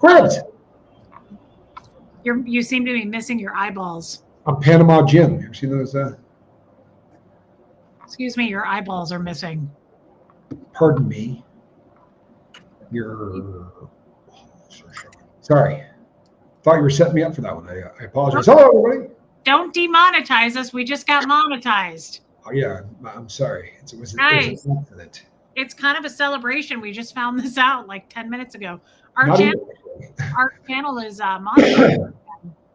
Cribs. You seem to be missing your eyeballs. On Panama Jim. You ever seen those? Excuse me, your eyeballs are missing. Pardon me. Sorry. Thought you were setting me up for that one. I apologize. Hello, everybody. Don't demonetize us. We just got monetized. Oh, yeah. I'm sorry. It was an accident. It's kind of a celebration. We just found this out like 10 minutes ago. Our channel is monetized.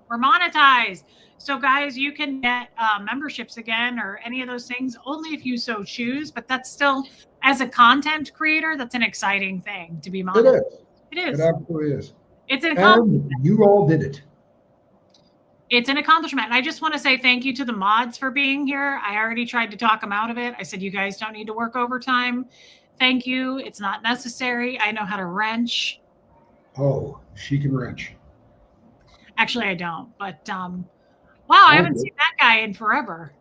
We're monetized. So, guys, you can get memberships again or any of those things only if you so choose. But that's still, as a content creator, that's an exciting thing to be monetized. It is. It absolutely is. It's an accomplishment. And you all did it. It's an accomplishment. And I just want to say thank you to the mods for being here. I already tried to talk them out of it. I said, you guys don't need to work overtime. Thank you. It's not necessary. I know how to wrench. Oh, she can wrench. Actually, I don't. But, wow, I haven't seen that guy in forever.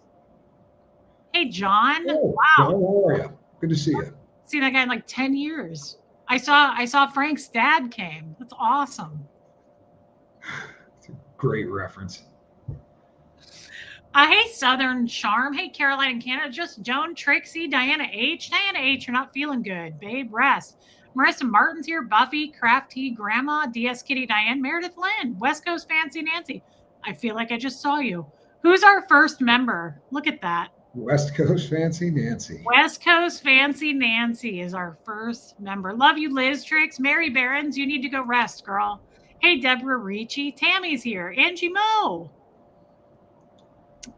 Hey, John. Oh, wow. John, how are you? Good to see you. Seen that guy in like 10 years. I saw Frank's dad came. That's awesome. It's a great reference. Hey, Southern Charm. Hey, Caroline in Canada. Just Joan, Trixie, Diana H. Diana H, you're not feeling good. Babe, rest. Marissa Martin's here. Buffy, Craft Tea, Grandma, DS Kitty, Diane, Meredith Lynn, West Coast Fancy Nancy. I feel like I just saw you. Who's our first member? Look at that. West Coast Fancy Nancy. West Coast Fancy Nancy is our first member. Love you, Liz Tricks. Mary Barons, you need to go rest, girl. Hey, Deborah Ricci. Tammy's here. Angie Moe.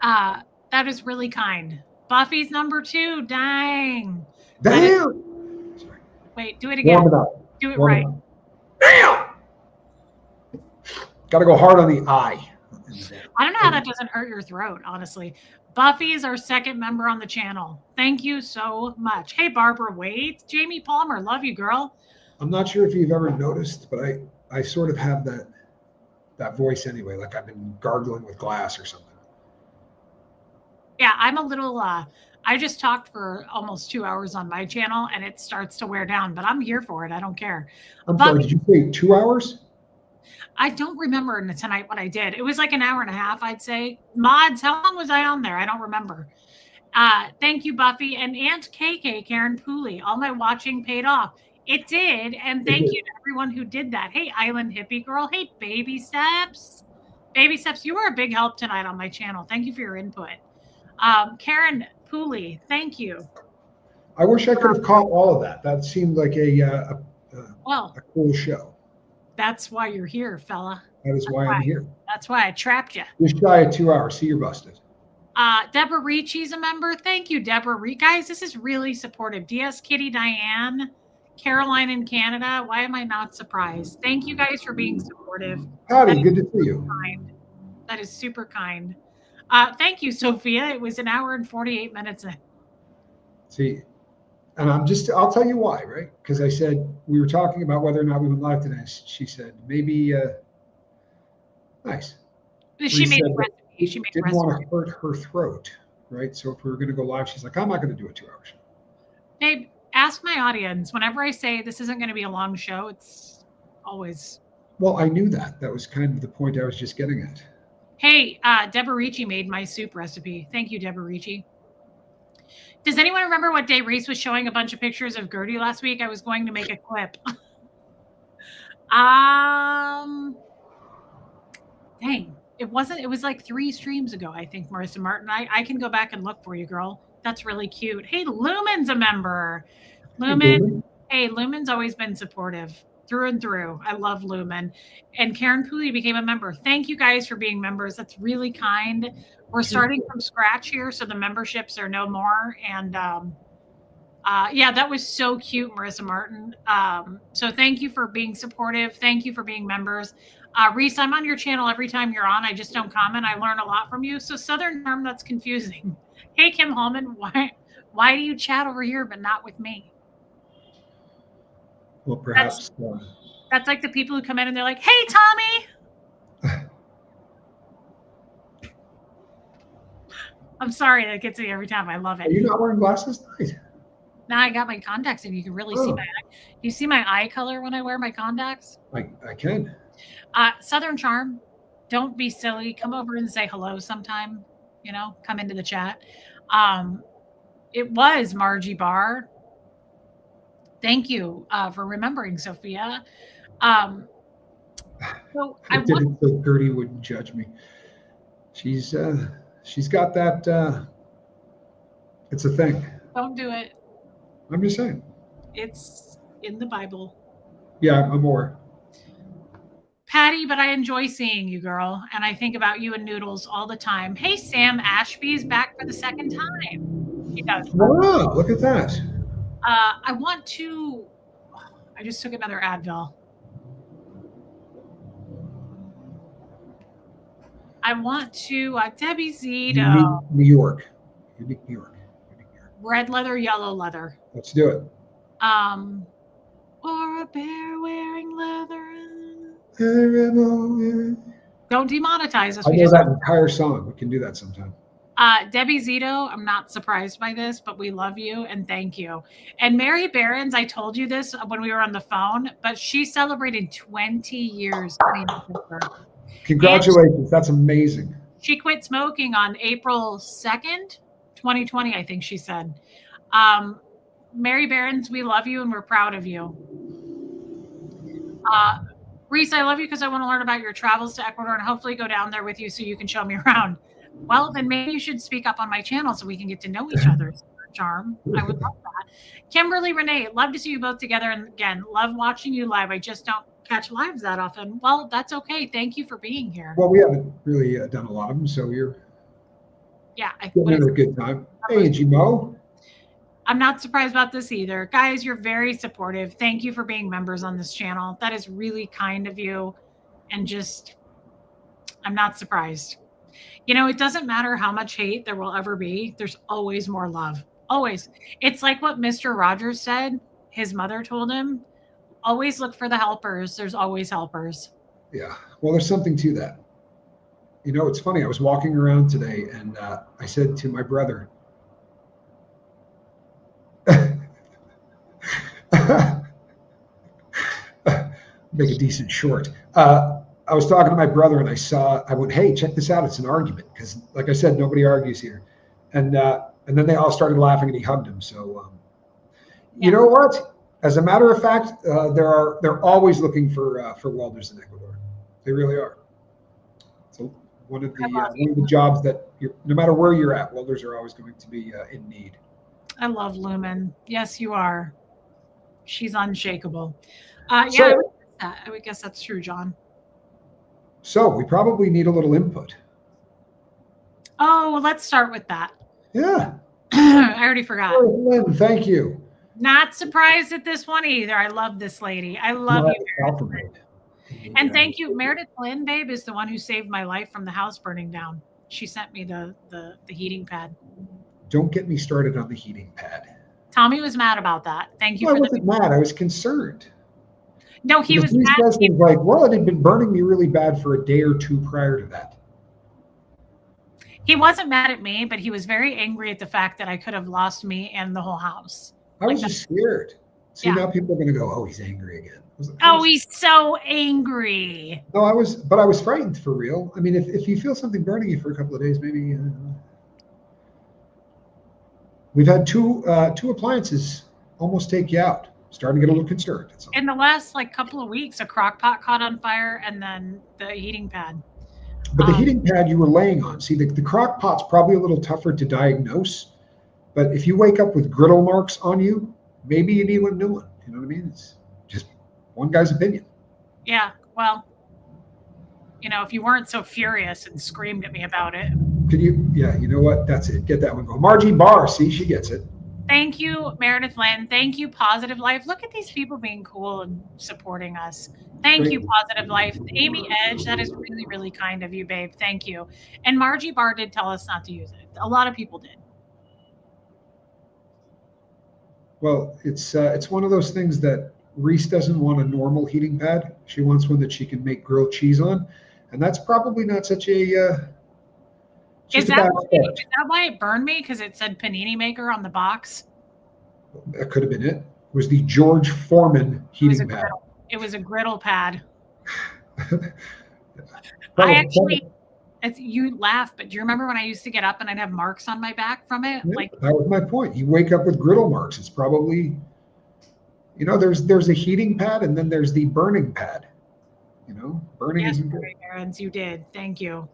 That is really kind. Buffy's number 2. Dang. Damn. Wait, do it again. Warm it up. Do it right. Damn. Got to go hard on the I. I don't know how that doesn't hurt your throat, honestly. Buffy is our second member on the channel. Thank you so much. Hey, Barbara Wade. Jamie Palmer. Love you, girl. I'm not sure if you've ever noticed, but I sort of have that voice anyway, like I've been gargling with glass or something. Yeah, I'm a little, I just talked for almost 2 hours on my channel and it starts to wear down, but I'm here for it. I don't care. Sorry, did you say 2 hours? I don't remember tonight what I did. It was like an hour and a half, I'd say. Mods, how long was I on there? I don't remember. Thank you, Buffy. And Aunt KK, Karen Pooley. All my watching paid off. It did. And thank you to everyone who did that. Hey, Island Hippie Girl. Hey, Baby Steps. Baby Steps, you were a big help tonight on my channel. Thank you for your input. Karen Pooley, thank you. I wish I could have caught all of that. That seemed like a cool show. That's why you're here, fella. That is why I'm here. That's why I trapped you. Just shy of 2 hours. See, you're busted. Deborah Ricci's a member. Thank you, Deborah. Guys, this is really supportive. DS Kitty, Diane, Caroline in Canada. Why am I not surprised? Thank you guys for being supportive. Howdy, good to see you. Kind. That is super kind. Thank you, Sophia. It was an hour and 48 minutes. See, and I'll tell you why, right? Because I said, we were talking about whether or not we went live today. She said, maybe, nice. She made a recipe. She made a recipe. Didn't want to hurt her throat, right? So if we were going to go live, she's like, I'm not going to do a 2 hour show. Babe, ask my audience. Whenever I say this isn't going to be a long show, it's always. Well, I knew that. That was kind of the point I was just getting at. Hey, Deborah Ricci made my soup recipe. Thank you, Deborah Ricci. Does anyone remember what day Reese was showing a bunch of pictures of Gertie last week? I was going to make a clip. Dang. It was like 3 streams ago, I think, Marissa Martin. I can go back and look for you, girl. That's really cute. Hey, Lumen's a member. Lumen. Hey, Lumen's always been supportive. Through and through. I love Lumen. And Karen Pooley became a member. Thank you guys for being members. That's really kind. We're starting from scratch here, so the memberships are no more. And yeah, that was so cute, Marissa Martin. So thank you for being supportive. Thank you for being members. Reese, I'm on your channel every time you're on. I just don't comment. I learn a lot from you. So Southern Charm, that's confusing. Hey, Kim Hallman, why do you chat over here but not with me? Well, perhaps. That's like the people who come in and they're like, hey, Tommy. I'm sorry. That gets me every time. I love it. Are you not wearing glasses tonight? Now I got my contacts and you can really see Oh, my eye. You see my eye color when I wear my contacts? I can. Southern Charm, don't be silly. Come over and say hello sometime. Come into the chat. It was Margie Barr. Thank you for remembering, Sophia. So I did it so Gertie wouldn't judge me. She's got that. It's a thing. Don't do it. I'm just saying. It's in the Bible. Yeah, I'm aware. Patty, but I enjoy seeing you, girl. And I think about you and Noodles all the time. Hey, Sam Ashby's back for the second time. She does. Wow, look at that. I just took another Advil. I want to, Debbie Zito. New York. Unique New York. Red leather, yellow leather. Let's do it. Or a bear wearing leather. Don't demonetize us. I know that entire song. We can do that sometime. Debbie Zito, I'm not surprised by this, but we love you and thank you. And Mary Behrens, I told you this when we were on the phone, but she celebrated 20 years. Congratulations. That's amazing. She quit smoking on April 2nd, 2020, I think she said. Mary Behrens, we love you and we're proud of you. Reese, I love you because I want to learn about your travels to Ecuador and hopefully go down there with you so you can show me around. Well, then maybe you should speak up on my channel so we can get to know each other. Charm. I would love that. Kimberly Renee, love to see you both together. And again, love watching you live. I just don't catch lives that often. Well, that's okay. Thank you for being here. Well, we haven't really done a lot of them, so you're getting a good time. Hey, Angie Mo. I'm not surprised about this either. Guys, you're very supportive. Thank you for being members on this channel. That is really kind of you. And just, I'm not surprised. It doesn't matter how much hate there will ever be. There's always more love. Always. It's like what Mr. Rogers said. His mother told him, always look for the helpers. There's always helpers. Yeah. Well, there's something to that. It's funny. I was walking around today and I said to my brother, make a decent short. I was talking to my brother and I went, hey, check this out. It's an argument. Because like I said, nobody argues here. And then they all started laughing and he hugged him. So, You know what? As a matter of fact, they're always looking for welders in Ecuador. They really are. So one of the jobs that no matter where you're at, welders are always going to be in need. I love Lumen. Yes, you are. She's unshakable. I would guess that's true, John. So we probably need a little input. Oh, well, let's start with that. Yeah. I already forgot. Oh, Lynn, thank you. Not surprised at this one either. I love this lady. I love you, Meredith. And thank you. Meredith Lynn, babe, is the one who saved my life from the house burning down. She sent me the heating pad. Don't get me started on the heating pad. Tommy was mad about that. Thank you. I wasn't mad. I was concerned. No, he was mad. He was like, well, it had been burning me really bad for a day or two prior to that. He wasn't mad at me, but he was very angry at the fact that I could have lost me and the whole house. I was just scared. See, now people are going to go, oh, he's angry again. He's so angry. No, I was frightened for real. I mean, if you feel something burning you for a couple of days, maybe. We've had two appliances almost take you out. Starting to get a little concerned. In the last couple of weeks, a crock pot caught on fire and then the heating pad. But the heating pad you were laying on, see, the crock pot's probably a little tougher to diagnose. But if you wake up with griddle marks on you, maybe you need a new one. You know what I mean? It's just one guy's opinion. Yeah, well, if you weren't so furious and screamed at me about it. Could you? Yeah, you know what? That's it. Get that one going. Margie Barr, see, she gets it. Thank you, Meredith Lynn. Thank you, Positive Life. Look at these people being cool and supporting us. Thank you, Positive Life. Amy Edge, that is really, really kind of you, babe. Thank you. And Margie Barr did tell us not to use it. A lot of people did. Well, it's one of those things that Reese doesn't want a normal heating pad. She wants one that she can make grilled cheese on. And that's probably not such a... Is that why it burned me? Because it said panini maker on the box? That could have been it. It was the George Foreman heating pad. It was a griddle pad. Probably, you laugh, but do you remember when I used to get up and I'd have marks on my back from it? yeah, that was my point. You wake up with griddle marks. It's probably, there's a heating pad and then there's the burning pad. Burning isn't good. Mary Barons, you did. Thank you.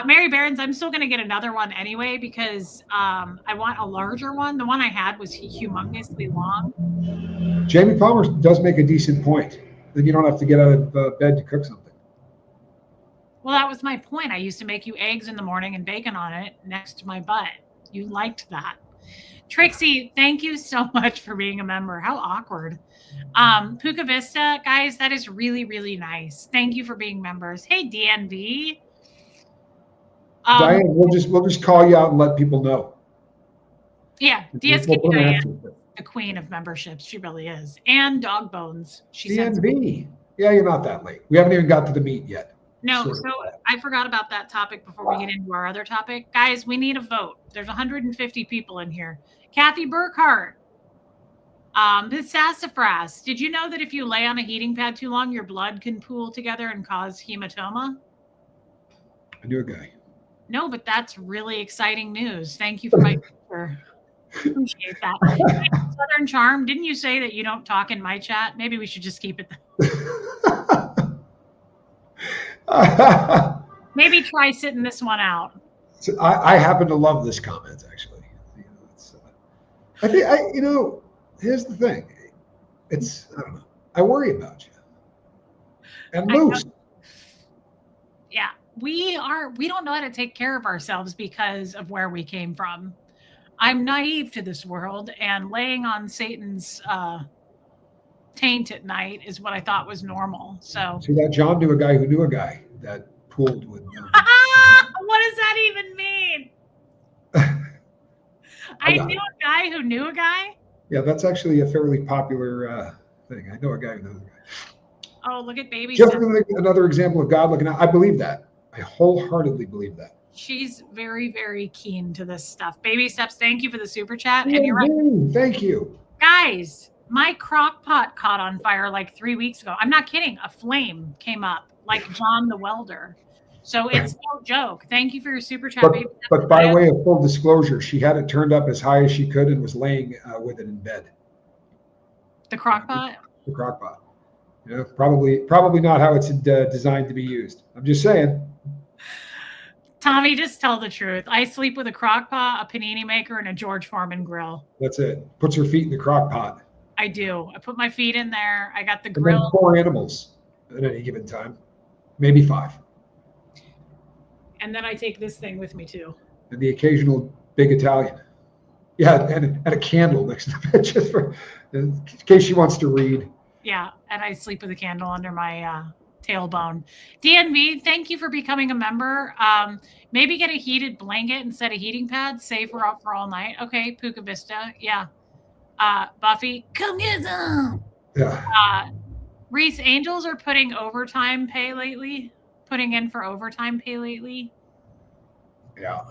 Mary Barons, I'm still going to get another one anyway because I want a larger one. The one I had was humongously long. Jamie Palmer does make a decent point. Then you don't have to get out of bed to cook something. Well, that was my point. I used to make you eggs in the morning and bacon on it next to my butt. You liked that. Trixie, thank you so much for being a member. How awkward. Puka Vista, guys, that is really, really nice. Thank you for being members. Hey, DNV. Diane, we'll just call you out and let people know. Yeah, DSK Diane, the queen of memberships. She really is. And Dog Bones. She DNV. Yeah, you're not that late. We haven't even got to the meat yet. No, so I forgot about that topic before we get into our other topic. Guys, we need a vote. There's 150 people in here. Kathy Burkhart. This sassafras. Did you know that if you lay on a heating pad too long, your blood can pool together and cause hematoma? I knew a guy. No, but that's really exciting news. Thank you for my picture. Appreciate that. Southern Charm, didn't you say that you don't talk in my chat? Maybe we should just keep it Maybe try sitting this one out. So I happen to love this comment, actually. I think here's the thing. I don't know. I worry about you. And Moose. Yeah, we don't know how to take care of ourselves because of where we came from. I'm naive to this world, and laying on Satan's taint at night is what I thought was normal. So see that John knew a guy who knew a guy that pooled with. What does that even mean? I knew a guy who knew a guy. Yeah, that's actually a fairly popular thing. I know a guy who knows a guy. Oh, look at baby. Just another example of God looking out. I believe that. I wholeheartedly believe that. She's very, very keen to this stuff. Baby Steps, thank you for the super chat. Yeah, and you're right. Thank you. Guys, my crock pot caught on fire like 3 weeks ago. I'm not kidding. A flame came up like John the Welder. So it's no joke. Thank you for your super chat, baby. But by way of full disclosure, she had it turned up as high as she could and was laying with it in bed. The crock pot? The crock pot. Probably not how it's designed to be used. I'm just saying. Tommy, just tell the truth. I sleep with a crock pot, a panini maker, and a George Foreman grill. That's it. Puts her feet in the crock pot. I do. I put my feet in there. I got the grill. And then 4 animals at any given time. Maybe 5. And then I take this thing with me too. And the occasional big Italian. Yeah, and a candle next to it just in case she wants to read. Yeah, and I sleep with a candle under my tailbone. DNV, thank you for becoming a member. Maybe get a heated blanket instead of heating pads. Safe, we're up for all night. Okay, Puka Vista. Yeah. Buffy, come get some. Yeah. Reese, Angels are putting overtime pay lately. Putting in for overtime pay lately. Yeah.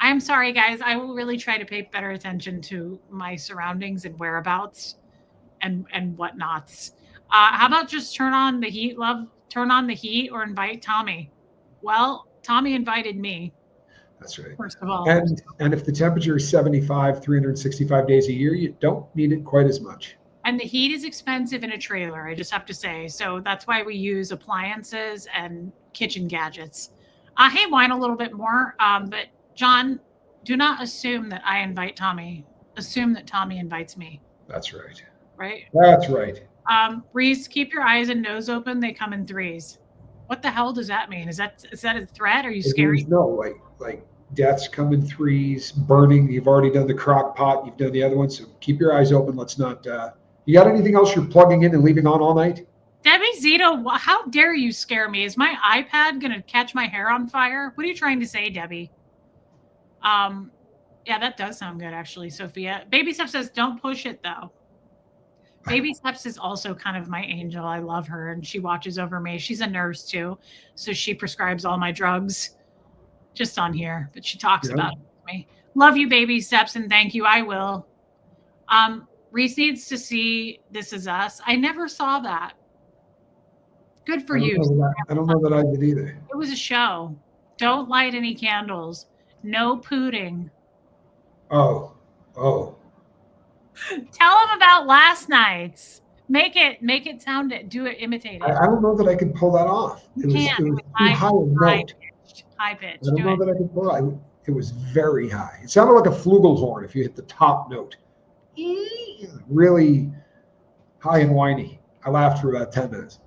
I'm sorry, guys. I will really try to pay better attention to my surroundings and whereabouts and whatnots. How about just turn on the heat, love? Turn on the heat or invite Tommy. Well, Tommy invited me. That's right. First of all. And if the temperature is 75, 365 days a year, you don't need it quite as much. And the heat is expensive in a trailer, I just have to say. So that's why we use appliances and kitchen gadgets. Hey, whine a little bit more. But John, do not assume that I invite Tommy. Assume that Tommy invites me. That's right. Right? That's right. Reese, keep your eyes and nose open. They come in 3s. What the hell does that mean? Is that a threat? Are you scared? No, like deaths come in 3s, burning. You've already done the crock pot. You've done the other one. So keep your eyes open. Let's not... You got anything else you're plugging in and leaving on all night? Debbie Zito, how dare you scare me? Is my iPad going to catch my hair on fire? What are you trying to say, Debbie? Yeah, that does sound good, actually, Sophia. Baby Steps says, don't push it, though. Baby Steps is also kind of my angel. I love her, and she watches over me. She's a nurse, too, so she prescribes all my drugs just on here, but she talks about it with me. Love you, Baby Steps, and thank you. I will. Reese needs to see This Is Us. I never saw that. Good for you. I don't know that I did either. It was a show. Don't light any candles. No pooting. Oh. Tell them about last night's. Make it sound it. Do it. Imitate it. I don't know that I could pull that off. It was too high a note. High pitch. I don't know that I could pull it. It was very high. It sounded like a flugelhorn if you hit the top note. Really high and whiny. I laughed for about 10 minutes.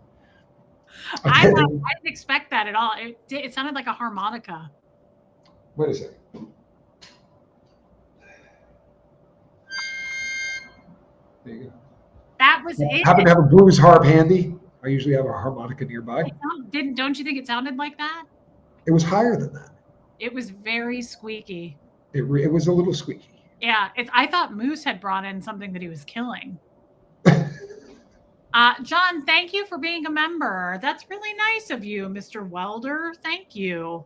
I didn't expect that at all. It sounded like a harmonica. Wait a second. There you go. That was it. I happen to have a blues harp handy. I usually have a harmonica nearby. Don't you think it sounded like that? It was higher than that. It was very squeaky. It was a little squeaky. Yeah, I thought Moose had brought in something that he was killing. John, thank you for being a member. That's really nice of you, Mr. Welder. Thank you.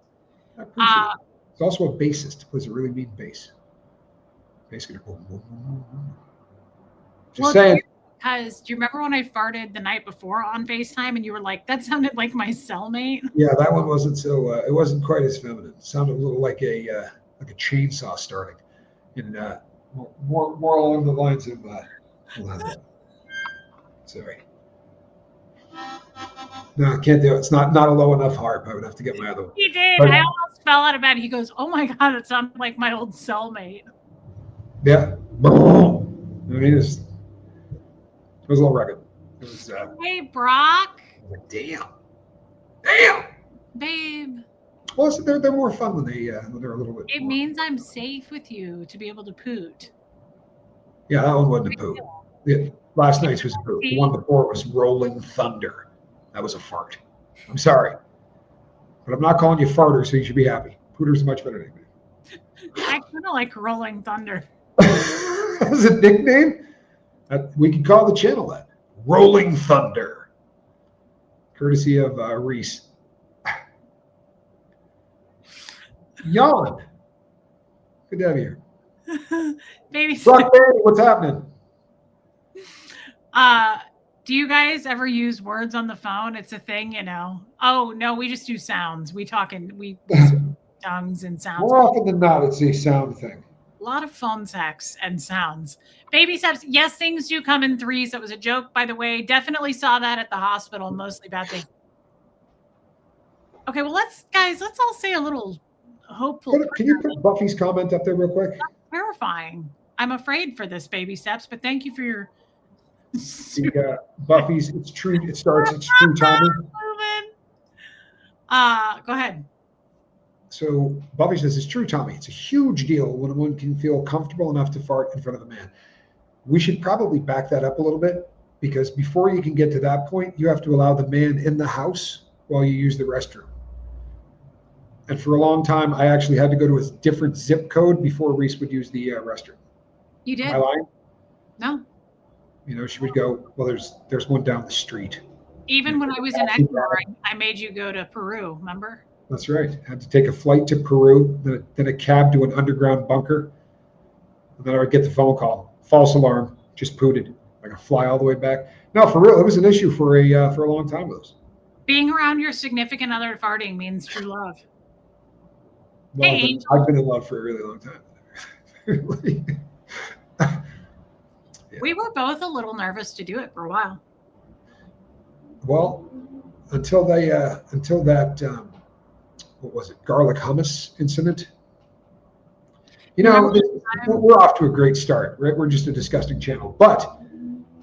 I appreciate it. It's also a bassist. He plays a really mean bass. Bass guitar. Just saying. Because do you remember when I farted the night before on FaceTime and you were like, that sounded like my cellmate? Yeah, that one wasn't so. It wasn't quite as feminine. It sounded a little like a chainsaw starting, and more along the lines of. Sorry. No, I can't do it. It's not a low enough harp. I would have to get my other one. He did. I almost fell out of bed. He goes, "Oh my god, it sounded like my old cellmate." Yeah. I mean, it was a little rugged. It was. Hey, Brock. Like, damn. Babe. Well, so they're more fun when they're a little bit. It means I'm safe with you to be able to poot. Yeah, that one wasn't a poot. Yeah, last night's was a poot. The one before was Rolling Thunder. That was a fart. I'm sorry, but I'm not calling you farter, so you should be happy. Pooter's a much better nickname. I kind of like Rolling Thunder. As a nickname, we could call the channel that. Rolling Thunder. Courtesy of Reese. Yawn. Good to have you here. Baby. Brock Bailey, what's happening? Do you guys ever use words on the phone? It's a thing, you know. Oh no, we just do sounds. We tongues and sounds. More often than not, it's a sound thing. A lot of phone sex and sounds. Baby steps. Yes, things do come in threes. That was a joke, by the way. Definitely saw that at the hospital. Mostly bad things. Okay, well, let's all say a little hopeful. Can you put Buffy's comment up there real quick? That's terrifying. I'm afraid for this, baby steps, but thank you for your. Buffy's. It's true. It starts. It's true, Tommy. Go ahead. So Buffy says, it's true, Tommy. It's a huge deal when one can feel comfortable enough to fart in front of a man. We should probably back that up a little bit, because before you can get to that point, you have to allow the man in the house while you use the restroom. And for a long time, I actually had to go to a different zip code before Reese would use the restroom. You did? Am I lying? No. You know, she would go, well, there's one down the street. Even when I was in Ecuador, I made you go to Peru, remember? That's right. I had to take a flight to Peru, then a cab to an underground bunker. And then I would get the phone call. False alarm. Just pooted. I could fly all the way back. No, for real, it was an issue for a long time with us. Being around your significant other farting means true love. Well, hey, I've been in love for a really long time. Yeah. We were both a little nervous to do it for a while. Well, until that what was it, garlic hummus incident? You know, we're off to a great start, right? We're just a disgusting channel. But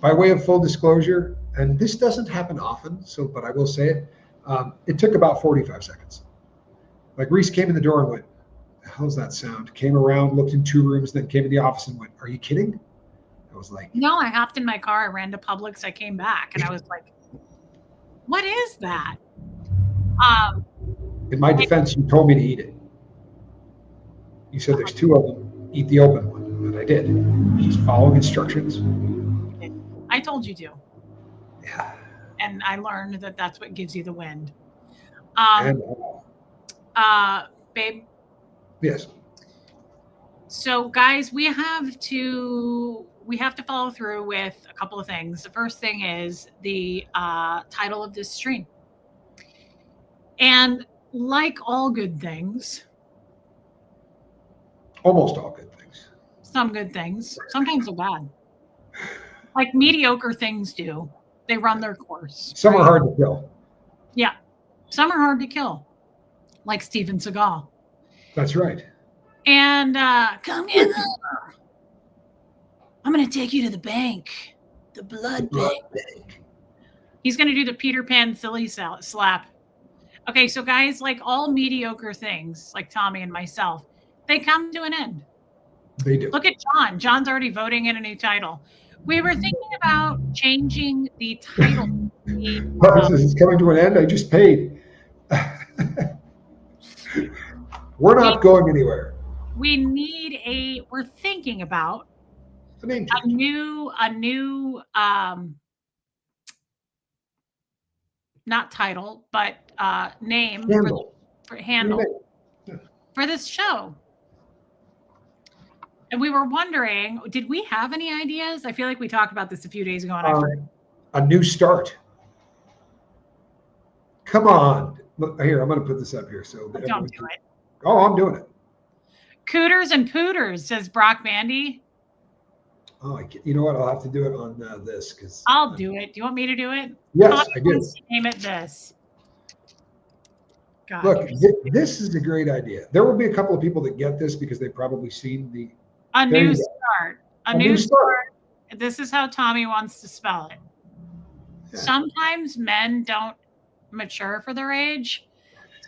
by way of full disclosure, and this doesn't happen often, but I will say it, it took about 45 seconds. Like Reese came in the door and went, how's that sound? Came around, looked in 2 rooms, then came to the office and went, are you kidding? I was like, no, I hopped in my car, I ran to Publix, I came back, and I was like, what is that? In my defense, you told me to eat it. You said there's 2 of them, eat the open one, and I did. Just following instructions. I told you to. Yeah. And I learned that that's what gives you the wind. Babe. Yes. So, guys, we have to we have to follow through with a couple of things. The first thing is the title of this stream. And like all good things, Almost all good things. some good things, sometimes they're bad. Like mediocre things do. They run their course. Some are hard to kill. Yeah. Some are hard to kill. Like Steven Seagal. That's right. And come in. I'm going to take you to the bank. The blood bank. He's going to do the Peter Pan silly slap. Okay, so guys, like all mediocre things, like Tommy and myself, they come to an end. They do. Look at John. John's already voting in a new title. We were thinking about changing the title. It's coming to an end. I just paid. We're not going anywhere. We're thinking about a new not title, but name for handle for this show. And we were wondering, did we have any ideas? I feel like we talked about this a few days ago, and I forgot. A new start. Come on. Here, I'm going to put this up here. So don't do it. Oh, I'm doing it. Cooters and Pooters, says Brock Bandy. Oh, you know what? I'll have to do it on this because I'll do it. Do you want me to do it? Yes, I do. Name it this. God, look, this is a great idea. There will be a couple of people that get this because they've probably seen a new start. A new start. This is how Tommy wants to spell it. Yeah. Sometimes men don't mature for their age.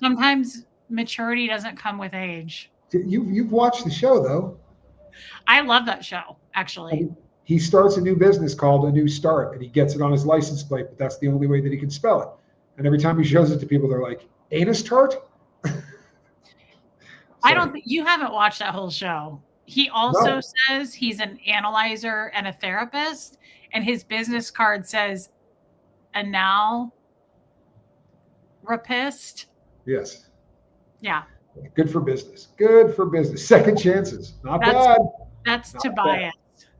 Sometimes maturity doesn't come with age. You've watched the show, though. I love that show, actually. He starts a new business called A New Start, and he gets it on his license plate, but that's the only way that he can spell it. And every time he shows it to people, they're like, anus tart? I don't think you haven't watched that whole show. He also says he's an analyzer and a therapist, and his business card says rapist. Yes. Yeah. Good for business. Good for business. Second chances. Not bad. That's Tobias.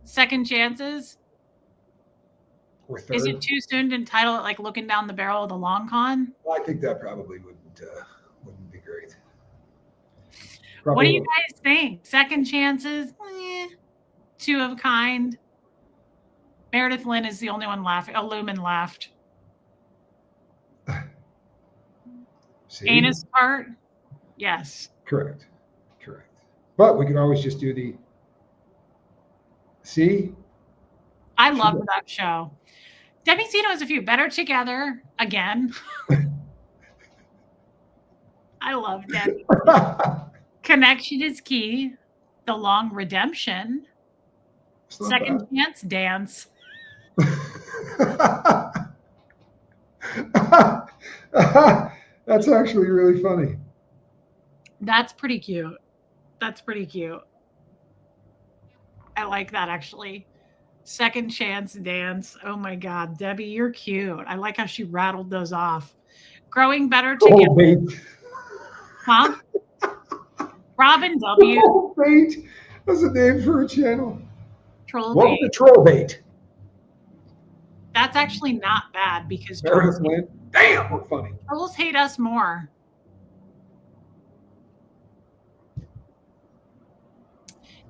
Second chances. Or third. Is it too soon to entitle it like looking down the barrel of the long con? Well, I think that probably wouldn't be great. What do you guys think? Second chances? Two of a kind. Meredith Lynn is the only one laughing. Oh, Lumen laughed. Anus part? Yes. Correct. But we could always just do the I love that show. Debbie Zito has a few. Better Together again. I love Debbie. Connection is Key. The Long Redemption. Second Chance Dance. That's actually really funny. That's pretty cute. I like that, actually. Second Chance Dance. Oh my God, Debbie, you're cute. I like how she rattled those off. Growing Better Together. Bait. Huh? Robin W. Troll Bait. That's a name for a channel. Troll Welcome Bait. to Troll Bait. That's actually not bad because Meredith Lynn. Damn, we're funny. trolls hate us more.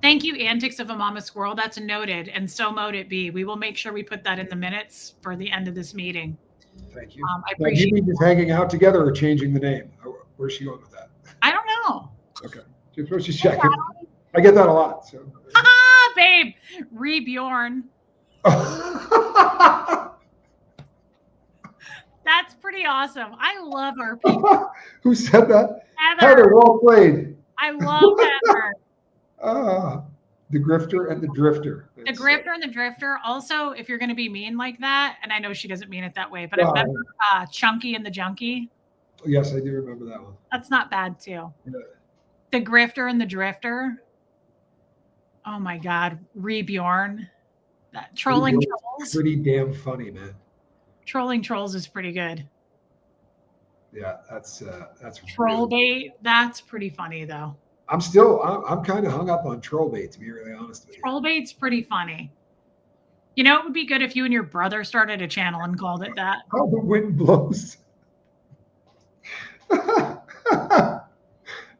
Thank you, Antics of a Mama Squirrel. That's noted, and so mote it be. We will make sure we put that in the minutes for the end of this meeting. Thank you. I appreciate you just hanging out together or changing the name? Where's she going with that? I don't know. Okay. Just checking. I get that a lot. So. Ha, babe. Rebjorn. That's pretty awesome. I love our people. Who said that? Heather. Well played. I love Heather. The Grifter and the Drifter. The Grifter and the Drifter. Also, if you're going to be mean like that, and I know she doesn't mean it that way, but I remember Chunky and the Junkie. Yes, I do remember that one. That's not bad, too. Yeah. The Grifter and the Drifter. Oh, my God. Rebjorn. That Trolling Trolls. Pretty damn funny, man. Trolling Trolls is pretty good. Yeah, that's Troll Bait. That's pretty funny, though. I'm kind of hung up on Troll Bait, to be really honest with you. Troll Bait's pretty funny. You know, it would be good if you and your brother started a channel and called it that. How the wind blows.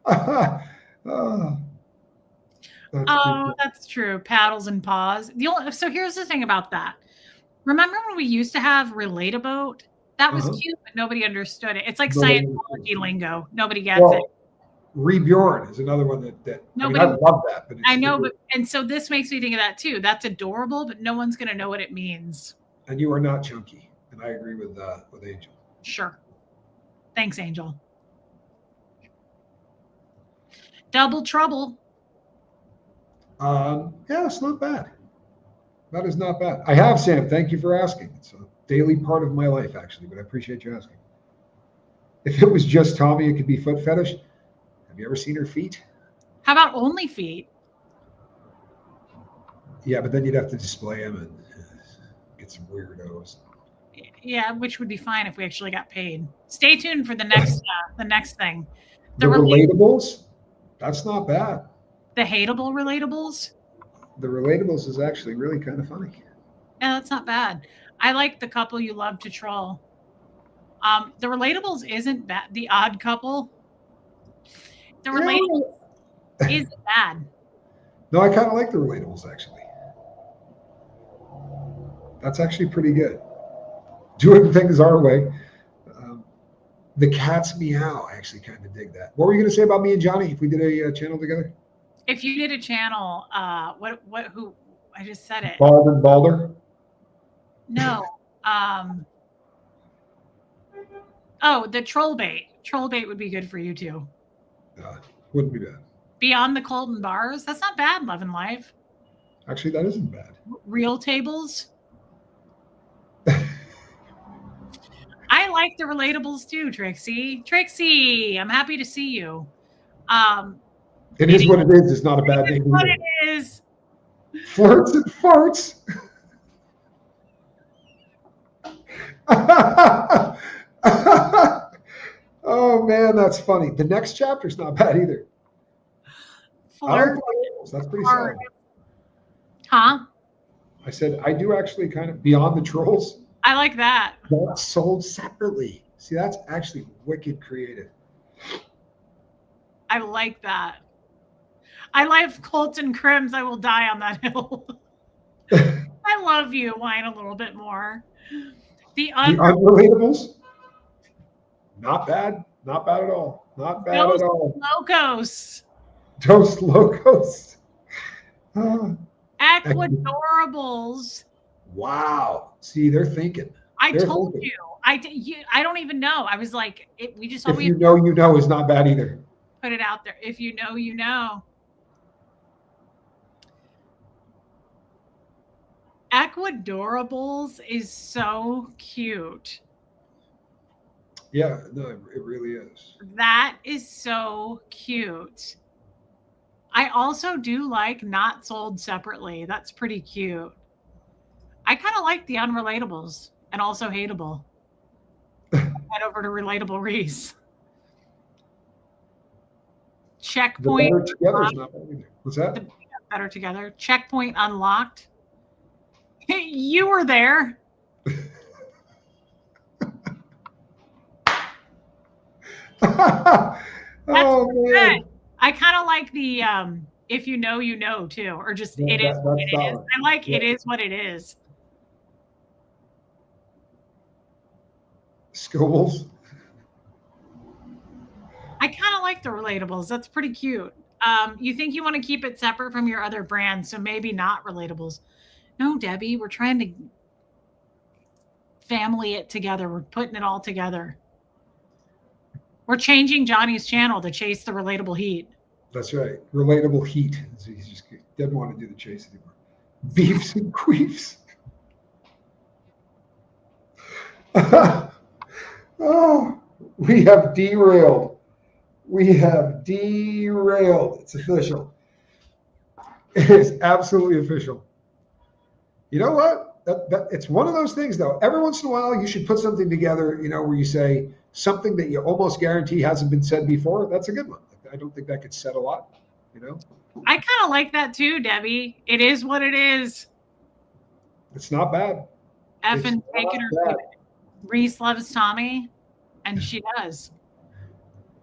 Oh, Oh, that's true. Paddles and paws. So here's the thing about that. Remember when we used to have Relataboat? That was cute, but nobody understood it. It's like Scientology lingo. Nobody gets it. Rebjorn is another one that nobody. I love that. But I know, and so this makes me think of that too. That's adorable, but no one's going to know what it means. And you are not chunky, and I agree with Angel. Sure. Thanks, Angel. Double Trouble. Yeah, it's not bad. That is not bad. I have, Sam. Thank you for asking. It's a daily part of my life, actually, but I appreciate you asking. If it was just Tommy, it could be foot fetish. Have you ever seen her feet? How about only feet? Yeah, but then you'd have to display them and get some weirdos. Yeah, which would be fine if we actually got paid. Stay tuned for the next thing. The relatables? That's not bad. The hateable relatables? The relatables is actually really kind of funny. Yeah, that's not bad. I like the couple you love to troll. The relatables isn't bad. The odd couple. The relatables isn't bad. No, I kind of like the relatables, actually. That's actually pretty good. Doing things our way. The cat's meow. I actually kind of dig that. What were you going to say about me and Johnny if we did a channel together? If you did a channel, who? I just said it. Bald and Balder? No. Oh, the troll bait. Troll bait would be good for you too. Wouldn't be bad. Beyond the Colton Bars. That's not bad, Love and Live. Actually, that isn't bad. Real tables. I like the relatables too, Trixie. Trixie, I'm happy to see you. It is what it is. It's not a bad name. What it is. Flirts and farts. Oh man, that's funny. The next chapter's not bad either. Flirt. That's pretty solid. Huh? I said I do actually kind of Beyond the Trolls. I like that. That's sold separately. See, that's actually wicked creative. I like that. I like Colton Crims. I will die on that hill. I love you. Whine a little bit more. The unrelatables? Not bad. Not bad at all. Not bad at all. Locos. Dos Locos. Aquadorables. Wow. See, they're thinking. I told you. I don't even know. I was like, we just. If you know is not bad either. Put it out there. If you know, you know. Aquadorables is so cute. Yeah, no, it really is. That is so cute. I also do like not sold separately. That's pretty cute. I kind of like the unrelatables and also hateable. Head over to Relatable Reese. Checkpoint. The better together is not bad either. What's that? Better together. Checkpoint unlocked. You were there. Oh man. I kind of like the if you know, you know too, or just it is what it is. I like it is what it is. Scobles. I kind of like the relatables. That's pretty cute. You think you want to keep it separate from your other brands, so maybe not relatables. No, Debbie, we're trying to family it together. We're putting it all together. We're changing Johnny's channel to chase the relatable heat. That's right. Relatable heat. He just doesn't want to do the chase anymore. Beefs and queefs. Oh, we have derailed. We have derailed. It's official. It is absolutely official. You know what? It's one of those things, though. Every once in a while, you should put something together, where you say something that you almost guarantee hasn't been said before. That's a good one. I don't think that could set a lot, I kind of like that too, Debbie. It is what it is. It's not bad. Effing It's taking her. not bad. Reese loves Tommy, and she does.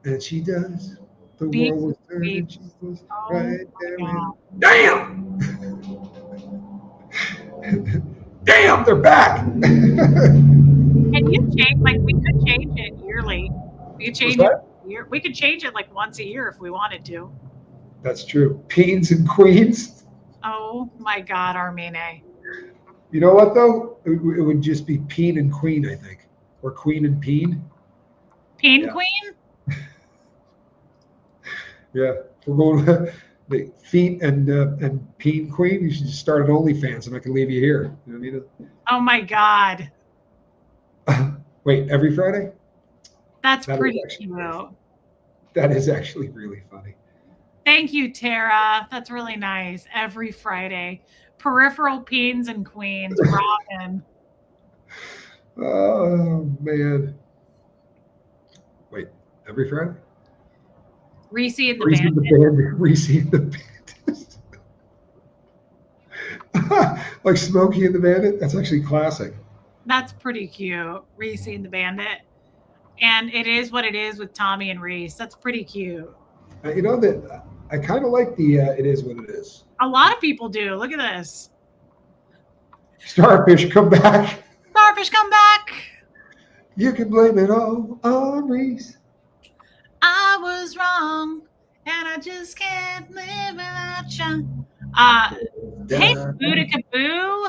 And she does. The Beep, world was turning. beep. She was Oh right my there. God. Damn! Damn, they're back. And you change, like, we could change it yearly. We could change it that? year. We could change it like once a year if we wanted to. That's true. Peens and queens. Oh my God, Armine. You know what though? It would just be peen and queen, I think, or queen and peen. Peen Yeah. Queen? Yeah, we're going the feet and peen queen. You should just start an OnlyFans, and I can leave you here. You know what I mean? Oh my God. Wait, every Friday? That's That is pretty actually cute. That is actually really funny. Thank you, Tara. That's really nice. Every Friday. Peripheral Peens and Queens. Robin. Oh man! Wait, every Friday? Reese and the Reese and Bandit. the Bandit. Reese and the Bandit. Like Smokey and the Bandit. That's actually classic. That's pretty cute. Reese and the Bandit. And it is what it is with Tommy and Reese. That's pretty cute. You know that I kind of like the "It Is What It Is." A lot of people do. Look at this. Starfish, come back. Starfish, come back. You can blame it all on Reese. I was wrong, and I just can't live without you. Hey, Boudica Boo.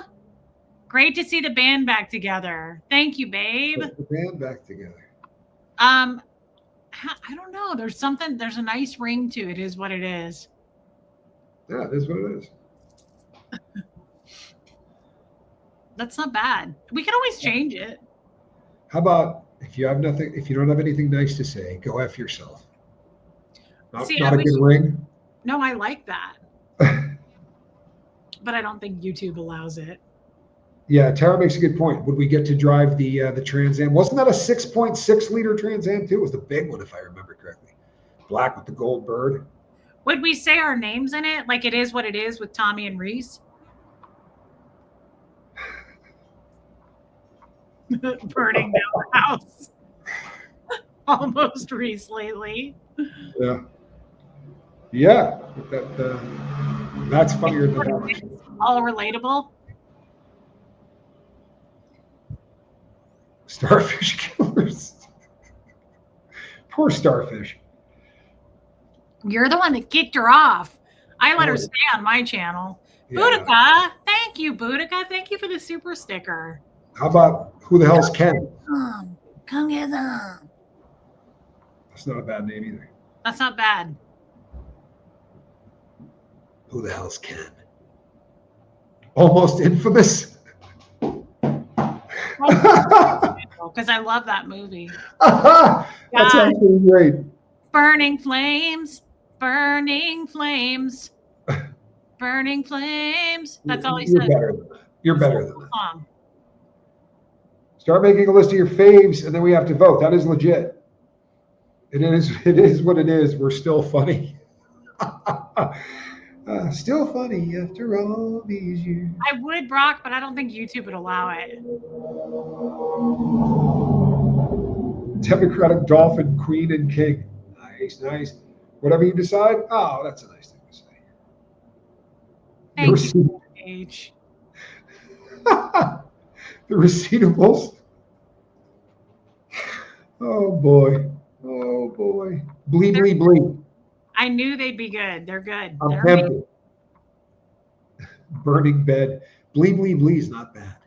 Great to see the band back together. Thank you, babe. Put the band back together. I don't know. There's a nice ring to it, is what it is. Yeah, it is what it is. That's not bad. We can always change it. How about if you don't have anything nice to say, go F yourself. Not a good ring. No, I like that. But I don't think YouTube allows it. Yeah, Tara makes a good point. Would we get to drive the Trans Am? Wasn't that a 6.6 liter Trans Am too? It was the big one, if I remember correctly. Black with the gold bird. Would we say our names in it? Like It Is What It Is with Tommy and Reese? Burning down the house. Almost Reese lately. Yeah. Yeah. That's funnier than that. All relatable. Starfish killers. Poor Starfish. You're the one that kicked her off. I let her stay on my channel. Yeah. Boudica, thank you, Boudica. Thank you for the super sticker. How about who the hell's Ken? Come get them. That's not a bad name either. That's not bad. Who the hell's Ken? Almost Infamous. Because I love that movie. That's actually great. Burning flames, burning flames, burning flames. That's all he said. You're better than that. Start making a list of your faves, and then we have to vote. That is legit. It is what it is. We're still funny. Still funny after all these years. I would, Brock, but I don't think YouTube would allow it. Democratic Dolphin, Queen, and King. Nice. Whatever you decide. Oh, that's a nice thing to say. Thank you, H. The receivables. Oh boy. Blee. I knew they'd be good. They're good. I'm tempted. Burning bed. Blee is not bad.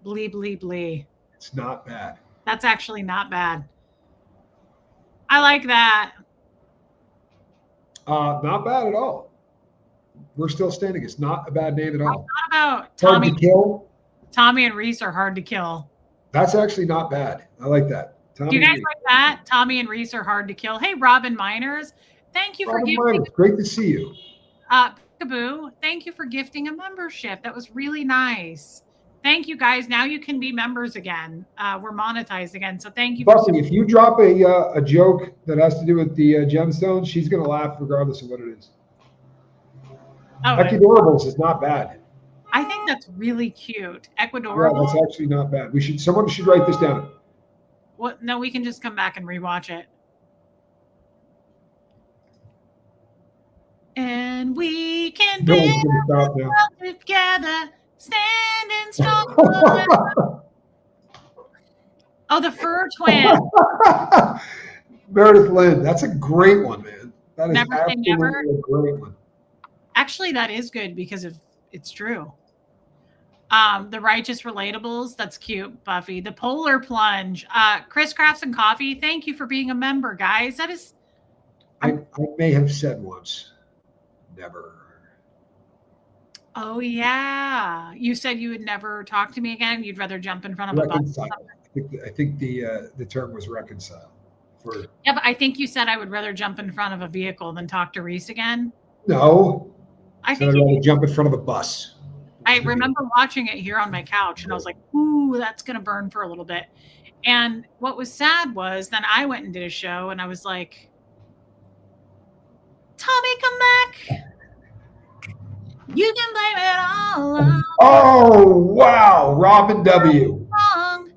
Blee. It's not bad. That's actually not bad. I like that. Not bad at all. We're still standing. It's not a bad name at all. What about Tommy? Hard to kill. Tommy and Reese are hard to kill. That's actually not bad. I like that. Do you guys like that? Tommy and Reese are hard to kill. Hey, Robin Miners, thank you for gifting. Great to see you. Peekaboo, thank you for gifting a membership. That was really nice. Thank you, guys. Now you can be members again. We're monetized again, so thank you. Bussy, if you drop a joke that has to do with the gemstones, she's going to laugh regardless of what it is. Oh, Becky Dorables is not bad. I think that's really cute. Yeah, Ecuadorable. that's actually not bad. Someone should write this down. What? No, we can just come back and rewatch it. And we can No one's build gonna stop now. together, standing strong. forever. Oh, the fur twin. Meredith Lynn, that's a great one, man. That is Never say absolutely never. a great one. Actually, that is good because it's true. The righteous relatables, that's cute, Buffy. The polar plunge. Chris Crafts and Coffee, thank you for being a member, guys. That is I may have said once, never. oh yeah. You said you would never talk to me again. You'd rather jump in front of a bus. Reconcile. I think the term was reconcile. Yeah, but I think you said I would rather jump in front of a vehicle than talk to Reese again. No. I So think I'd rather jump in front of a bus. I remember watching it here on my couch and I was like, ooh, that's going to burn for a little bit. And what was sad was then I went and did a show and I was like, Tommy, come back. You can blame it all on Oh, wow. Robin W. wrong.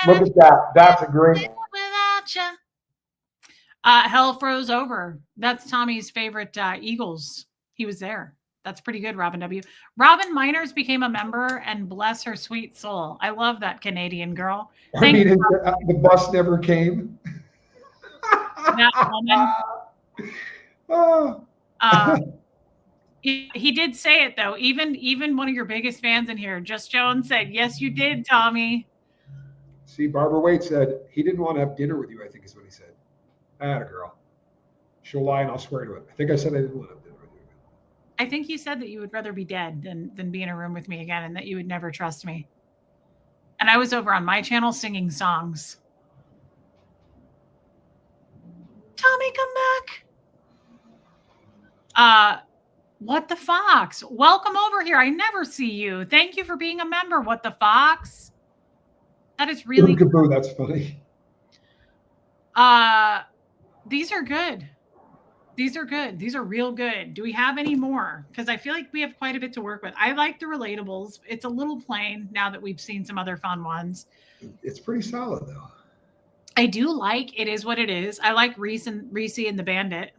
Look at that. That's a great one. Without you. Hell Froze Over. That's Tommy's favorite Eagles. He was there. That's pretty good, Robin W. Robin Miners became a member, and bless her sweet soul. I love that Canadian girl. I mean, the bus never came. That woman. Oh. He did say it though. Even one of your biggest fans in here, Just Jones, said, "Yes, you did, Tommy." See, Barbara Waite said he didn't want to have dinner with you. I think is what he said. Atta girl. She'll lie and I'll swear to it. I think I said I didn't want to have dinner with you. I think you said that you would rather be dead than be in a room with me again, and that you would never trust me. And I was over on my channel singing songs. Tommy, come back. What the Fox? Welcome over here. I never see you. Thank you for being a member. What the Fox? That is really Kaboo, that's funny. These are good. These are good. These are real good. Do we have any more? Because I feel like we have quite a bit to work with. I like the relatables. It's a little plain now that we've seen some other fun ones. It's pretty solid though. I do like It Is What It Is. I like Reese and the Bandit.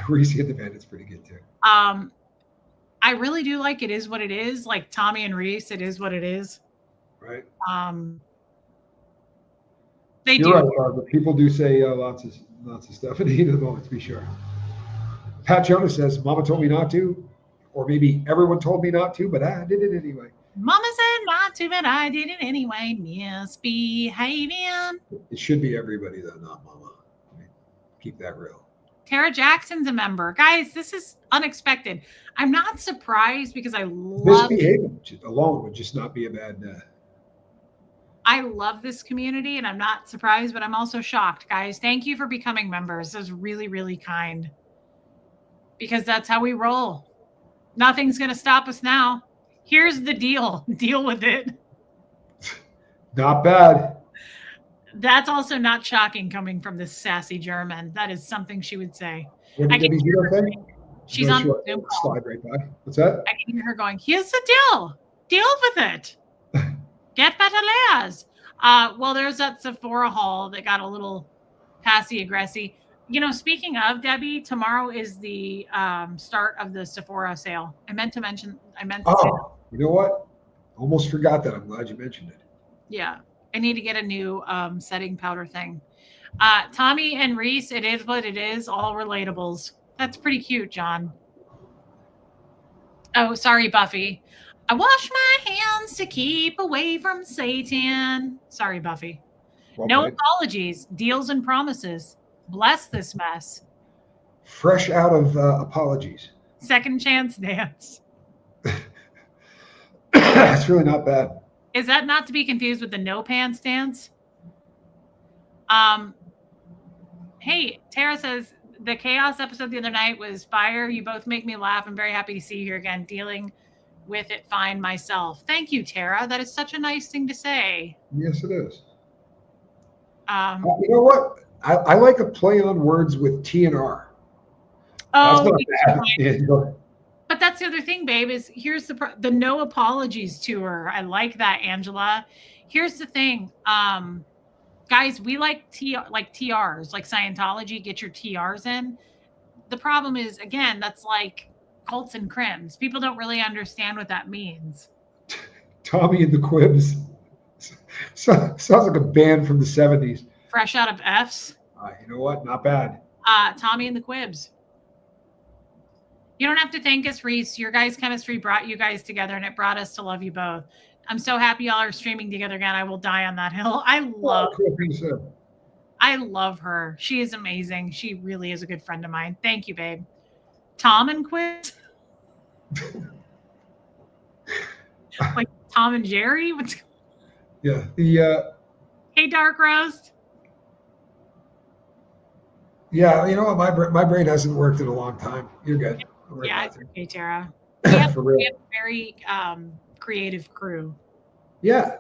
Reese and the Bandit's pretty good too. I really do like It Is What It Is. Like Tommy and Reese, It Is What It Is. Right. They You're do. right, Barbara. People do say lots of stuff in the heat of the moment, to be sure. Pat Jonas says, "Mama told me not to," or maybe everyone told me not to, but I did it anyway. Mama said not to, but I did it anyway. Misbehaving. It should be everybody though, not Mama. I mean, keep that real. Tara Jackson's a member. Guys, this is unexpected. I'm not surprised because I love Misbehaving alone would just not be a bad. I love this community and I'm not surprised, but I'm also shocked, guys. Thank you for becoming members. This is really, really kind. Because that's how we roll. Nothing's going to stop us now. Here's the deal. Deal with it. Not bad. That's also not shocking coming from this sassy German. That is something she would say. What I did can Debbie hear do? her. Okay. She's No, on sure. Zoom call. Slide right by. What's that? I can hear her going, here's the deal. Deal with it. Get better layers. Well, there's that Sephora haul that got a little passy-aggressy. You know, speaking of, Debbie, tomorrow is the start of the Sephora sale. I meant to say that. Oh, you know what? Almost forgot that. I'm glad you mentioned it. Yeah. I need to get a new setting powder thing. Tommy and Reese, It Is What It Is, all relatables. That's pretty cute, John. Oh, sorry, Buffy. I wash my hands to keep away from Satan. Sorry, Buffy. Well No played. apologies, deals and promises. Bless this mess. Fresh out of apologies. Second chance dance. It's really not bad. Is that not to be confused with the no pants dance? Hey, Tara says, the chaos episode the other night was fire. You both make me laugh. I'm very happy to see you here again, dealing with it fine myself. Thank you, Tara. That is such a nice thing to say. Yes, it is. You know what? I like a play on words with T and R. Oh, That's not bad. but that's the other thing, babe, is here's the no apologies tour. I like that, Angela. Here's the thing. Guys, we like TRs, like Scientology, get your TRs in. The problem is, again, that's like cults and crims. People don't really understand what that means. Tommy and the Quibs. Sounds like a band from the 70s. Fresh out of F's. You know what? Not bad. Tommy and the Quibs. You don't have to thank us, Reese. Your guys' chemistry brought you guys together, and it brought us to love you both. I'm so happy y'all are streaming together again. I will die on that hill. I love her. She is amazing. She really is a good friend of mine. Thank you, babe. Tom and Quibs? Like Tom and Jerry? Yeah. Hey, Dark Roast. Yeah, you know what? My brain hasn't worked in a long time. You're good. Yeah, it's okay, Tara. We have a very creative crew. Yeah,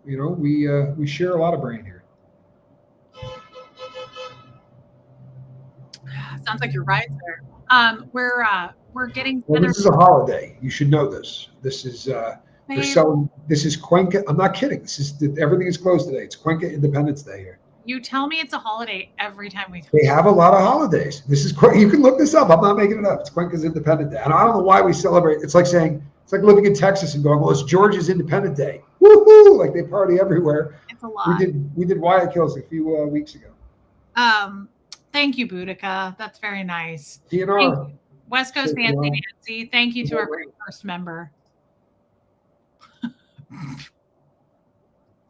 you know, we share a lot of brain here. Sounds like you're right there. We're getting together. Well, this is a holiday. You should know this. This is this is Cuenca. I'm not kidding. Everything is closed today. It's Cuenca Independence Day here. You tell me it's a holiday every time we talk. They have a lot of holidays. You can look this up. I'm not making it up. It's Cuenca's Independence Day. And I don't know why we celebrate. It's like living in Texas and going, well, it's Georgia's Independence Day. Woohoo! Like they party everywhere. It's a lot. We did Wyatt Kills a few weeks ago. Thank you, Boudica. That's very nice. DNR. West Coast Fancy Nancy. Thank you to our very first member.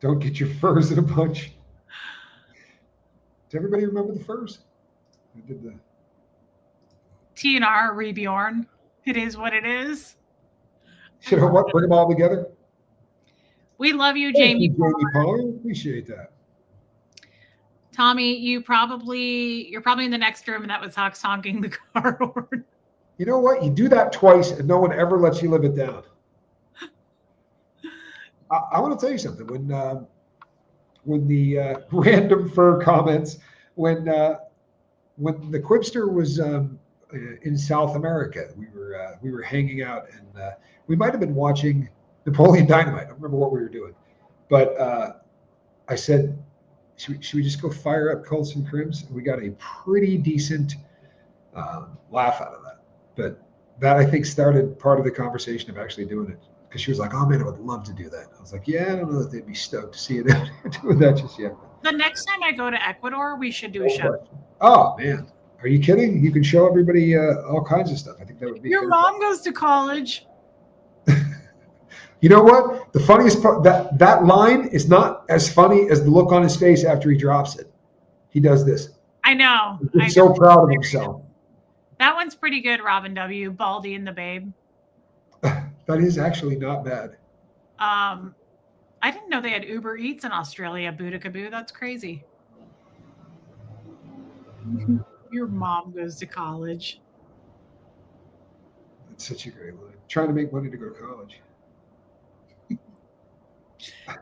Don't get your furs in a bunch. Does everybody remember the furs? I did the TNR Rebjorn. It is what it is. You know what? Bring them all together. We love you, Jamie. Jamie Pollard. Appreciate that. Tommy, you're probably in the next room, and that was Hawks honking the car horn. You know what? You do that twice, and no one ever lets you live it down. I want to tell you something. When the random fur comments, when the Quibster was in South America, we were hanging out, and we might have been watching Napoleon Dynamite. I don't remember what we were doing, but I said, should we just go fire up Cults and Crims? And we got a pretty decent laugh out of that. But that, I think, started part of the conversation of actually doing it. Because she was like, oh, man, I would love to do that. I was like, yeah, I don't know that they'd be stoked to see it doing that just yet. The next time I go to Ecuador, we should do a show. Oh, man. Are you kidding? You can show everybody all kinds of stuff. I think that would be Your mom goes to college. You know what? The funniest part, that line is not as funny as the look on his face after he drops it. He does this. I know. He's so proud of himself. That one's pretty good, Robin W. Baldy and the Babe. That is actually not bad. I didn't know they had Uber Eats in Australia, Boudicaboo. That's crazy. Your mom goes to college. That's such a great line. Trying to make money to go to college.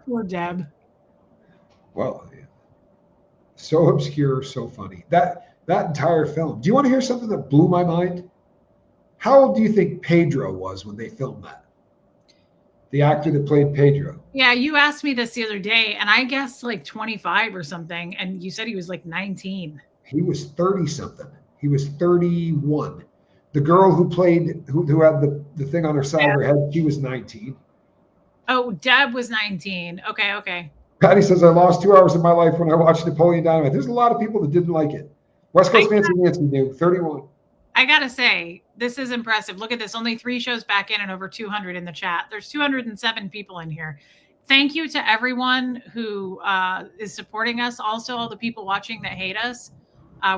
Poor Deb. Well, yeah. So obscure, so funny. That entire film. Do you want to hear something that blew my mind? How old do you think Pedro was when they filmed that? The actor that played Pedro. Yeah, you asked me this the other day, and I guessed like 25 or something, and you said he was like 19. He was 30-something. He was 31. The girl who had the thing on her side of her head, she was 19. Oh, Deb was 19. Okay. Patty says, I lost 2 hours of my life when I watched Napoleon Dynamite. There's a lot of people that didn't like it. West Coast Fancy Nancy knew, 31. I got to say, this is impressive. Look at this. Only 3 shows back in and over 200 in the chat. There's 207 people in here. Thank you to everyone who is supporting us. Also, all the people watching that hate us.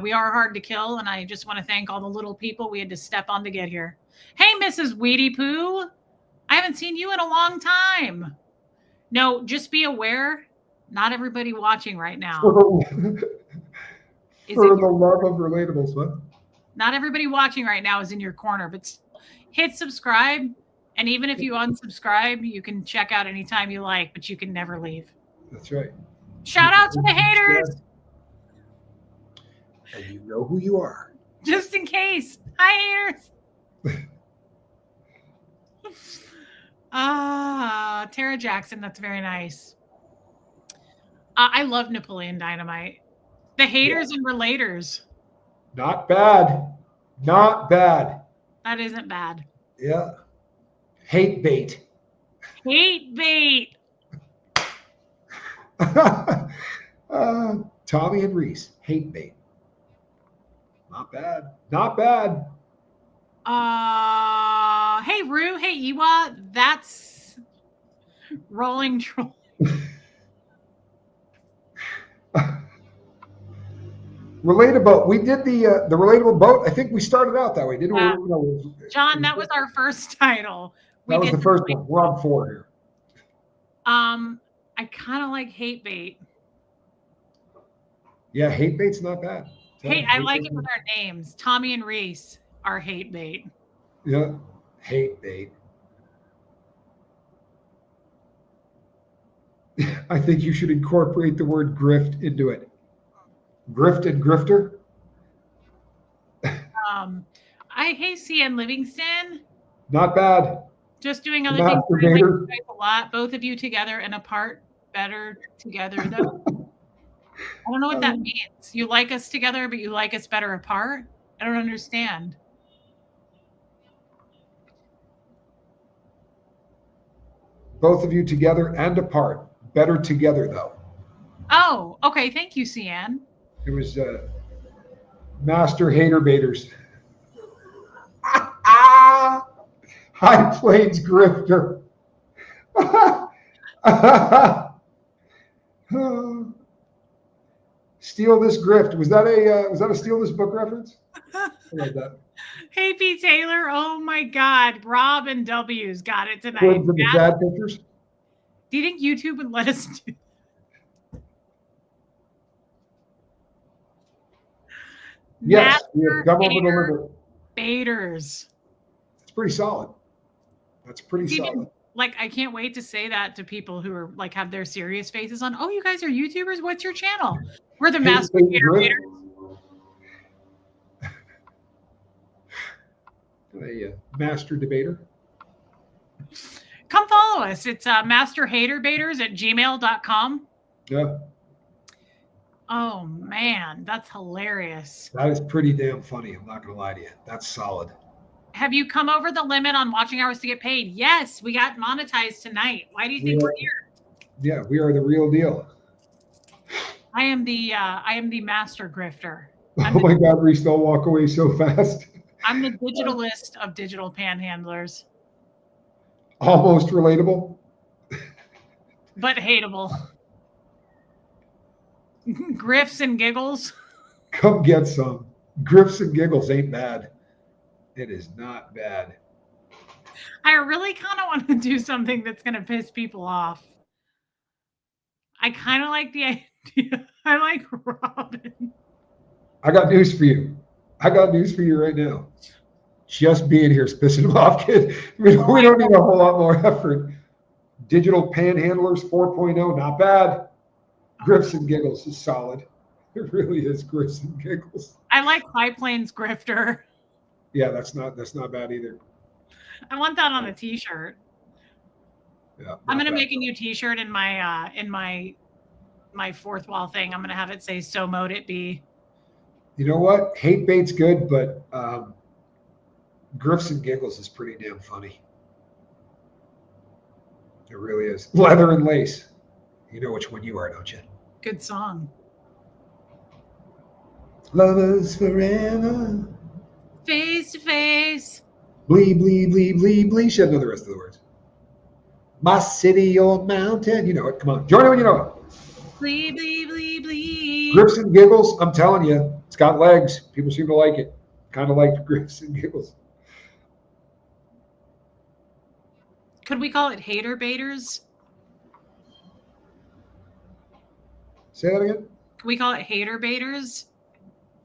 We are hard to kill, and I just want to thank all the little people we had to step on to get here. Hey, Mrs. Weedy Poo. I haven't seen you in a long time. No, just be aware, not everybody watching right now. For the love of relatables, what? Not everybody watching right now is in your corner, but hit subscribe. And even if you unsubscribe, you can check out anytime you like, but you can never leave. That's right. Shout out to the haters. And you know who you are. Just in case. Hi, haters. Tara Jackson. That's very nice. I love Napoleon Dynamite. The haters and relators. Not bad. Not bad. That isn't bad. Yeah. Hate bait. Hate bait. Tommy and Reese. Hate bait. Not bad. Not bad. Hey Rue. Hey Iwa. That's rolling troll. Relatable. We did the relatable boat. I think we started out that way, didn't Yeah. we? John, that was our first title. That was the first one. We're on 4 here. I kind of like hate bait. Yeah, hate bait's not bad. Hey, I like it with our names. Tommy and Reese are hate bait. Yeah, hate bait. I think you should incorporate the word grift into it. Grift and grifter. Hey CN Livingston. Not bad. Just doing other things. I like you guys a lot. Both of you together and apart. Better together though. I don't know what that means. You like us together, but you like us better apart? I don't understand. Both of you together and apart. Better together though. Oh, okay. Thank you, CN. It was Master Hater Baiters. High Plains Grifter. Steal This Grift. Was that a Steal This Book reference? I like that. Hey P. Taylor. Oh my God. Rob and W's got it tonight. Twins and the dad pictures. Do you think YouTube would let us do? Yes, we have come over the limit. Baiters. It's pretty solid. That's pretty solid. Like, I can't wait to say that to people who are like have their serious faces on. Oh, you guys are YouTubers? What's your channel? We're the Master Hater Baiters. A master debater. Come follow us. It's masterhaterbaiters@gmail.com. Yeah. Oh man, that's hilarious. That is pretty damn funny. I'm not gonna lie to you. That's solid. Have you come over the limit on watching hours to get paid? Yes, we got monetized tonight. Why do you think we're here? Yeah, we are the real deal. I am the master grifter. Oh my God, Reese, don't walk away so fast. I'm the digitalist of digital panhandlers. Almost relatable. But hateable. Grifts and giggles. Come get some. Grifts and giggles ain't bad. It is not bad. I really kind of want to do something that's going to piss people off. I kind of like the idea. I like Robin. I got news for you. I got news for you right now. Just being here is pissing them off, kid. We don't need a whole lot more effort. Digital Panhandlers 4.0, not bad. Grifts and giggles is solid. It really is grifts and giggles. I like High Plains Grifter. Yeah, that's not bad either. I want that on a t-shirt. Yeah, I'm gonna make a new t-shirt in my fourth wall thing. I'm gonna have it say "So mote it be." You know what? Hate bait's good, but grifts and giggles is pretty damn funny. It really is. Leather and lace. You know which one you are, don't you? Good song. Lovers forever. Face to face. Blee, blee, blee, blee, blee. She doesn't know the rest of the words. My city or mountain. You know it. Come on. Join it when you know it. Blee, blee, blee, blee. Grifts and giggles. I'm telling you, it's got legs. People seem to like it. Kind of like grifts and giggles. Could we call it hater baiters? Say that again. Could we call it hater baiters?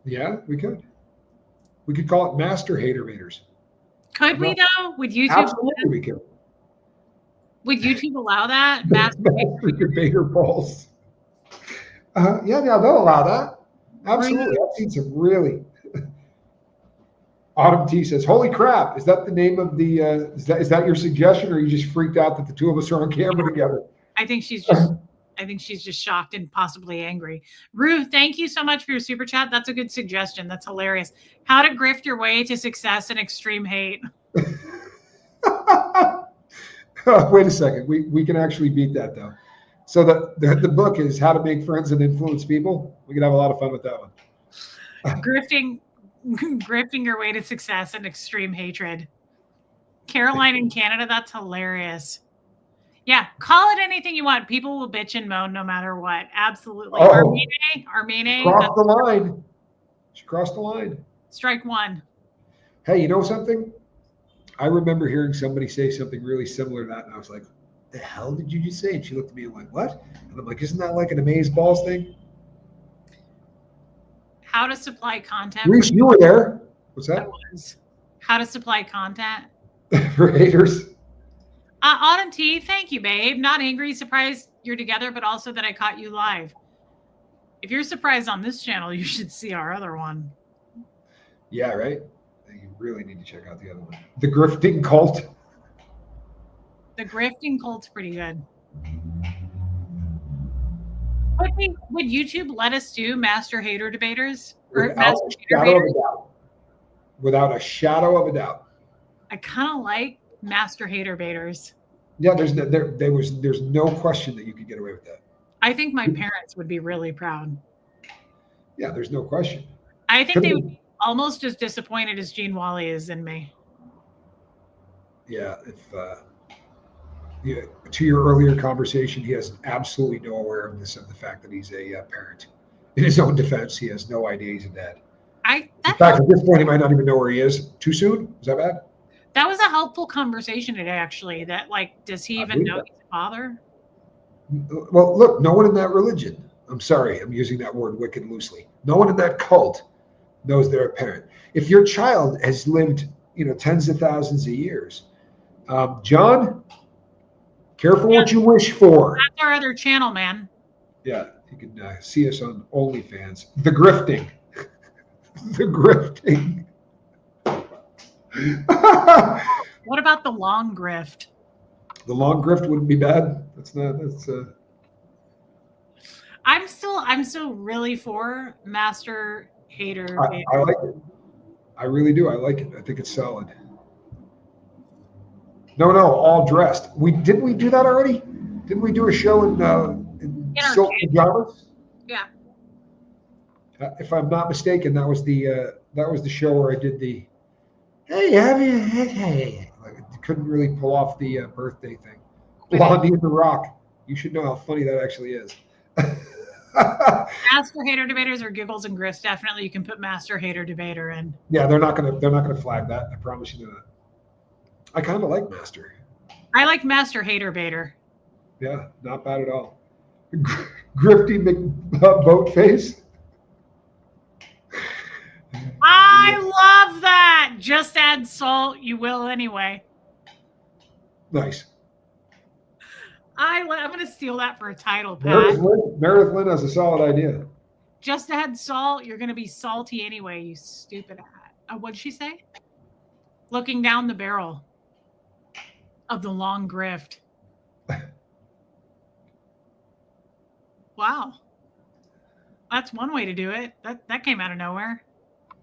Yeah, we could. We could call it master hater baiters. Could we though? Would YouTube? Absolutely, we could. Would YouTube allow that? Master debater balls. Yeah, they'll allow that. Absolutely. I've seen some really. Autumn T says, "Holy crap! Is that the name of the? Is that your suggestion, or you just freaked out that the two of us are on camera together?" I think she's just shocked and possibly angry. Ruth, thank you so much for your super chat. That's a good suggestion. That's hilarious. How to grift your way to success and extreme hate. Wait a second. We can actually beat that though. So the book is How to Make Friends and Influence People. We can have a lot of fun with that one. Grifting your way to success and extreme hatred. Caroline in Canada, that's hilarious. Yeah, call it anything you want. People will bitch and moan no matter what. Absolutely. Oh, Armine. Crossed the line. She crossed the line. Strike one. Hey, you know something? I remember hearing somebody say something really similar to that, and I was like, "The hell did you just say?" And she looked at me and went, "What?" And I'm like, "Isn't that like an amaze balls thing?" How to supply content. Reese, you were there. What's that? How to supply content for haters. Autumn T, thank you, babe. Not angry, surprised you're together, but also that I caught you live. If you're surprised on this channel, you should see our other one. Yeah, right? You really need to check out the other one. The Grifting Cult. The Grifting Cult's pretty good. Would YouTube let us do Master Hater Debaters? Without a shadow of a doubt. I kind of like Master Hater Debaters. Yeah, there's no question that you could get away with that. I think my parents would be really proud. Yeah, there's no question. I think they would be almost as disappointed as Gene Wally is in me. Yeah, to your earlier conversation, he has absolutely no awareness of the fact that he's a parent. In his own defense, he has no idea he's a dad. In fact, at this point, he might not even know where he is. Too soon? Is that bad? That was a helpful conversation today, actually. That, like, does he even know he's a father? Well, look, no one in that religion, I'm sorry, I'm using that word wicked loosely. No one in that cult knows they're a parent. If your child has lived, tens of thousands of years, John, careful what you wish for. That's our other channel, man. Yeah, you can see us on OnlyFans. The Grifting. The Grifting. What about the long grift? The long grift wouldn't be bad. I'm still really for Master Hater. I like it. I really do. I like it. I think it's solid. No, all dressed. Didn't we do that already? Didn't we do a show in silk pajamas? Yeah. If I'm not mistaken, that was the show where I did the hey. I couldn't really pull off the birthday thing. Blondie and the Rock. You should know how funny that actually is. Master Hater Debaters or Giggles and Grifts, definitely you can put Master Hater Debater in. Yeah, they're not gonna flag that. I promise you that. I kind of like Master. I like Master Hater Baiter. Yeah, not bad at all. Grifty McBoatface. I love that. Just add salt. You will anyway. Nice. I'm going to steal that for a title, Pat. Meredith Lynn has a solid idea. Just add salt. You're going to be salty anyway, you stupid hat. What'd she say? Looking down the barrel of the long grift. Wow. That's one way to do it. That came out of nowhere.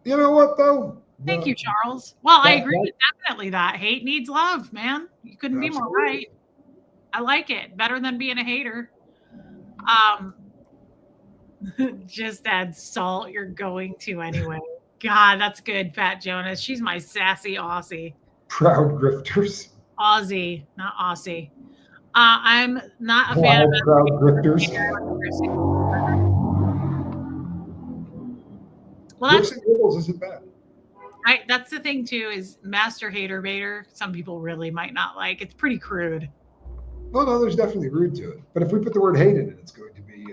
You know what, though? Thank you, Charles. Well, I agree with definitely that. Hate needs love, man. You couldn't be more right. I like it. Better than being a hater. Just add salt. You're going to anyway. God, that's good, Pat Jonas. She's my sassy Aussie. Proud grifters. Aussie, not Aussie. I'm not a fan of proud grifters. Well, that's isn't bad. That's the thing too. Is Master Hater Baiter? Some people really might not like. It's pretty crude. No, there's definitely rude to it. But if we put the word hate in it, it's going to be.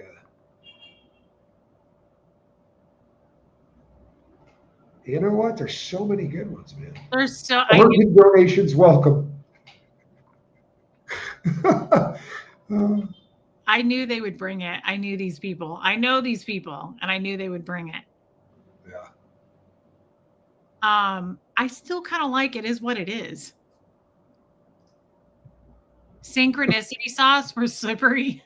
You know what? There's so many good ones, man. There's so. Organ donations welcome. I knew they would bring it. I knew these people. I know these people, and I knew they would bring it. I still kind of like it is what it is. Synchronicity sauce for slippery.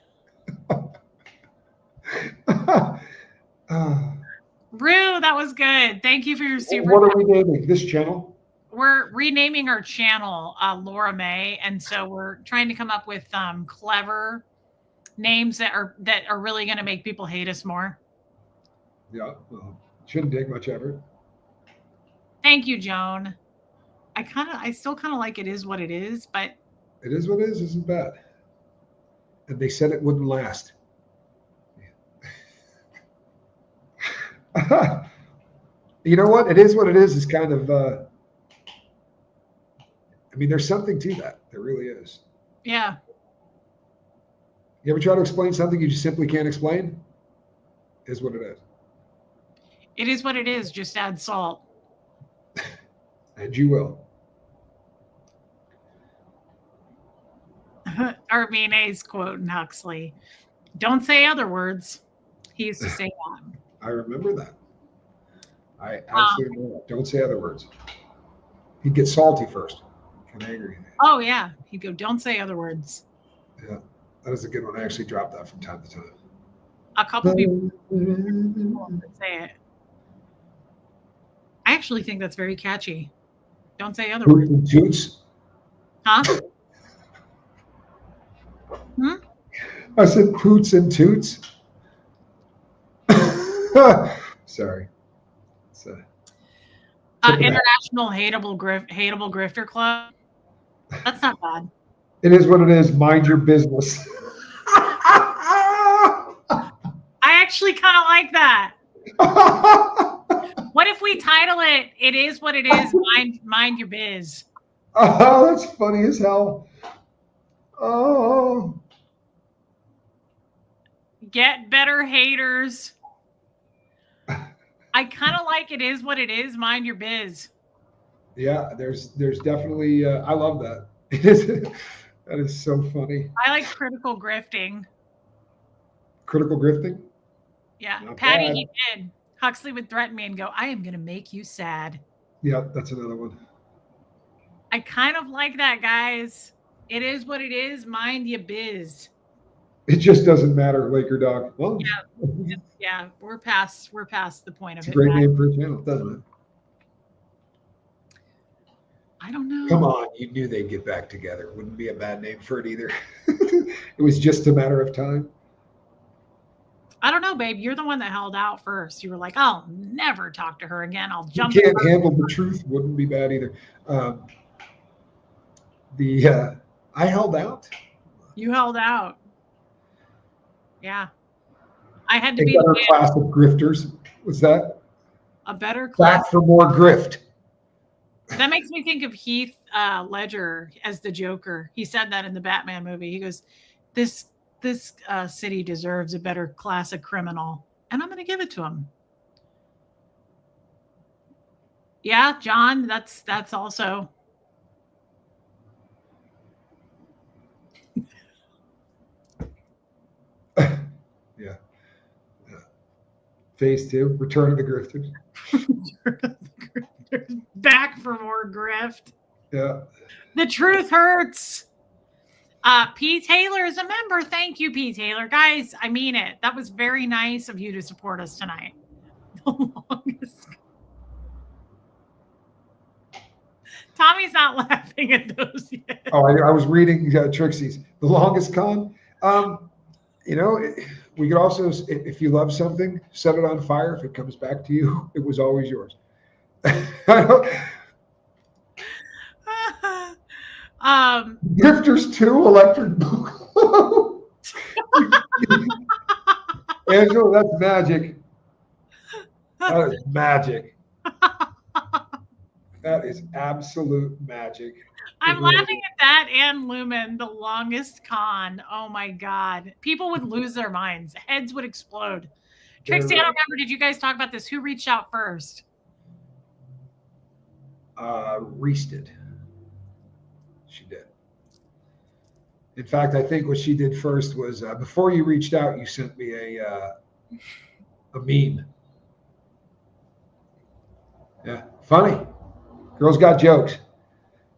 Rue, that was good. Thank you for your super. What are we naming this channel? We're renaming our channel Laura May, and so we're trying to come up with clever names that are really going to make people hate us more. Yeah, well, shouldn't take much effort. Thank you, Joan. I still kind of like it is what it is, but it is what it is. Isn't bad. And they said it wouldn't last. You know what? It is what it is. Is kind of. I mean, there's something to that. There really is. Yeah. You ever try to explain something you just simply can't explain? It is what it is. It is what it is. Just add salt. And you will. Arvine's quoting Huxley. Don't say other words. He used to say that. I remember that. I absolutely know that. Don't say other words. He'd get salty first. Get angry. Oh, yeah. He'd go, don't say other words. Yeah. That is a good one. I actually drop that from time to time. A couple people say it. I actually think that's very catchy. Don't say other words. And toots. Huh? I said poots and toots. Sorry. International Hateable Grifter Club. That's not bad. It is what it is. Mind your business. I actually kind of like that. What if we title it, It Is What It Is, Mind Your Biz? Oh, that's funny as hell. Oh. Get better haters. I kind of like It Is What It Is, Mind Your Biz. Yeah, there's definitely, I love that. That is so funny. I like critical grifting. Critical grifting? Yeah. Not Patty, bad. he did. Huxley would threaten me and go, I am going to make you sad. Yeah, that's another one. I kind of like that, guys. It is what it is. Mind your biz. It just doesn't matter, Laker Dog. Well, yeah, we're past the point of it's it. a great name for a channel, doesn't it? I don't know. Come on, you knew they'd get back together. Wouldn't be a bad name for it either. It was just a matter of time. I don't know, babe. You're the one that held out first. You were like, I'll never talk to her again. I'll jump. You can't handle the truth. Wouldn't be bad either. I held out. You held out. Yeah. I had to A be better class of grifters. Was that? A better class. Back for more grift. That makes me think of Heath Ledger as the Joker. He said that in the Batman movie. He goes, this city deserves a better class of criminal, and I'm going to give it to him. Yeah, John, that's also. Yeah. Phase 2, Return of the Grifters. Back for more grift. Yeah. The truth hurts. P. Taylor is a member. Thank you, P. Taylor. Guys, I mean it. That was very nice of you to support us tonight. The longest. Tommy's not laughing at those yet. Oh, I was reading Trixie's. The longest con. We could also, if you love something, set it on fire. If it comes back to you, it was always yours. Grifters 2 Electric Boogaloo. Angela, that's magic. That is magic. That is absolute magic. I'm laughing at that and Lumen, the longest con. Oh my God. People would lose their minds. Heads would explode. Trixie, I don't remember. Did you guys talk about this? Who reached out first? Reese did. She did. In fact, I think what she did first was before you reached out, you sent me a meme. Yeah, funny. Girls got jokes.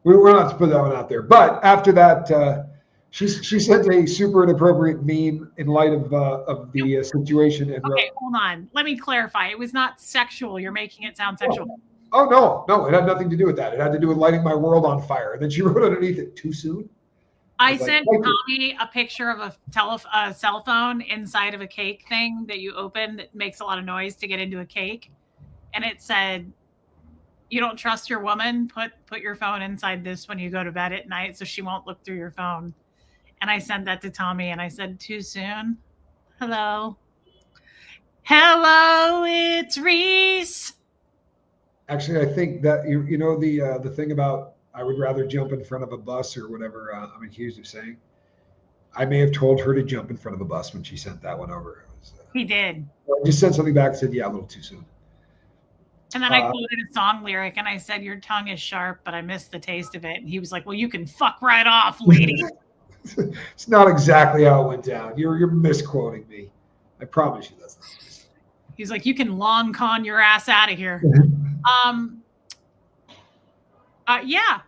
We're not to put that one out there. But after that, she sent a super inappropriate meme in light of the situation. And Okay, hold on. Let me clarify. It was not sexual. You're making it sound sexual. Oh no, it had nothing to do with that. It had to do with lighting my world on fire. And then she wrote underneath it, "Too soon." I sent Tommy a picture of a cell phone inside of a cake thing that you open that makes a lot of noise to get into a cake, and it said, "You don't trust your woman? Put your phone inside this when you go to bed at night, so she won't look through your phone." And I sent that to Tommy, and I said, "Too soon? Hello, it's Reese." Actually, I think that you know the thing about I would rather jump in front of a bus or whatever I'm accused of saying. I may have told her to jump in front of a bus when she sent that one over. He did. I just sent something back and said, "Yeah, a little too soon." And then I quoted a song lyric and I said, "Your tongue is sharp, but I miss the taste of it." And he was like, "Well, you can fuck right off, lady." It's not exactly how it went down. You're misquoting me. I promise you that's not. He's like, "You can long con your ass out of here." Yeah,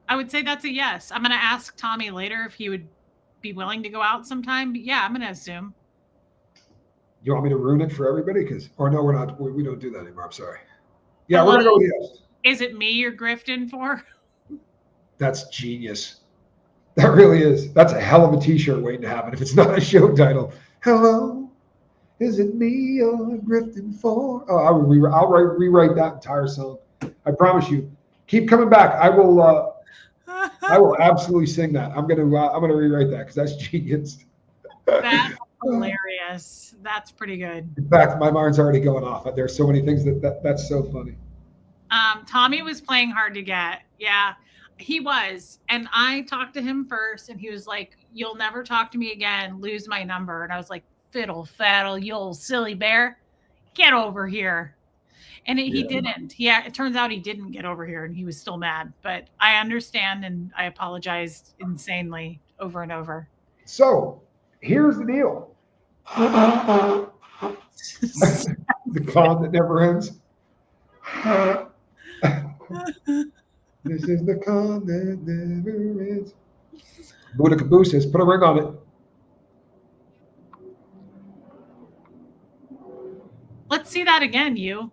I would say that's a yes. I'm going to ask Tommy later if he would be willing to go out sometime. But yeah, I'm going to assume. You want me to ruin it for everybody? Or no, we're not. We don't do that anymore. I'm sorry. Yeah, we're going to go with yes. Is it me you're grifting for? That's genius. That really is. That's a hell of a T-shirt waiting to happen if it's not a show title. Hello, is it me you're grifting for? Oh, I'll rewrite that entire song. I promise you. Keep coming back. I will absolutely sing that. I'm gonna rewrite that because that's genius. That's hilarious. That's pretty good. In fact, my mind's already going off. There's so many things that's so funny. Tommy was playing hard to get. Yeah, he was. And I talked to him first and he was like, "You'll never talk to me again. Lose my number." And I was like, "Fiddle faddle, you old silly bear. Get over here." And he didn't. Yeah, it turns out he didn't get over here and he was still mad. But I understand and I apologized insanely over and over. So here's the deal. The con that never ends. This is the con that never ends. Buddha Caboose says, "Put a ring on it." Let's see that again, you.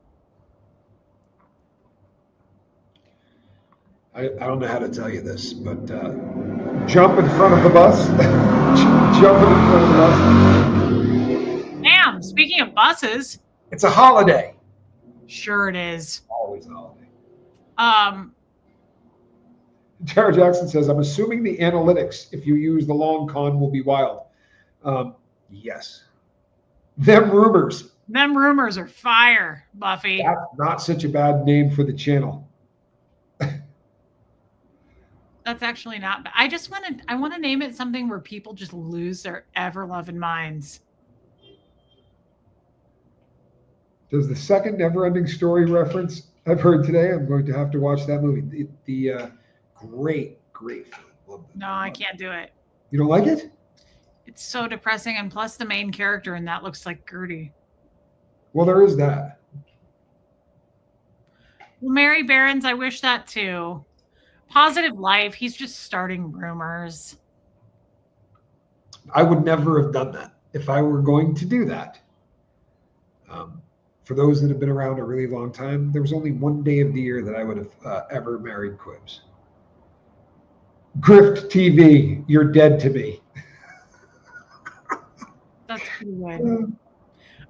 I don't know how to tell you this, but jump in front of the bus. Jump in front of the bus. Damn, speaking of buses. It's a holiday. Sure it is. Always a holiday. Tara Jackson says, "I'm assuming the analytics, if you use the long con, will be wild." Yes. Them rumors. Them rumors are fire, Buffy. That's not such a bad name for the channel. That's actually not bad. I want to name it something where people just lose their ever-loving minds. Does the second Never-Ending Story reference I've heard today? I'm going to have to watch that movie. The great film. No, I can't do it. You don't like it? It's so depressing, and plus the main character in that looks like Gertie. Well, there is that. Well, Mary Behrens, I wish that too. Positive Life, he's just starting rumors. I would never have done that if I were going to do that. For those that have been around a really long time, there was only one day of the year that I would have ever married Quibs. Grift TV, you're dead to me. That's pretty good.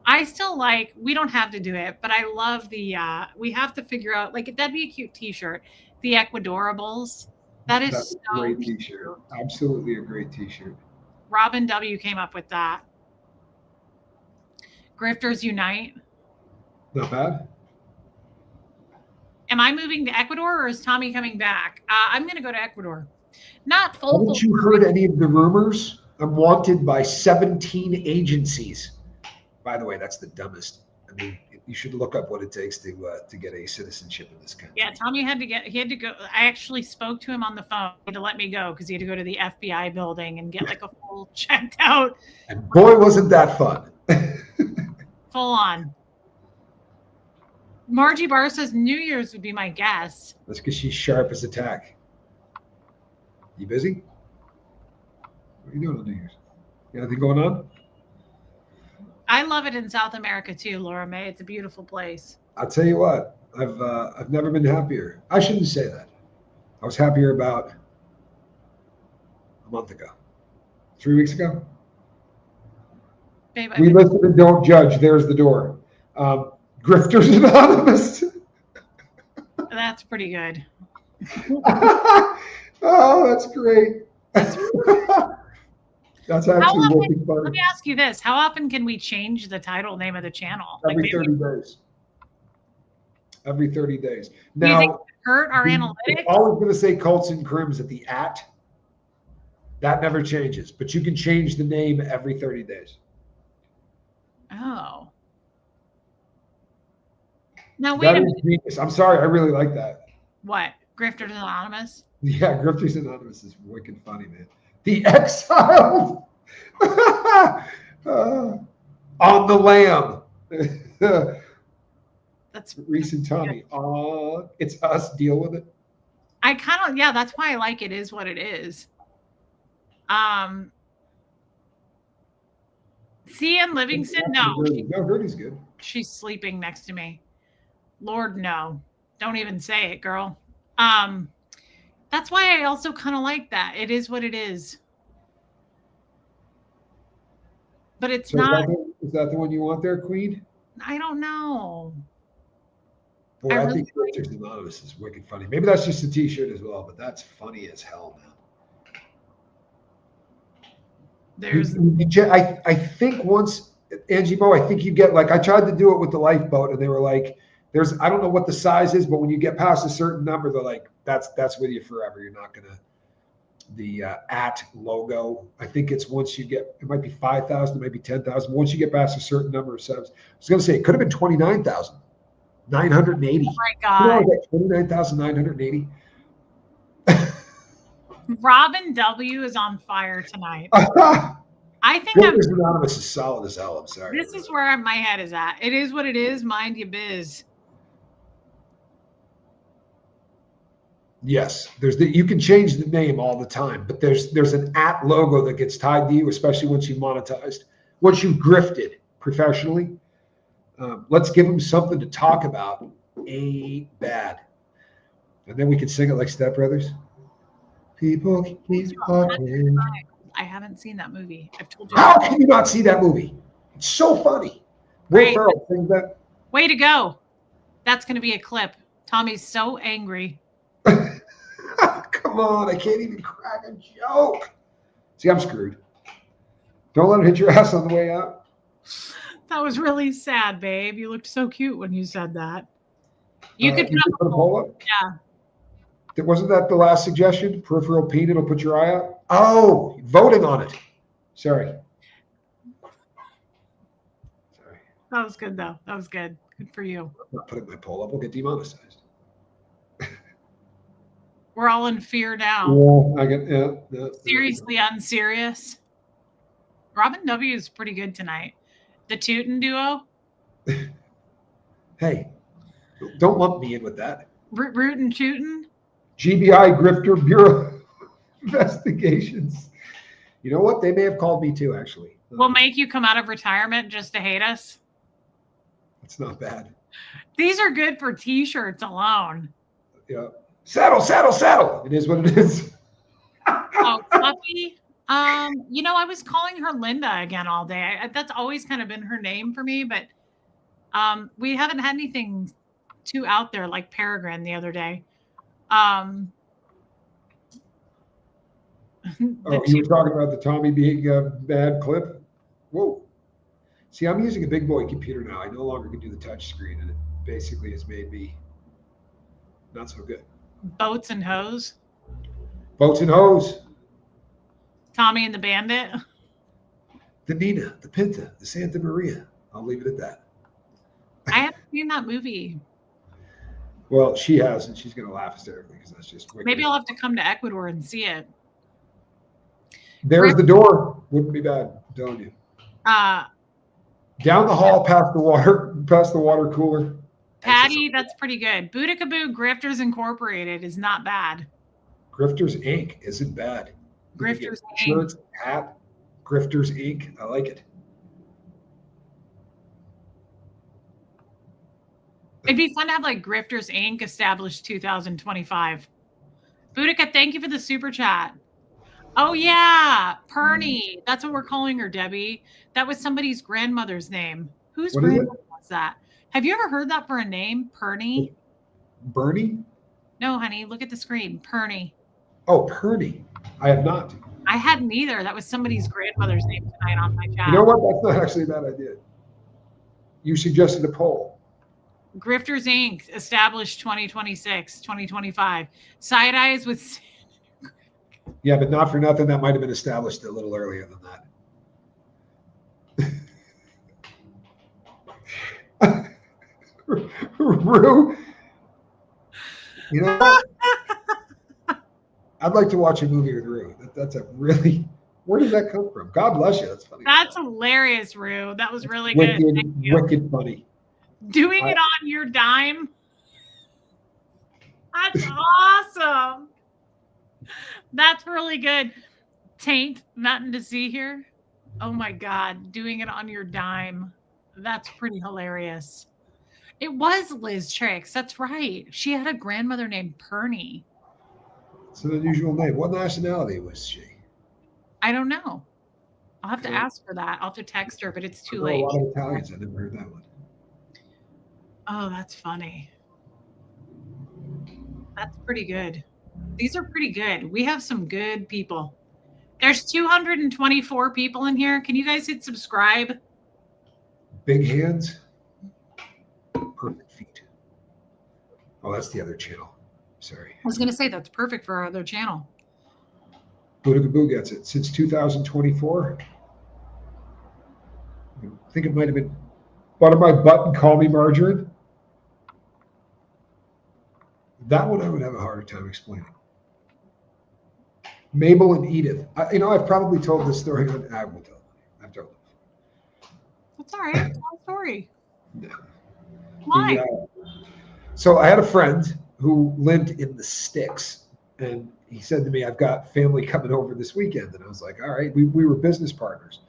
I still like, we don't have to do it, but I love we have to figure out, like, that'd be a cute t-shirt. The Ecuadorables. That's a great t-shirt. Absolutely a great t-shirt. Robin W. came up with that. Grifters Unite. Not bad. Am I moving to Ecuador or is Tommy coming back? I'm going to go to Ecuador. Not full. Haven't you heard any of the rumors? I'm wanted by 17 agencies. By the way, that's the dumbest. I mean, you should look up what it takes to get a citizenship in this country. Yeah, Tommy had to go. I actually spoke to him on the phone to let me go because he had to go to the FBI building and get like a full checked out. And boy, wasn't that fun. Full on. Margie Barr says New Year's would be my guess. That's because she's sharp as a tack. You busy? What are you doing on New Year's? You got anything going on? I love it in South America too, Laura May. It's a beautiful place. I'll tell you what. I've never been happier. I shouldn't say that. I was happier about a month ago, 3 weeks ago. Babe, We listen and don't judge. There's the door. Grifters Anonymous. that's pretty good. Oh, that's great. That's actually working fun. Let me ask you this. How often can we change the title name of the channel? Every 30 days. Every 30 days. Do you think Now, it hurt our it's analytics? always going to say Colts and Crims at the @. That never changes, but you can change the name every 30 days. Oh. Now, wait That a is minute. genius. I'm sorry. I really like that. What? Grifters Anonymous? Yeah, Grifters Anonymous is wicked funny, man. The Exiled. On the Lamb. That's Reese and Tommy. It's us. Deal with it. I kind of, yeah, that's why I like it is what it is. CN Livingston, no, No, Gertie's good. she's sleeping next to me. Lord, no. Don't even say it, girl. That's why I also kind of like that. It is what it is. But it's So not, is that the one you want there, Queen? I don't know. Boy, I I really think Grifters Anonymous is wicked funny. Maybe that's just a T-shirt as well, but that's funny as hell now. There's, I think once, Angie Mo, I think you get like, I tried to do it with the lifeboat and they were like, I don't know what the size is, but when you get past a certain number, they're like, that's with you forever. You're not going to, the @ logo. I think it's once you get, it might be 5,000, it might be 10,000. Once you get past a certain number of subs, I was going to say, it could have been 29,980. oh my God. 29,980. Robin W is on fire tonight. I think Grifters Anonymous is solid as hell. I'm sorry. this is where my head is at. It is what it is. Mind your biz. Yes, you can change the name all the time, but there's an @ logo that gets tied to you, especially once you've monetized, once you've grifted professionally. Let's give them something to talk about. Ain't bad. And then we can sing it like Step Brothers. People keep talking. I haven't seen that movie. I've told you. How can you not see that movie? It's so funny. Will Great. Ferrell sings that. Way to go. That's going to be a clip. Tommy's so angry. Come on, I can't even crack a joke. See, I'm screwed. Don't let it hit your ass on the way out. That was really sad, babe. You looked so cute when you said that. You could You put put up a a poll up? Yeah. Wasn't that the last suggestion? Peripheral peanut will put your eye out? Oh, voting on it. Sorry. That was good, though. That was good. Good for you. I'm not putting my poll up. We'll get demonetized. We're all in fear now. Yeah. Seriously unserious. Robin W is pretty good tonight. The Tootin duo. Hey, don't lump me in with that. Root and Tootin. GBI Grifter Bureau Investigations. You know what? They may have called me too, actually. Will make you come out of retirement just to hate us. It's not bad. These are good for t-shirts alone. Yeah. Saddle, saddle, saddle. It is what it is. Oh, Fluffy. I was calling her Linda again all day. That's always kind of been her name for me, but we haven't had anything too out there like Peregrine the other day. Oh, you were talking about the Tommy being a bad clip? Whoa. See, I'm using a big boy computer now. I no longer can do the touch screen, and it basically has made me not so good. Boats and Hose. Boats and Hose. Tommy and the Bandit. The Nina, the Pinta, the Santa Maria. I'll leave it at that. I haven't seen that movie. Well, she has, and she's going to laugh hysterically because that's just wicked. Maybe I'll have to come to Ecuador and see it. There's the door. Wouldn't be bad. I'm telling you. Down the hall, past the water cooler. Patty, that's pretty good. Boudicaboo Grifters Incorporated is not bad. Grifters Inc. isn't bad. Grifters Inc. Insurance, hat, Grifters Inc. I like it. It'd be fun to have like Grifters Inc. established 2025. Boudica, thank you for the super chat. Oh yeah, Perny. That's what we're calling her, Debbie. That was somebody's grandmother's name. Whose grandmother was that? Have you ever heard that for a name, Perny? Bernie? No, honey. Look at the screen, Perny. Oh, Perny. I have not. I hadn't either. That was somebody's grandmother's name tonight on my chat. You know what? That's not actually a bad idea. You suggested a poll. Grifters Inc. established 2026, 2025. Side eyes with. Yeah, but not for nothing. That might have been established a little earlier than that. Rue, you know what? I'd like to watch a movie with Rue. That's a really. Where did that come from? God bless you. That's funny. That's hilarious, Rue. That was really good. Wicked funny. Doing it on your dime. That's awesome. That's really good. Taint, nothing to see here. Oh my God. Doing it on your dime. That's pretty hilarious. It was Liz Tricks. That's right. She had a grandmother named Perny. It's an unusual name. What nationality was she? I don't know. I'll have to ask her that. I'll have to text her, but it's too late. A lot of Italians. I never heard that one. Oh, that's funny. That's pretty good. These are pretty good. We have some good people. There's 224 people in here. Can you guys hit subscribe? Big hands. Perfect feet. Oh, that's the other channel. Sorry. I was going to say that's perfect for our other channel. Boudicaboo gets it. Since 2024. I think it might have been butter my butt and call me margarine. That one I would have a harder time explaining. Mabel and Edith. I've probably told this story. I will tell it. I've told it. That's all right. Tell a story. No. Why? So I had a friend who lived in the sticks, and he said to me, I've got family coming over this weekend. And I was like, all right, we were business partners.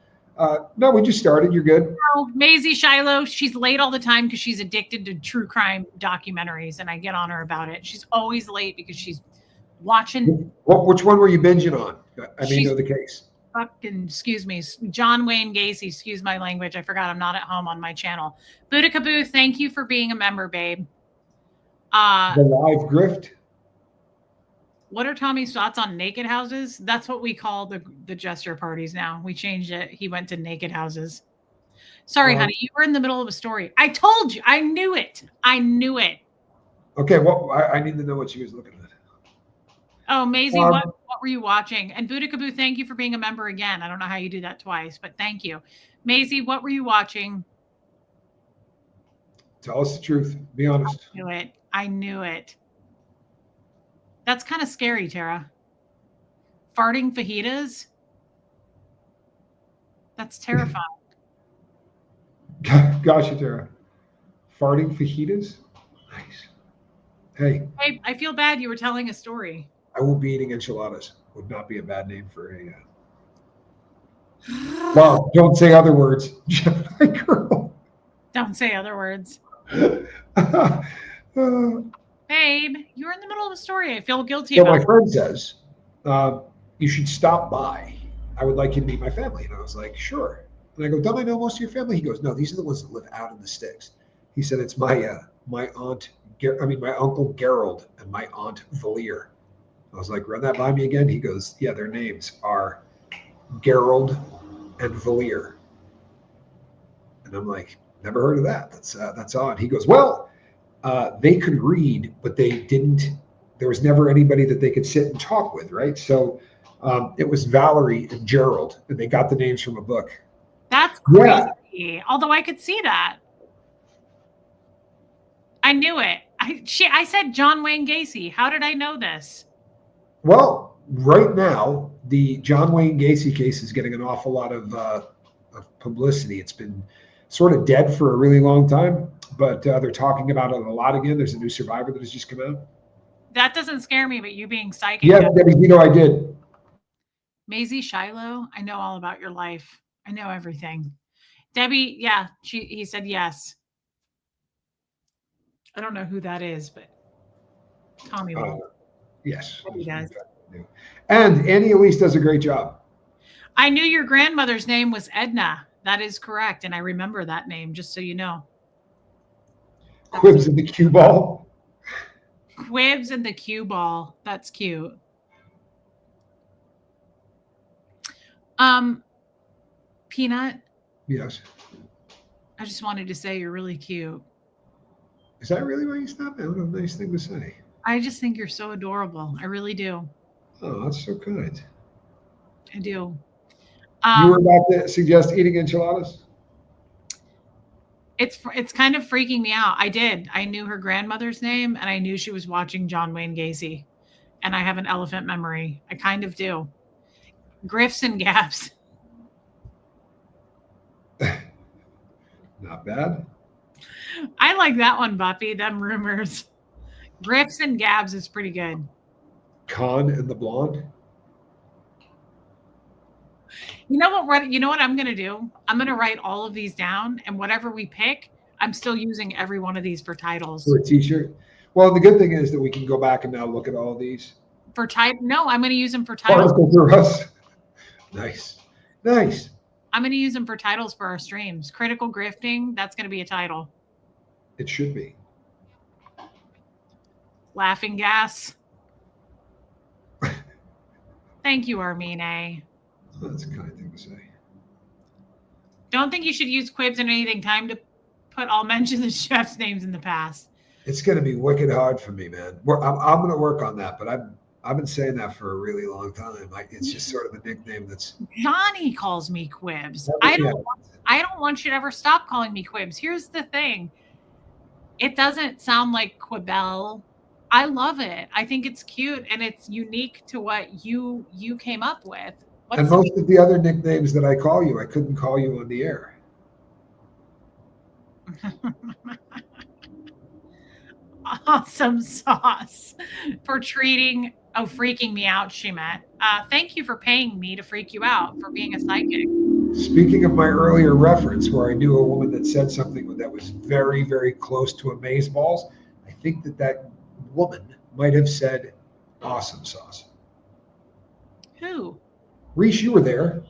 No, we just started. You're good. Oh, Maisie Shiloh, she's late all the time because she's addicted to true crime documentaries, and I get on her about it. She's always late because she's watching. Which one were you binging on? I may know the case. Fucking, excuse me, John Wayne Gacy, excuse my language. I forgot I'm not at home on my channel. Boudicaboo, thank you for being a member, babe. The live grift. What are Tommy's thoughts on naked houses? That's what we call the Jester parties now. We changed it. He went to naked houses. Sorry, honey. You were in the middle of a story. I told you. I knew it. I knew it. Okay, well, I need to know what she was looking at. Oh, Maisie, what were you watching? And Boudicaboo, thank you for being a member again. I don't know how you do that twice, but thank you. Maisie, what were you watching? Tell us the truth. Be honest. I knew it. I knew it. That's kind of scary, Tara. Farting fajitas? That's terrifying. Gotcha, Tara. Farting fajitas? Nice. Hey. I feel bad you were telling a story. I will be eating enchiladas. Would not be a bad name for a... Well, don't say other words. Gemini girl. Don't say other words. Babe, you were in the middle of a story. I feel guilty about it. My friend says, you should stop by. I would like you to meet my family. And I was like, sure. And I go, don't I know most of your family? He goes, no, these are the ones that live out in the sticks. He said, it's my uncle Gerald and my aunt Valier. I was like, run that by me again. He goes, yeah, their names are Gerald and Valier. And I'm like, never heard of that. That's odd. He goes, well, they could read, but they didn't. There was never anybody that they could sit and talk with, right? So it was Valerie and Gerald, and they got the names from a book. That's crazy. Yeah. Although I could see that. I knew it. I said John Wayne Gacy. How did I know this? Well, right now, the John Wayne Gacy case is getting an awful lot of publicity. It's been sort of dead for a really long time. but they're talking about it a lot again. There's a new Survivor that has just come out. That doesn't scare me, but you being psychic. Yeah, Debbie, you know I did. Maisie Shiloh, I know all about your life. I know everything. Debbie, yeah, he said yes. I don't know who that is, but Tommy will. Yes. He does. And Annie Elise does a great job. I knew your grandmother's name was Edna. That is correct. And I remember that name, just so you know. Quibs and the cue ball. Quibs and the cue ball. That's cute. Peanut. Yes. I just wanted to say you're really cute. Is that really why you stopped? What a nice thing to say. I just think you're so adorable. I really do. Oh, that's so kind. I do. You were about to suggest eating enchiladas? It's kind of freaking me out. I did. I knew her grandmother's name, and I knew she was watching John Wayne Gacy. And I have an elephant memory. I kind of do. Griffs and gaps. Not bad. I like that one, Buffy. Them rumors. Griffs and Gabs is pretty good. Con and the Blonde. You know what I'm going to do? I'm going to write all of these down, and whatever we pick, I'm still using every one of these for titles. For a t-shirt. Well, the good thing is that we can go back and now look at all of these. For type? No, I'm going to use them for titles. Go through us. Nice. Nice. I'm going to use them for titles for our streams. Critical grifting, that's going to be a title. It should be. Laughing gas. Thank you, Armine. That's a kind thing to say. Don't think you should use quibs in anything. Time to put all mention the chef's names in the past. It's going to be wicked hard for me, man. I'm going to work on that, but I've been saying that for a really long time. It's just sort of a nickname that's. Johnny calls me quibs. I don't want you to ever stop calling me quibs. Here's the thing. It doesn't sound like Quibble. I love it. I think it's cute and it's unique to what you came up with. And most of the other nicknames that I call you, I couldn't call you on the air. Awesome sauce for freaking me out, she meant. Thank you for paying me to freak you out for being a psychic. Speaking of my earlier reference where I knew a woman that said something that was very, very close to amazeballs, I think that woman might have said awesome sauce. Who? Reese, you were there.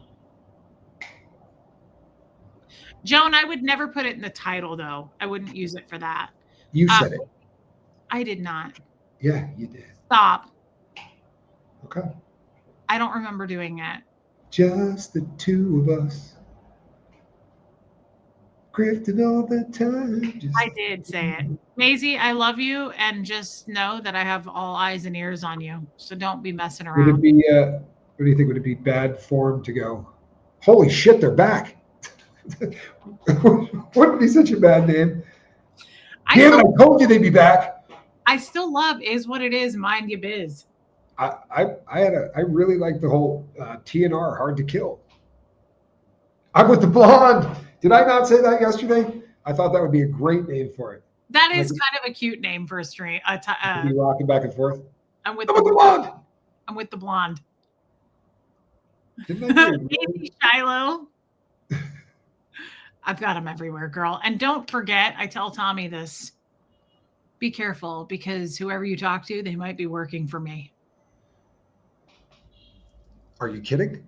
Joan, I would never put it in the title, though. I wouldn't use it for that. You said it. I did not. Yeah, you did. Stop. Okay. I don't remember doing it. Just the two of us. Grifting all the time. I did say it. Maisie, I love you, and just know that I have all eyes and ears on you. So don't be messing around. Would it be, what do you think? Would it be bad form to go, holy shit, they're back? Wouldn't be such a bad name. Damn it, I told you they'd be back. I still love Is What It Is, Mind Your Biz. I really like the whole TNR, Hard to Kill. I'm with the Blonde. Did I not say that yesterday? I thought that would be a great name for it. That is kind of a cute name for a stream. Be rocking back and forth. I'm with the Blonde. I'm with the Blonde. Maybe Shiloh. I've got them everywhere, girl. And don't forget, I tell Tommy this. Be careful, because whoever you talk to, they might be working for me. Are you kidding?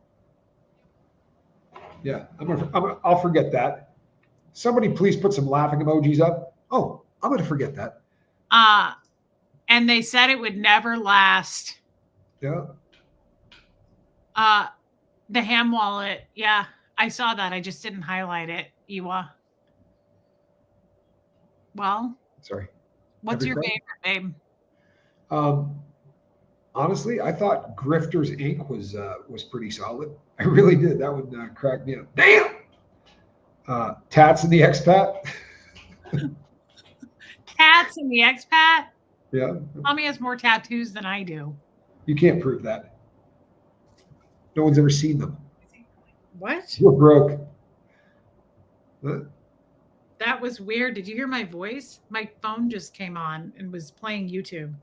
Yeah, I'll forget that. Somebody please put some laughing emojis up. Oh, I'm going to forget that. And they said it would never last. Yeah. The ham wallet. Yeah, I saw that. I just didn't highlight it. Iwa. Well, sorry. What's your favorite, babe? Honestly, I thought Grifters Inc. was pretty solid. I really did. That would crack me up. Damn. Tats and the Expat. Tats and the Expat. Yeah. Tommy has more tattoos than I do. You can't prove that. No one's ever seen them. What? We're broke. What? That was weird. Did you hear my voice? My phone just came on and was playing YouTube.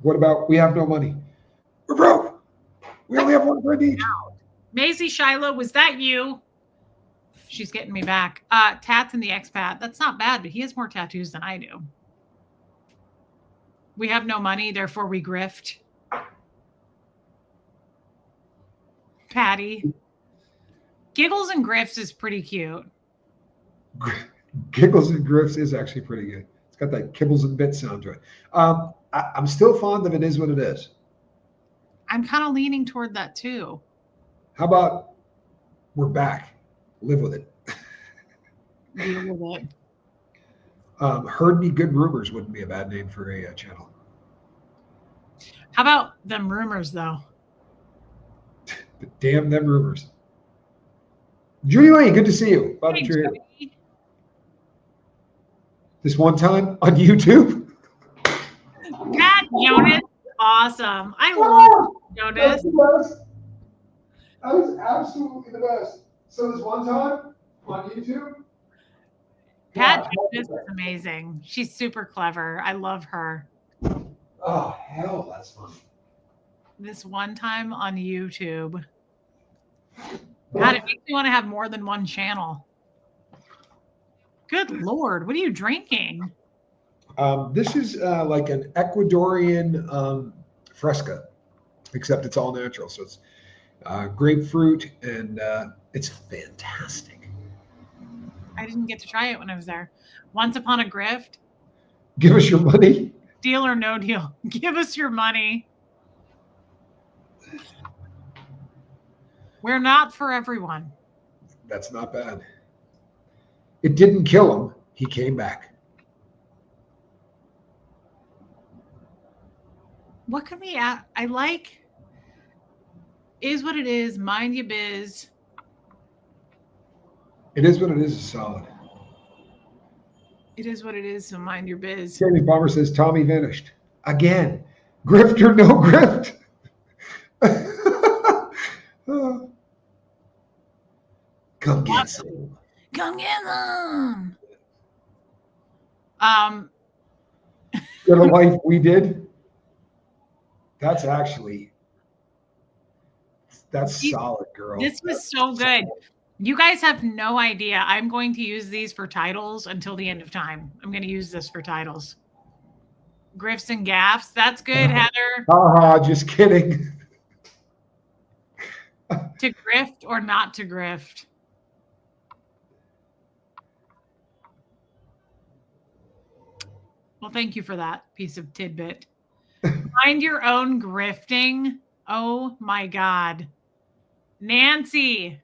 What about we have no money? We're broke. We only have one friend each. Maisie Shiloh, was that you? She's getting me back. Tats in the expat. That's not bad, but he has more tattoos than I do. We have no money, therefore we grift. Patty. Giggles and Grifts is pretty cute. Giggles and Grifts is actually pretty good. It's got that kibbles and bits sound to it. I'm still fond of It Is What It Is. I'm kind of leaning toward that too. How about We're Back? Live with it. Deal with it. Heard Me Good Rumors wouldn't be a bad name for a channel. How about them rumors though? Damn them rumors. Judy Lane, good to see you. Glad that you're here. Jody. This one time on YouTube. Pat Jonas, awesome. I love Jonas. the best. That was absolutely the best. So this one time on YouTube. Pat Jonas is amazing. She's super clever. I love her. Oh, hell, that's funny. This one time on YouTube. God, it makes me want to have more than one channel. Good Lord, what are you drinking? This is like an Ecuadorian Fresca, except it's all natural. So it's grapefruit, and it's fantastic. I didn't get to try it when I was there. Once Upon a Grift. Give us your money. Deal or no deal. Give us your money. We're not for everyone. That's not bad. It didn't kill him. He came back. What can we add? I like Is What It Is, Mind Your Biz. It Is What It Is solid. It is what it is, so mind your biz. Sammy Bomber says Tommy vanished. Again. Grift or no grift? Come get some. Come get them. Get a life we did. That's solid, girl. This was so good. You guys have no idea. I'm going to use these for titles until the end of time. I'm going to use this for titles. Grifts and gaffs. That's good, Heather. Just kidding. To grift or not to grift. Well, thank you for that piece of tidbit. Find your own grifting. Oh my God. Nancy.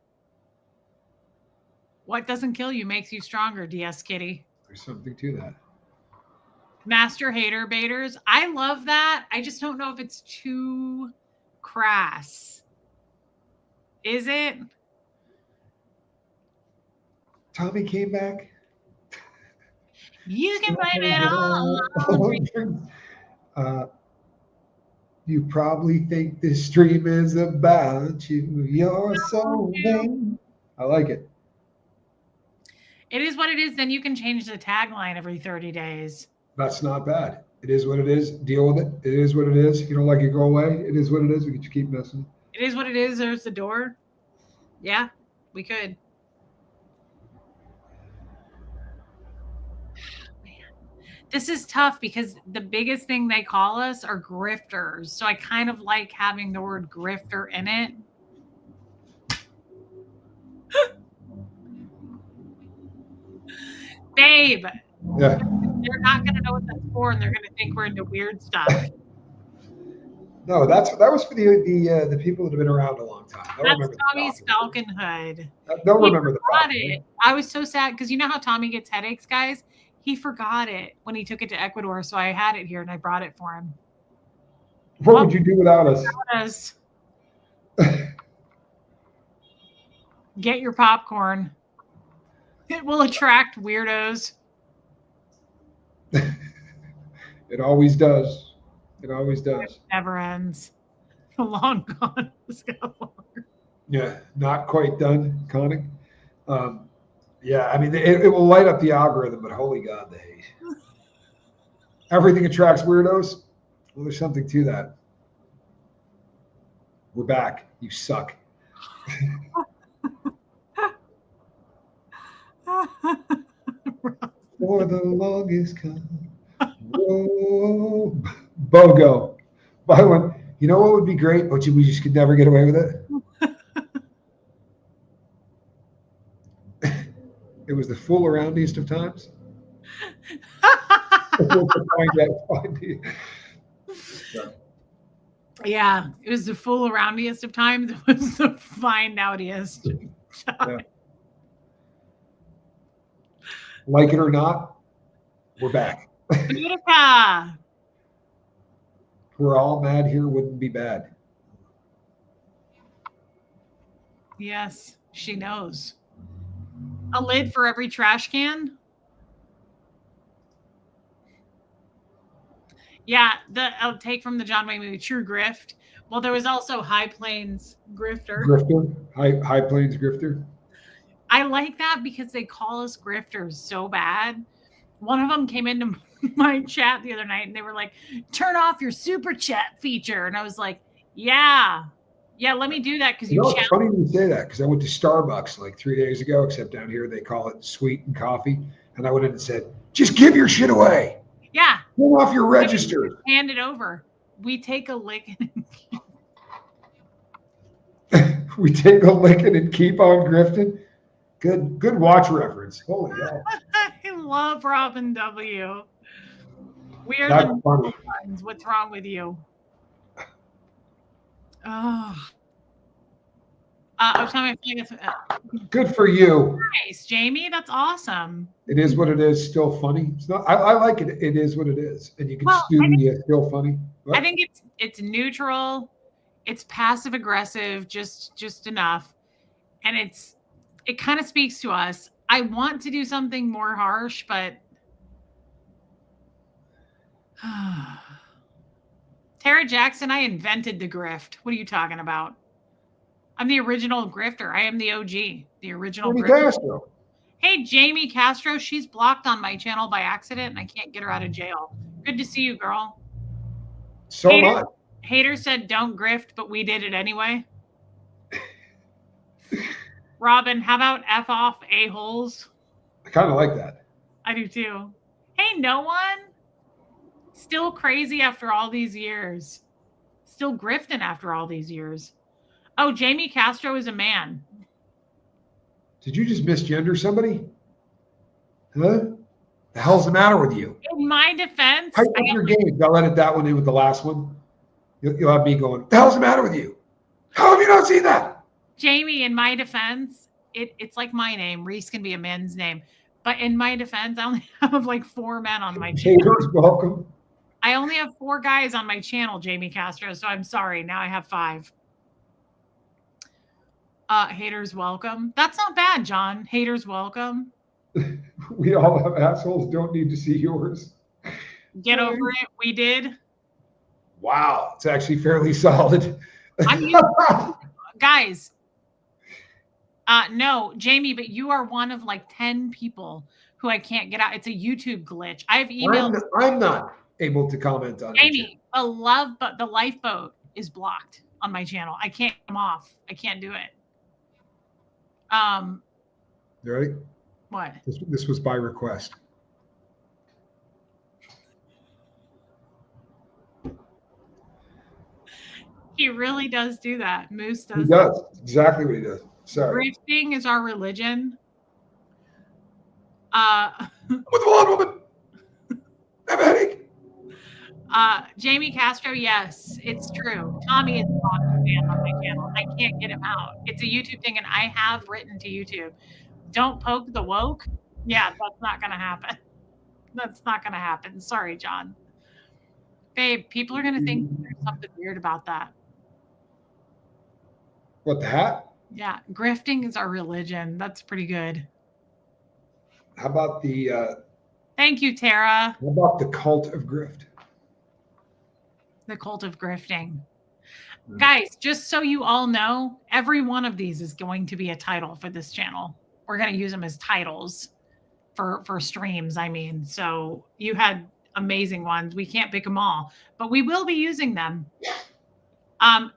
What doesn't kill you makes you stronger, DS Kitty. There's something to that. Master hater baiters. I love that. I just don't know if it's too crass. Is it? Tommy came back. You can blame it all. You probably think this stream is about you. You're so vain. I like it. It is what it is. Then you can change the tagline every 30 days. That's not bad. It is what it is. Deal with it. It is what it is. You don't like it, go away. It is what it is. We could keep messing. It is what it is. There's the door. Yeah, we could. Man, this is tough because the biggest thing they call us are grifters. So I kind of like having the word grifter in it. Babe. Yeah. They're not going to know what that's for, and they're going to think we're into weird stuff. No, that was for the people that have been around a long time. That's Tommy's falcon hood. They'll remember the falcon. It. I was so sad because you know how Tommy gets headaches, guys? He forgot it when he took it to Ecuador, so I had it here and I brought it for him. What would you do without us? Get your popcorn. It will attract weirdos. It always does. It always does. It never ends. Long gone. Yeah, not quite done, Connie. Yeah, I mean, it will light up the algorithm, but holy God, the hate. Everything attracts weirdos. Well, there's something to that. We're back. You suck. For the longest time. Whoa. BOGO. By the way, you know what would be great, but we just could never get away with it? It was the fool aroundiest of times. Yeah, it was the fool aroundiest of times. It was the find outiest. Yeah. Like it or not, we're back. Boudica. We're all mad here wouldn't be bad. Yes, she knows. A lid for every trash can. Yeah, I'll take from the John Wayne movie, True Grift. Well, there was also High Plains Grifter. Grifter, High Plains Grifter. I like that because they call us grifters so bad. One of them came into my chat the other night and they were like, turn off your super chat feature. And I was like, yeah, let me do that because it's funny you say that because I went to Starbucks like 3 days ago, except down here they call it sweet and coffee. And I went in and said, just give your shit away. Yeah. Turn off your register. Hand it over. We take a licking. We take a licking and keep on grifting. Good watch reference. Holy hell. I love Robin W. We are That's the funny. ones. What's wrong with you? Oh. I was telling good for you. Nice, Jamie. That's awesome. It is what it is. Still funny. It's not. I like it. It is what it is, and you can still be still funny. What? I think it's neutral. It's passive aggressive, just enough, and it kind of speaks to us. I want to do something more harsh, but Tara Jackson, I invented the grift. What are you talking about? I'm the original grifter. I am the OG, the original Jamie grifter. Castro. Hey, Jamie Castro, she's blocked on my channel by accident, and I can't get her out of jail. Good to see you, girl. So much. Hater said don't grift, but we did it anyway. Robin, how about F off a-holes? I kind of like that. I do too. Hey, no one? Still crazy after all these years. Still grifting after all these years. Oh, Jamie Castro is a man. Did you just misgender somebody? Huh? The hell's the matter with you? In my defense, hype up your game. I'll edit that one in with the last one. You'll have me going, the hell's the matter with you? How have you not seen that? Jamie, in my defense, it's like my name. Reese can be a man's name. But in my defense, I only have like 4 men on my channel. Haters, welcome. I only have 4 guys on my channel, Jamie Castro. So I'm sorry. Now I have 5. Haters, welcome. That's not bad, John. Haters, welcome. We all have assholes. Don't need to see yours. Get over it. We did. Wow. It's actually fairly solid. Guys. No, Jamie, but you are one of like 10 people who I can't get out. It's a YouTube glitch. I've emailed. I'm not able to comment on it. Jamie, the lifeboat is blocked on my channel. I can't come off. I can't do it. You ready? What? This was by request. He really does do that. Moose does. He does. Exactly what he does. Sorry. Grifting is our religion. With a blonde woman. I have a headache. Jamie Castro, yes, it's true. Tommy is blocked on my channel. I can't get him out. It's a YouTube thing, and I have written to YouTube, don't poke the woke. Yeah, that's not going to happen. That's not going to happen. Sorry, John. Babe, people are going to think there's something weird about that. What, the hat? Yeah, grifting is our religion. That's pretty good. How about the... Thank you, Tara. How about the cult of grift? The cult of grifting. Guys, just so you all know, every one of these is going to be a title for this channel we're going to use them as titles for streams. I mean, so you had amazing ones. We can't pick them all, but we will be using them.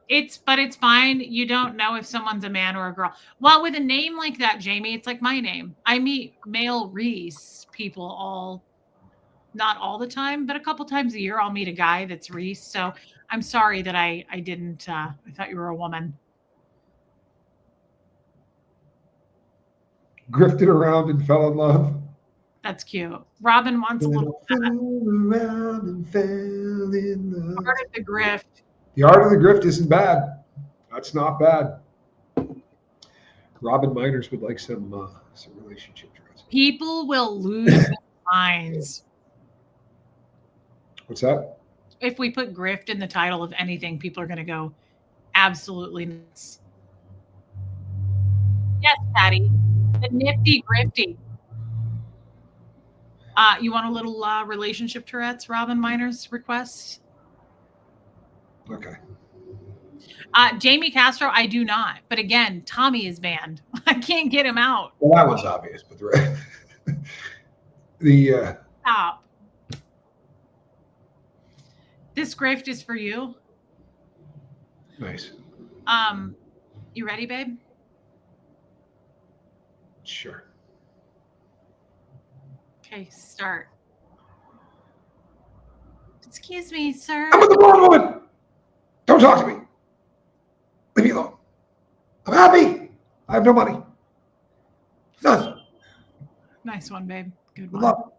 It's fine. You don't know if someone's a man or a girl. Well, with a name like that, Jamie, it's like my name. I meet male Reese people not all the time, but a couple times a year I'll meet a guy that's Reese. So I'm sorry that I didn't, I thought you were a woman. Grifted around and fell in love. That's cute. Robin wants a little around and fell in love. Art of the Grift. The Art of the Grift isn't bad. That's not bad. Robin Miners would like some relationship drugs. People will lose their minds. What's that? If we put grift in the title of anything, people are going to go absolutely nuts. Yes, Patty. The nifty grifty. You want a little relationship Tourette's, Robin Miners request? Okay. Jamie Castro, I do not. But again, Tommy is banned. I can't get him out. Well, that was obvious, but the Stop. This grift is for you. Nice. You ready, babe? Sure. Okay, start. Excuse me, sir. I'm with the wrong woman. Don't talk to me. Leave me alone. I'm happy. I have no money. None. Nice one, babe. Good Good one. luck.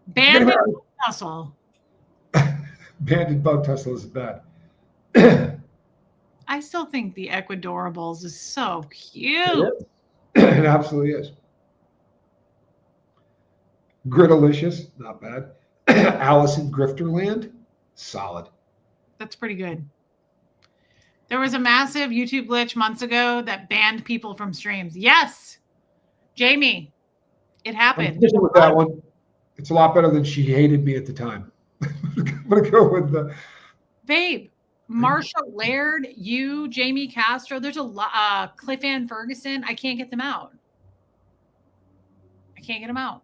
Bandit Tussle. Banded bug tussle is bad. I still think the Ecuadorables is so cute. It absolutely is. Gritalicious, not bad. Allison Grifterland, solid. That's pretty good. There was a massive YouTube glitch months ago that banned people from streams. Yes, Jamie, it happened. I'm sticking with that one. It's a lot better than she hated me at the time. I'm gonna go with the Babe, Marsha Laird, you, Jamie Castro. There's a lot. Cliff Ann Ferguson. I can't get them out. I can't get them out.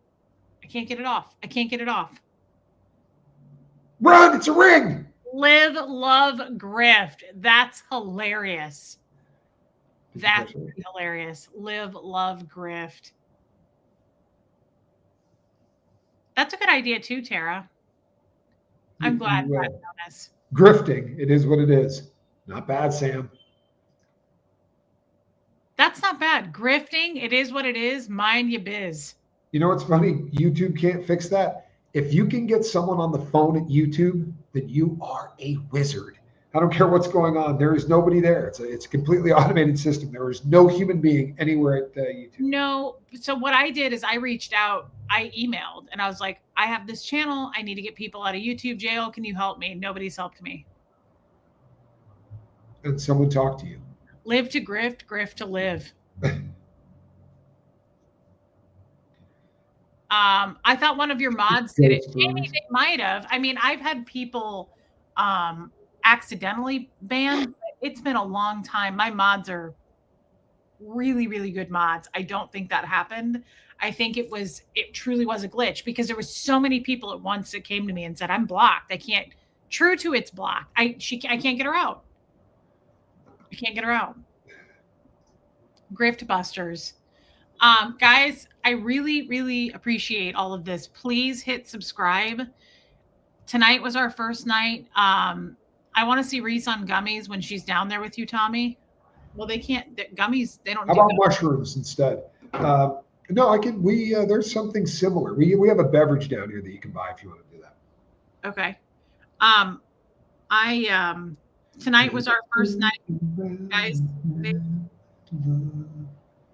I can't get it off. I can't get it off. Run! It's a ring. Live, love, grift. That's hilarious. That's hilarious. Live, love, grift. That's a good idea too, Tara. I'm glad that's honest. Grifting. It is what it is. Not bad, Sam. That's not bad. Grifting. It is what it is. Mind your biz. You know what's funny? YouTube can't fix that. If you can get someone on the phone at YouTube, then you are a wizard. I don't care what's going on. There is nobody there. It's a completely automated system. There is no human being anywhere at YouTube. No. So what I did is I reached out. I emailed and I was like, I have this channel. I need to get people out of YouTube jail. Can you help me? Nobody's helped me. And someone talked to you. Live to grift, grift to live. I thought one of your mods did it. Jamie, they might have. I mean, I've had people accidentally banned. It's been a long time. My mods are really, really good mods. I don't think that happened. I think it truly was a glitch because there was so many people at once that came to me and said, I'm blocked. I can't, true to it's blocked. I can't get her out. I can't get her out. Grift Busters. Guys, I really, really appreciate all of this. Please hit subscribe. Tonight was our first night. I want to see Reese on gummies when she's down there with you, Tommy. Well, they can't. Gummies, they don't. How about mushrooms instead? No, I can. There's something similar. We have a beverage down here that you can buy if you want to do that. Okay. Tonight was our first night, guys.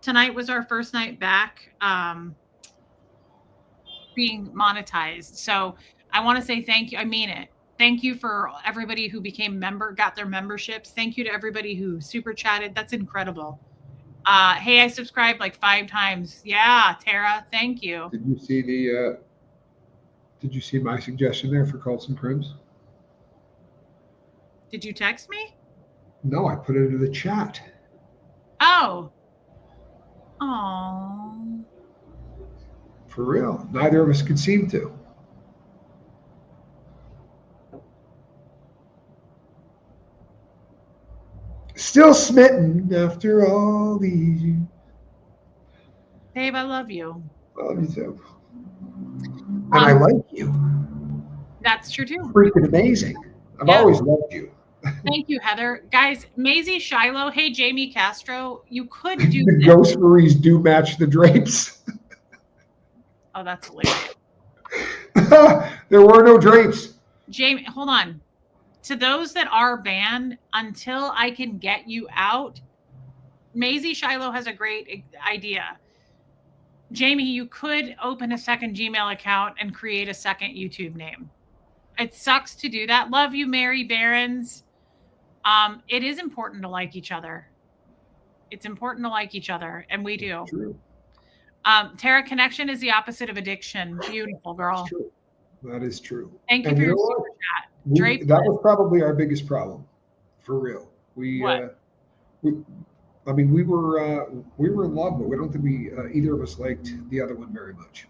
Tonight was our first night back being monetized. So I want to say thank you. I mean it. Thank you for everybody who became got their memberships. Thank you to everybody who super chatted. That's incredible. Hey, I subscribed like 5 times. Yeah, Tara, thank you. Did you see my suggestion there for Colson Crims? Did you text me? No, I put it into the chat. Oh, Oh. For real. Neither of us could seem to. Still smitten after all these years. Babe, I love you. I love you too. And I like you. That's true too. Freaking amazing. I've Yeah. always loved you. Thank you, Heather. Guys, Maisie Shiloh, hey, Jamie Castro, you could do The this. ghost furries do match the drapes. Oh, that's hilarious. There were no drapes. Jamie, hold on. To those that are banned, until I can get you out, Maisie Shiloh has a great idea. Jamie, you could open a second Gmail account and create a second YouTube name. It sucks to do that. Love you, Mary Barons. It is important to like each other. It's important to like each other, and we do. True. Tara, connection is the opposite of addiction. Beautiful girl. That's true. That is true. Thank you And for you your know super what? chat. Drake, That was probably our biggest problem, for real. We What? I mean, we were in love, but we don't think we either of us liked the other one very much.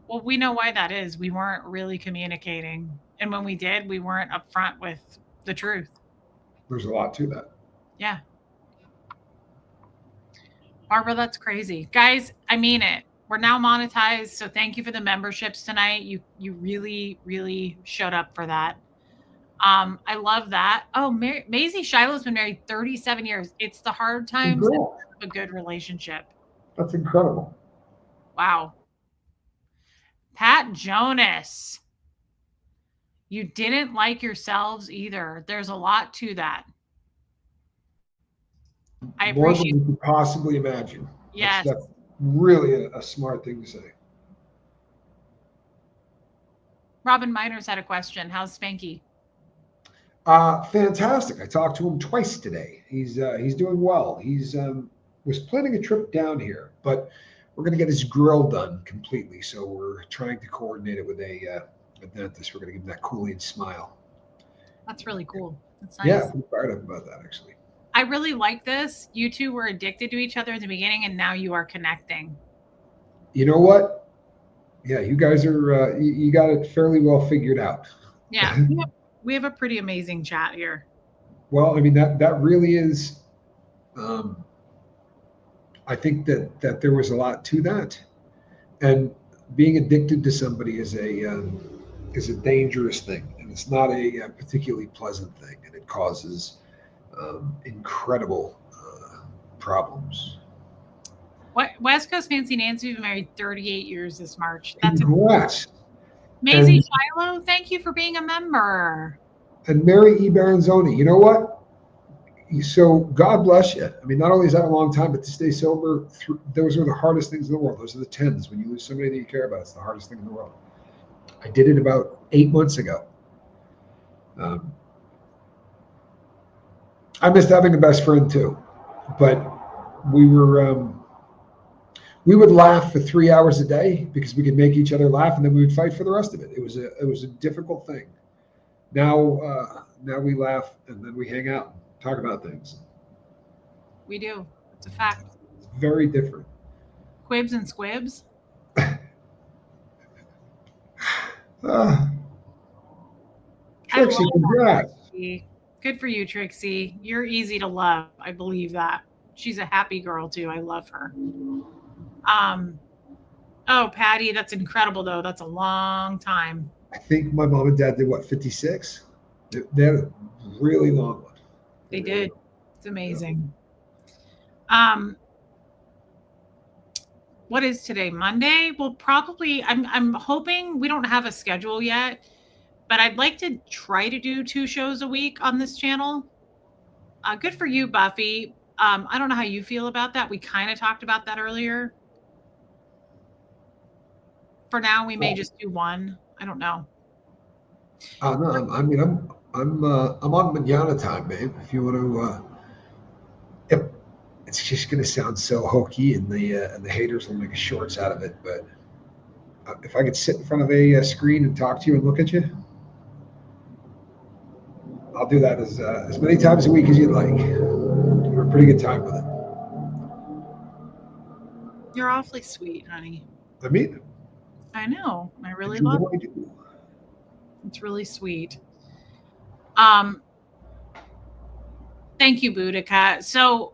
Well, we know why that is. We weren't really communicating, and when we did, we weren't upfront with the truth. There's a lot to that. Yeah. Barbara, that's crazy. Guys, I mean it. We're now monetized, so thank you for the memberships tonight. You really, really showed up for that. I love that. Oh, Maisie Shiloh's been married 37 years. It's the hard times of a good relationship. That's incredible. Wow. Pat Jonas. You didn't like yourselves either. There's a lot to that. I More appreciate than you could possibly imagine. Yes. That's really a smart thing to say. Robin Miners had a question. How's Spanky? Fantastic. I talked to him twice today. He's doing well. He's was planning a trip down here, but we're going to get his grill done completely. So we're trying to coordinate it with a dentist. We're going to give him that Koolian smile. That's really cool. That's nice. Yeah, I'm fired up about that actually. I really like this. You two were addicted to each other in the beginning, and now you are connecting. You know what? Yeah, you guys are you got it fairly well figured out. Yeah, we have a pretty amazing chat here. Well, I mean that really is. I think that there was a lot to that, and being addicted to somebody is a dangerous thing, and it's not a particularly pleasant thing, and it causes incredible problems. West Coast Fancy Nancy, we've been married 38 years this March. That's Congrats. Maisie Shiloh, thank you for being a member. And Mary E. Baranzoni, you know what? So God bless you. I mean, not only is that a long time, but to stay sober, those are the hardest things in the world. Those are the 10s. When you lose somebody that you care about, it's the hardest thing in the world. I did it about 8 months ago. I missed having a best friend too, but we would laugh for 3 hours a day because we could make each other laugh, and then we would fight for the rest of it. It was a difficult thing. Now we laugh and then we hang out and talk about things. We do. It's a fact. It's very different. Quibs and squibs. Trixie, congrats. Good for you, Trixie. You're easy to love. I believe that. She's a happy girl too. I love her. Oh, Patty, that's incredible though. That's a long time. I think my mom and dad did what, 56? They had a really long one. They did. It's amazing. What is today? Monday? Well, probably I'm hoping we don't have a schedule yet, but I'd like to try to do 2 shows a week on this channel. Good for you, Buffy. I don't know how you feel about that. We kind of talked about that earlier. For now, we may just do 1. I don't know. No, I mean, I'm on manana time, babe. If you want to, yep. It's just gonna sound so hokey, and the haters will make a shorts out of it. But if I could sit in front of a screen and talk to you and look at you, I'll do that as many times a week as you'd like. Have a pretty good time with it. You're awfully sweet, honey. I mean, I know. I really you love know I it. do. It's really sweet. Um, thank you, Boudica. So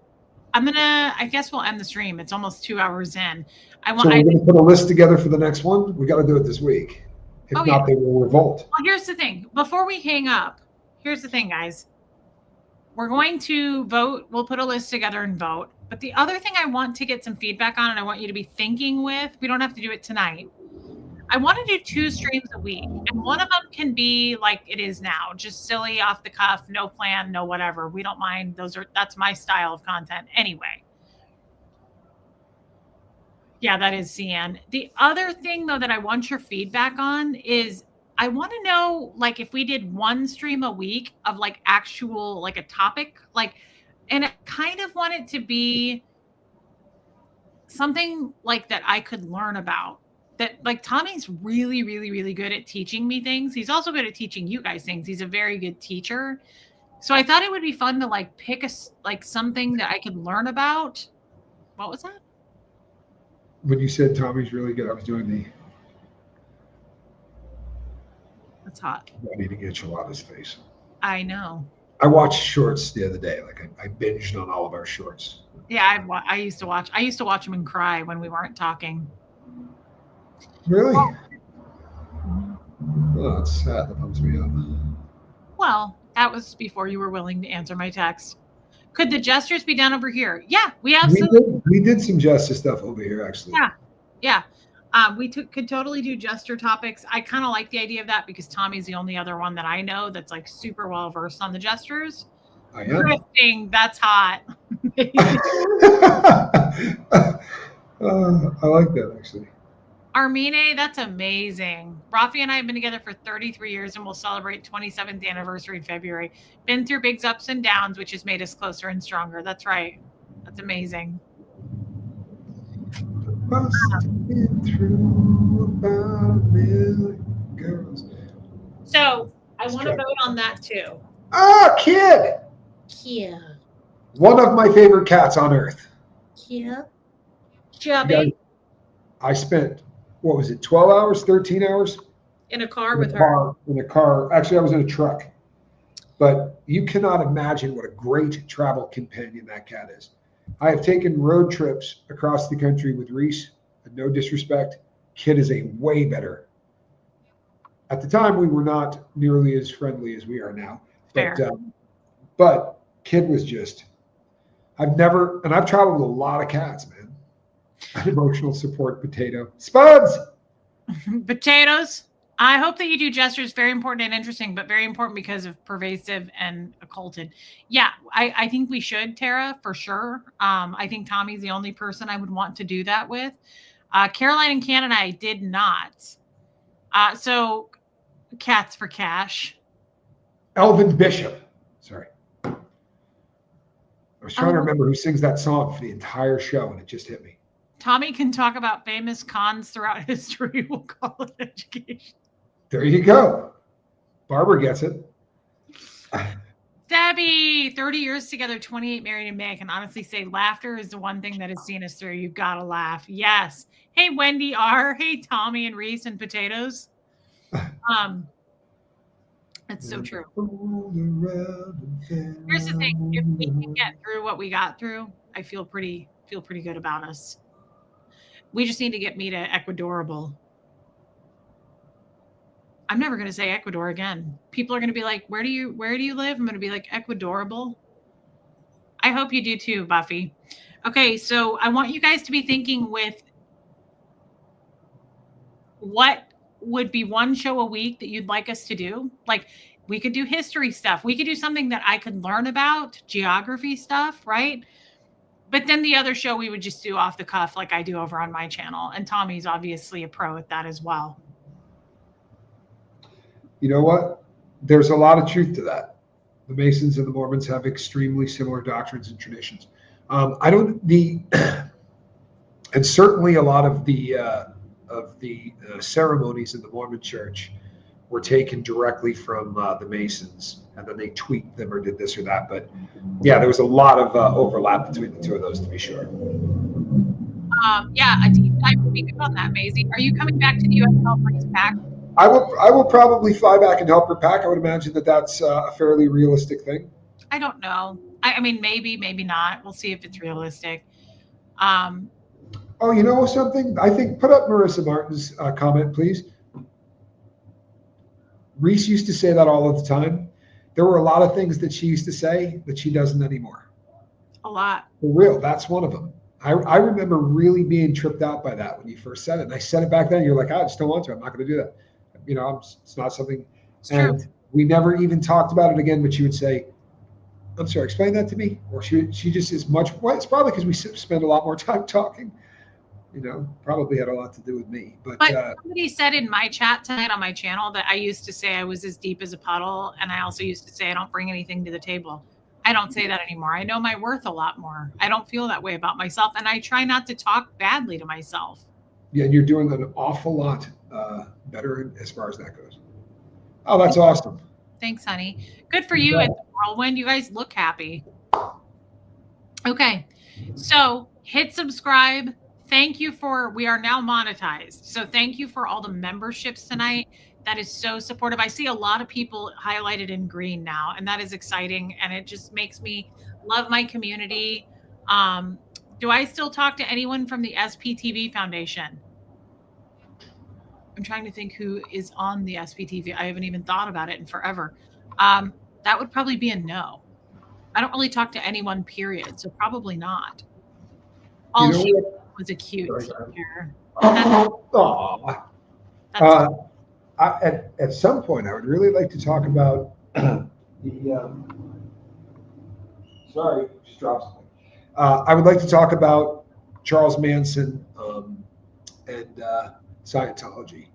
I guess we'll end the stream. It's almost 2 hours in. So we're going to put a list together for the next one. We got to do it this week. If not, they will revolt. Well, here's the thing. Before we hang up, here's the thing, guys. We're going to vote. We'll put a list together and vote. But the other thing I want to get some feedback on, and I want you to be thinking with, we don't have to do it tonight. I want to do 2 streams a week, and one of them can be like it is now, just silly, off the cuff, no plan, no whatever. We don't mind. That's my style of content anyway. Yeah, that is CN. The other thing though that I want your feedback on is I want to know, like, if we did 1 stream a week of like actual, like a topic, like, and I kind of want it to be something like that I could learn about. That, like, Tommy's really, really, really good at teaching me things. He's also good at teaching you guys things. He's a very good teacher. So I thought it would be fun to like pick something that I could learn about. What was that? When you said Tommy's really good, I was doing the. That's hot. I'm eating enchiladas face. I know. I watched shorts the other day. Like I binged on all of our shorts. Yeah, I used to watch. I used to watch them and cry when we weren't talking. Really? Oh, that's sad. That bums me up. Well, that was before you were willing to answer my text. Could the Jesters be done over here? Yeah, we absolutely. We did some Jester stuff over here, actually. Yeah. Could totally do Jester topics. I kind of like the idea of that because Tommy's the only other one that I know that's like super well versed on the Jesters. I am. Drifting, that's hot. I like that, actually. Armine, that's amazing. Rafi and I have been together for 33 years and we'll celebrate 27th anniversary in February. Been through big ups and downs, which has made us closer and stronger. That's right. That's amazing. Must have been through about a million girls. So I want to vote on that too. Ah, Kid! Yeah. One of my favorite cats on earth. Yeah. Chubby. I spent, what was it, 12 hours, 13 hours? In a car with her. In a car. Actually, I was in a truck. But you cannot imagine what a great travel companion that cat is. I have taken road trips across the country with Reese, and no disrespect, Kid is a way better. At the time, we were not nearly as friendly as we are now. But Kid was just, I've traveled with a lot of cats, man. An emotional support potato. Spuds! Potatoes. I hope that you do Jesters. Very important and interesting, but very important because of pervasive and occulted. Yeah, I think we should, Tara, for sure. I think Tommy's the only person I would want to do that with. Caroline and Canada, I did not. So, Cats for Cash. Elvin Bishop. Sorry. I was trying to remember who sings that song for the entire show, and it just hit me. Tommy can talk about famous cons throughout history. We'll call it education. There you go. Barbara gets it. Debbie, 30 years together, 28 married in May. I can honestly say laughter is the one thing that has seen us through. You've got to laugh. Yes. Hey, Wendy R. Hey, Tommy and Reese and Potatoes. It's so true. Here's the thing. If we can get through what we got through, I feel pretty good about us. We just need to get me to Ecuadorable. I'm never going to say Ecuador again. People are going to be like, where do you live? I'm going to be like, Ecuadorable. I hope you do too, Buffy. Okay, so I want you guys to be thinking with what would be 1 show a week that you'd like us to do. Like, we could do history stuff. We could do something that I could learn about, geography stuff, right? But then the other show we would just do off the cuff like I do over on my channel. And Tommy's obviously a pro at that as well. You know what? There's a lot of truth to that. The Masons and the Mormons have extremely similar doctrines and traditions. And certainly a lot of the ceremonies in the Mormon Church were taken directly from the Masons, and then they tweaked them or did this or that. But yeah, there was a lot of overlap between the two of those, to be sure. Yeah, a deep dive would be good on that, Maisie. Are you coming back to the U.S. to help raise back? I will probably fly back and help her pack. I would imagine that that's a fairly realistic thing. I don't know. I mean, maybe, maybe not. We'll see if it's realistic. Um, Oh, you know something? I think put up Marissa Martin's comment, please. Reese used to say that all of the time. There were a lot of things that she used to say that she doesn't anymore. a lot. For real, that's one of them. I remember really being tripped out by that when you first said it. And I said it back then. You're like, I just don't want to. I'm not going to do that. It's not something. It's true. And we never even talked about it again. But she would say, I'm sorry, explain that to me. Or she just is much. Well, it's probably because we spend a lot more time talking. Probably had a lot to do with me. But somebody said in my chat tonight on my channel that I used to say I was as deep as a puddle. And I also used to say I don't bring anything to the table. I don't say that anymore. I know my worth a lot more. I don't feel that way about myself. And I try not to talk badly to myself. Yeah, and you're doing an awful lot better as far as that goes. Oh, that's awesome. Thanks, honey. Good for you at the Whirlwind. You guys look happy. Okay. So hit subscribe. Thank you we are now monetized. So thank you for all the memberships tonight. That is so supportive. I see a lot of people highlighted in green now, and that is exciting. And it just makes me love my community. Do I still talk to anyone from the SPTV Foundation? I'm trying to think who is on the SPTV. I haven't even thought about it in forever. That would probably be a no. I don't really talk to anyone, period. So probably not. All she was a cute figure. At some point, I would really like to talk about sorry, just dropped something. I would like to talk about Charles Manson and Scientology.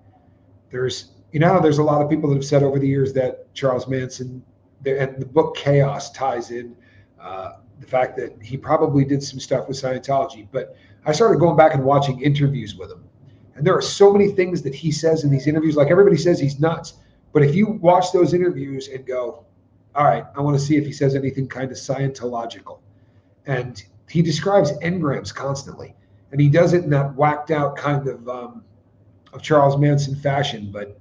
There's a lot of people that have said over the years that Charles Manson and the book Chaos ties in the fact that he probably did some stuff with Scientology. But I started going back and watching interviews with him. And there are so many things that he says in these interviews. Like everybody says he's nuts. But if you watch those interviews and go, all right, I want to see if he says anything kind of Scientological. And he describes engrams constantly. And he does it in that whacked out kind of Charles Manson fashion. But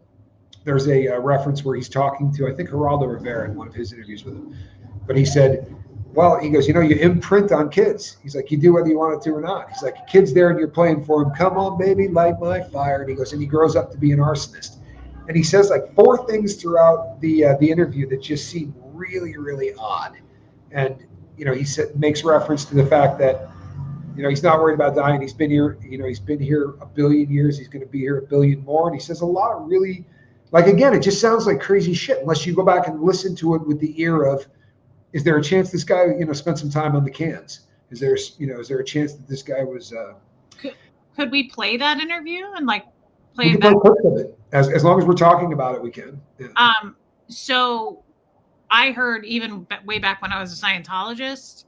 there's a reference where he's talking to, I think, Geraldo Rivera in one of his interviews with him. But he said, well, he goes, you imprint on kids. He's like, you do whether you want it to or not. He's like, a kid's there and you're playing for him. Come on, baby, light my fire. And he goes, and he grows up to be an arsonist. And he says like 4 things throughout the interview that just seem really, really odd. And, he makes reference to the fact that, he's not worried about dying. He's been here, he's been here 1 billion years. He's going to be here 1 billion more. And he says a lot of really, like, again, it just sounds like crazy shit unless you go back and listen to it with the ear of, is there a chance this guy, spent some time on the cans? Is there a chance that this guy was? Could we play that interview and play it back? Of it. As long as we're talking about it, we can. Yeah. So I heard even way back when I was a Scientologist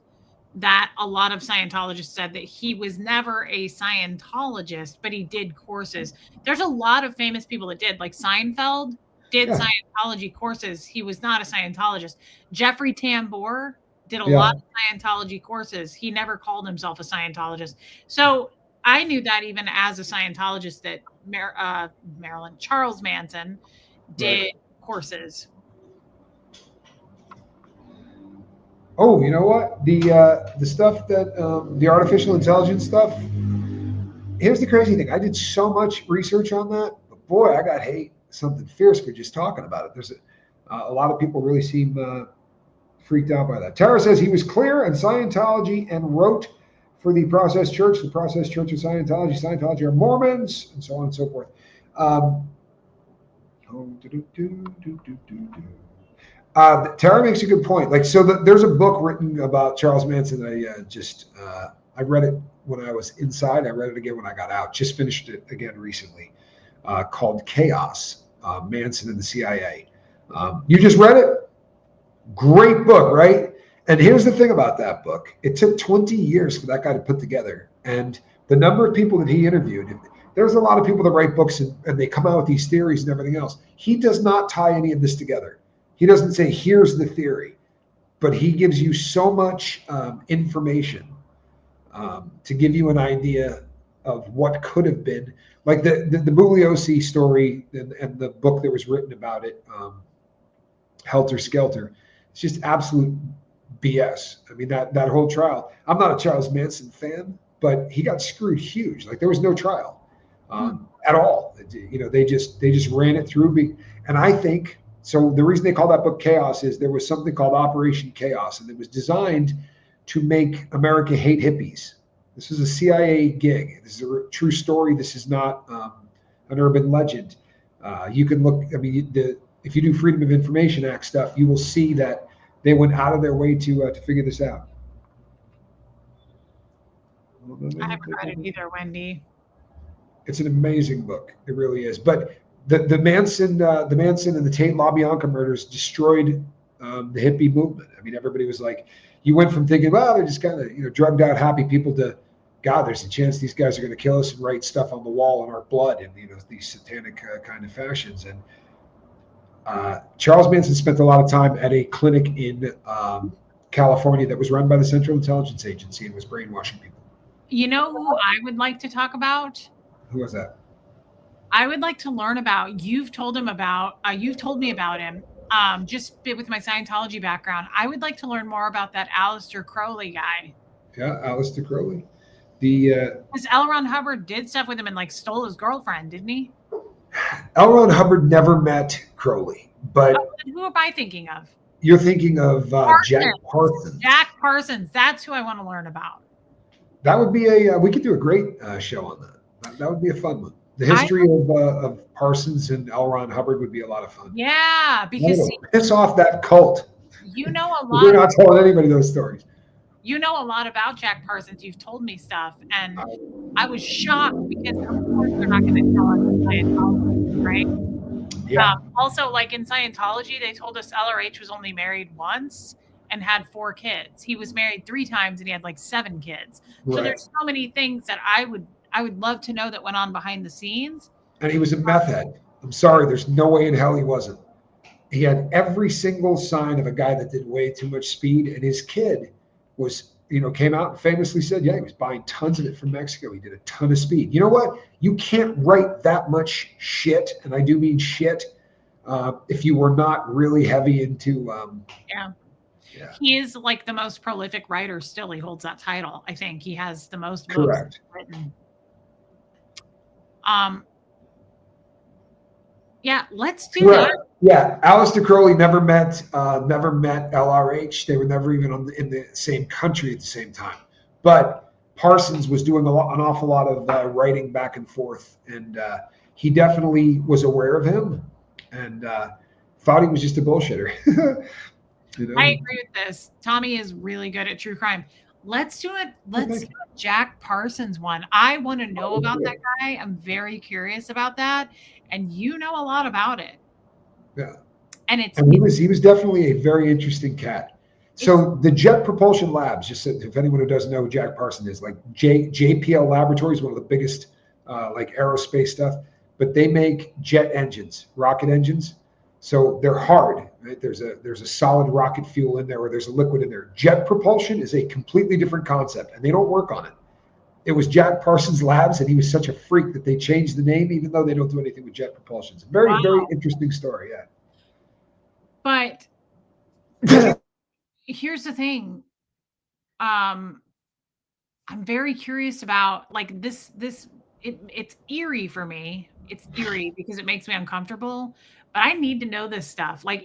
that a lot of Scientologists said that he was never a Scientologist, but he did courses. There's a lot of famous people that did, like Seinfeld. Did Scientology courses. He was not a Scientologist. Jeffrey Tambor did a lot of Scientology courses. He never called himself a Scientologist. So I knew that even as a Scientologist that Charles Manson did courses. Oh, you know what? The stuff that the artificial intelligence stuff. Here's the crazy thing. I did so much research on that, but boy, I got hate. Something fierce for just talking about it. There's a lot of people really seem freaked out by that. Tara says he was clear in Scientology and wrote for the Process Church. The Process Church of Scientology. Scientology are Mormons, and so on and so forth. Tara makes a good point. There's a book written about Charles Manson. I read it when I was inside. I read it again when I got out. Just finished it again recently. Called Chaos, Manson and the CIA. You just read it? Great book, right? And here's the thing about that book. It took 20 years for that guy to put together. And the number of people that he interviewed, there's a lot of people that write books and they come out with these theories and everything else. He does not tie any of this together. He doesn't say, here's the theory. But he gives you so much information to give you an idea of what could have been, like the Bugliosi story and the book that was written about it, Helter Skelter. It's just absolute BS. I mean, that whole trial. I'm not a Charles Manson fan, but he got screwed huge. Like there was no trial at all. You know, they just ran it through. And I think so. The reason they call that book Chaos is there was something called Operation Chaos, and it was designed to make America hate hippies. This is a CIA gig. This is a true story. This is not an urban legend. You can look. I mean, if you do Freedom of Information Act stuff, you will see that they went out of their way to figure this out. I haven't read it either, Wendy. It's an amazing book. It really is. But the Manson and the Tate LaBianca murders destroyed the hippie movement. I mean, everybody was like, you went from thinking, well, they're just kind of drugged out happy people to, God, there's a chance these guys are going to kill us and write stuff on the wall in our blood in these satanic kind of fashions. And Charles Manson spent a lot of time at a clinic in California that was run by the Central Intelligence Agency and was brainwashing people. You know who I would like to talk about? Who was that? I would like to learn about. You've told me about him. Just with my Scientology background, I would like to learn more about that Aleister Crowley guy. Yeah, Aleister Crowley. Because L. Ron Hubbard did stuff with him and like stole his girlfriend, didn't he? L. Ron Hubbard never met Crowley, but who am I thinking of? You're thinking of Jack Parsons. Jack Parsons. That's who I want to learn about. That would be we could do a great show on that. That would be a fun one. The history of Parsons and L. Ron Hubbard would be a lot of fun. Yeah, because piss off that cult. You know a lot. We're not telling anybody those stories. You know a lot about Jack Parsons. You've told me stuff, and I was shocked because of course they're not going to tell us in Scientology, right? Yeah. Also, like in Scientology, they told us LRH was only married once and had 4 kids. He was married 3 times and he had like 7 kids. So there's so many things that I would love to know that went on behind the scenes. And he was a meth head. I'm sorry, there's no way in hell he wasn't. He had every single sign of a guy that did way too much speed, and his kid was, came out and famously said, yeah, he was buying tons of it from Mexico. He did a ton of speed. You know what? You can't write that much shit, and I do mean shit, if you were not really heavy into yeah. He is like the most prolific writer still. He holds that title. I think he has the most books written. Yeah, let's do that. Yeah, Aleister Crowley never met LRH. They were never even in the same country at the same time. But Parsons was doing an awful lot of writing back and forth, and he definitely was aware of him and thought he was just a bullshitter. I agree with this. Tommy is really good at true crime. Let's do it. Let's do a Jack Parsons one. I want to know about that guy. I'm very curious about that. And you know a lot about it. Yeah. And he was definitely a very interesting cat. So the Jet Propulsion Labs, just if anyone who doesn't know who Jack Parsons is, like JPL Laboratories, one of the biggest like aerospace stuff, but they make jet engines, rocket engines. So they're hard, right? There's a solid rocket fuel in there, or there's a liquid in there. Jet propulsion is a completely different concept, and they don't work on it. It was Jack Parsons Labs, and he was such a freak that they changed the name, even though they don't do anything with jet propulsion. It's a very, very interesting story, yeah. But here's the thing. I'm very curious about like this. It's eerie for me. It's eerie because it makes me uncomfortable. But I need to know this stuff. Like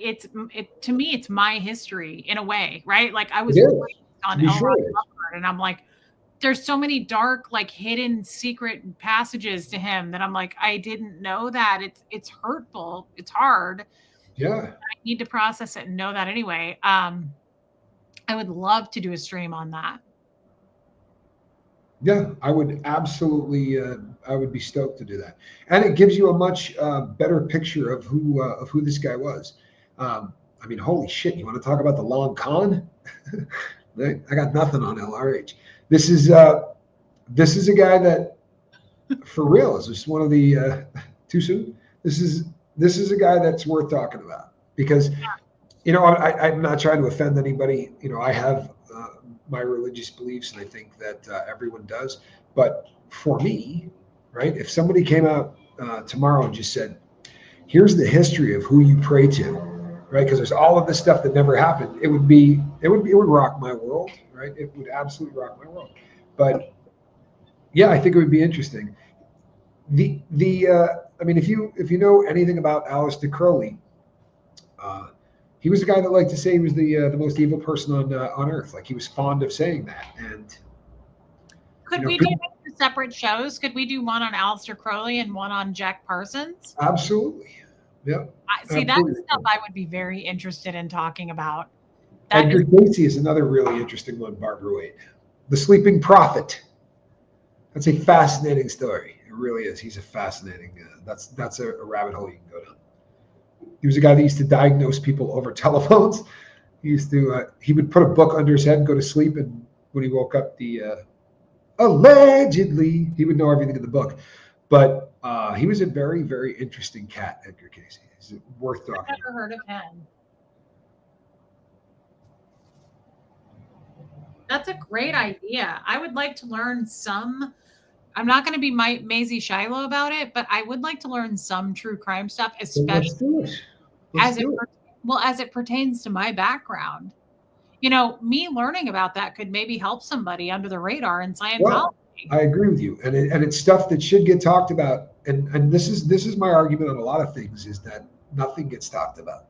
to me, it's my history in a way, right? Like I was raised on L. Ron Hubbard, and I'm like, there's so many dark, like hidden secret passages to him that I'm like, I didn't know that. It's hurtful. It's hard. Yeah. I need to process it and know that anyway. I would love to do a stream on that. Yeah, I would absolutely. I would be stoked to do that, and it gives you a much better picture of who this guy was. I mean, holy shit! You want to talk about the long con? I got nothing on LRH. This is a guy that, for real, is just one of the too soon. This is a guy that's worth talking about because, I'm not trying to offend anybody. I have my religious beliefs, and I think that everyone does. But for me, right? If somebody came out tomorrow and just said, here's the history of who you pray to, right? Because there's all of this stuff that never happened. It would rock my world, right? It would absolutely rock my world. But yeah, I think it would be interesting. I mean, if you know anything about Aleister Crowley, he was the guy that liked to say he was the most evil person on earth. Like, he was fond of saying that. And could we do separate shows? Could we do one on Aleister Crowley and one on Jack Parsons? Absolutely. Yeah. See, that's stuff I would be very interested in talking about. Edgar Cayce is another really interesting one, Barbara Wade. The Sleeping Prophet. That's a fascinating story. It really is. He's a fascinating. That's a rabbit hole you can go down. He was a guy that used to diagnose people over telephones. He would put a book under his head and go to sleep, and when he woke up, allegedly he would know everything in the book. But he was a very, very interesting cat, Edgar Cayce. He's worth talking. I've never heard of him. That's a great idea. I would like to learn some. I'm not going to be Maisie Shiloh about it, but I would like to learn some true crime stuff, especially as it pertains to my background. You know, me learning about that could maybe help somebody under the radar in Scientology. Well, I agree with you, and it's stuff that should get talked about. And this is my argument on a lot of things, is that nothing gets talked about.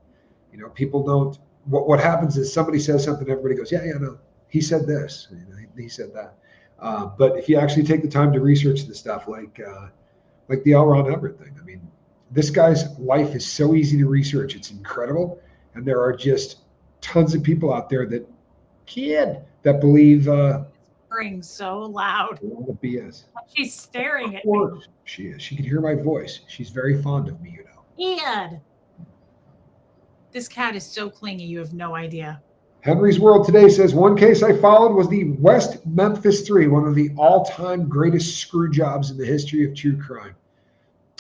You know, people don't. What happens is somebody says something, everybody goes, yeah, no, he said this, he said that. But if you actually take the time to research the stuff, like the L. Ron Hubbard thing, I mean, this guy's life is so easy to research. It's incredible. And there are just tons of people out there that believe. Whispering so loud. The BS. She's staring at me. She is. She can hear my voice. She's very fond of me, Ed. This cat is so clingy, you have no idea. Henry's World Today says, one case I followed was the West Memphis 3, one of the all-time greatest screw jobs in the history of true crime.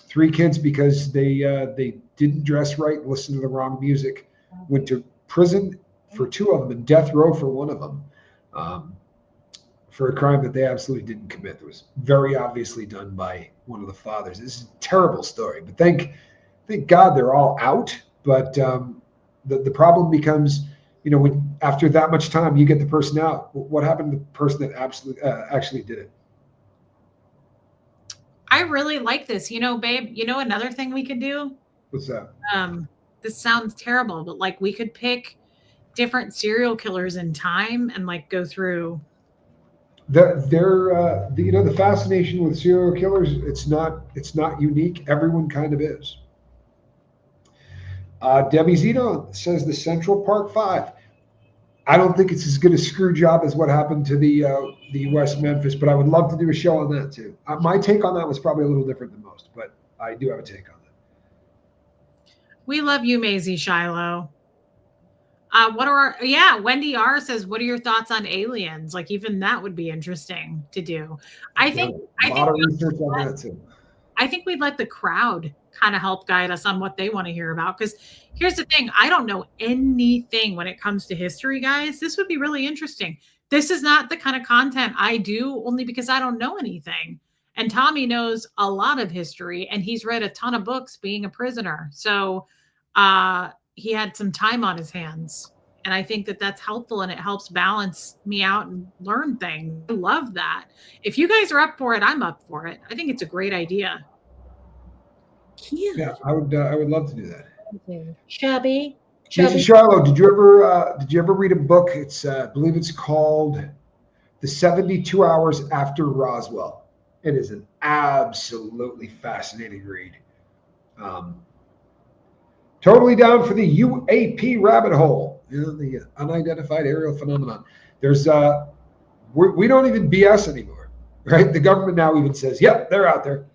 3 kids, because they didn't dress right, listened to the wrong music, went to prison for 2 of them and death row for 1 of them, for a crime that they absolutely didn't commit. It was very obviously done by one of the fathers. This is a terrible story, but thank God they're all out. But the problem becomes, you know, when after that much time you get the person out, what happened to the person that actually did it? I really like this. You know, babe, you know another thing we could do? What's that? This sounds terrible, but like we could pick different serial killers in time and like go through. The fascination with serial killers, it's not unique. Everyone kind of is. Debbie Zito says the Central Park 5. I don't think it's as good a screw job as what happened to the West Memphis, but I would love to do a show on that too. My take on that was probably a little different than most, but I do have a take on that. We love you, Maisie Shiloh. Wendy R says, what are your thoughts on aliens? Like, even that would be interesting to do. I think research on that too. I think we'd let the crowd kind of help guide us on what they want to hear about. Because here's the thing, I don't know anything when it comes to history, guys. This would be really interesting. This is not the kind of content I do, only because I don't know anything. And Tommy knows a lot of history, and he's read a ton of books being a prisoner. So he had some time on his hands. And I think that that's helpful, and it helps balance me out and learn things. I love that. If you guys are up for it, I'm up for it. I think it's a great idea. Yeah, I would love to do that. Chubby. Mrs. Shiloh, did you ever read a book? It's I believe it's called The 72 Hours After Roswell. It is an absolutely fascinating read. Totally down for the UAP rabbit hole, the unidentified aerial phenomenon. There's we don't even BS anymore, right? The government now even says, yep, they're out there.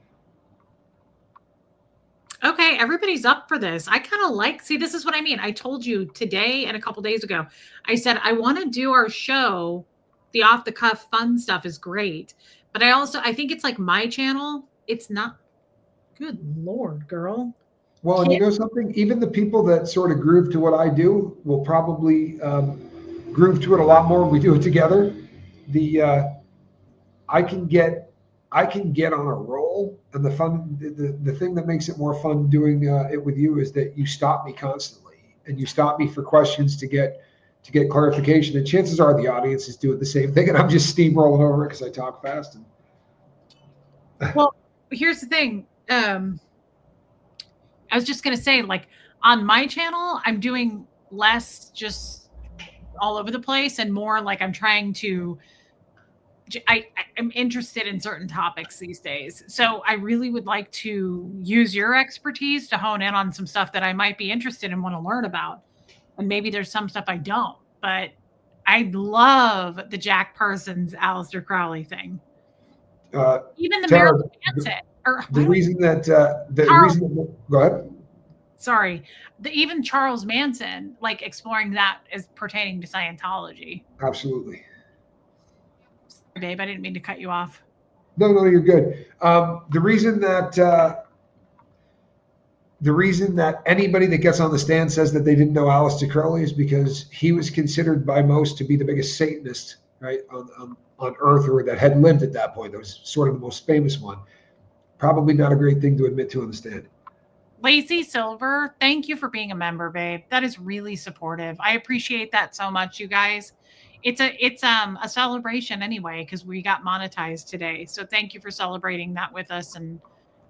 Okay, everybody's up for this. I kind of see, this is what I mean. I told you today and a couple days ago, I said, I want to do our show. The off the cuff fun stuff is great. But I think it's like my channel. It's not. Good Lord, girl. Well, and you know something? Even the people that sort of groove to what I do will probably groove to it a lot more when we do it together. I can get I can get on a roll, and the thing that makes it more fun doing it with you is that you stop me constantly, and you stop me for questions to get clarification. And chances are the audience is doing the same thing, and I'm just steamrolling over it because I talk fast. Well, here's the thing. I was just gonna say, like on my channel, I'm doing less just all over the place and more like I'm trying to. I'm interested in certain topics these days. So I really would like to use your expertise to hone in on some stuff that I might be interested in, want to learn about. And maybe there's some stuff I don't, but I love the Jack Parsons, Aleister Crowley thing. Even the Tara, Marilyn Manson. Go ahead. Sorry. Even Charles Manson, like exploring that as pertaining to Scientology. Absolutely. Babe, I didn't mean to cut you off. No, you're good. The reason that anybody that gets on the stand says that they didn't know Aleister Crowley is because he was considered by most to be the biggest Satanist, right, on Earth, or that had lived at that point. That was sort of the most famous one. Probably not a great thing to admit to on the stand. Lacey Silver, thank you for being a member, babe. That is really supportive. I appreciate that so much, you guys. It's a celebration anyway, because we got monetized today. So thank you for celebrating that with us and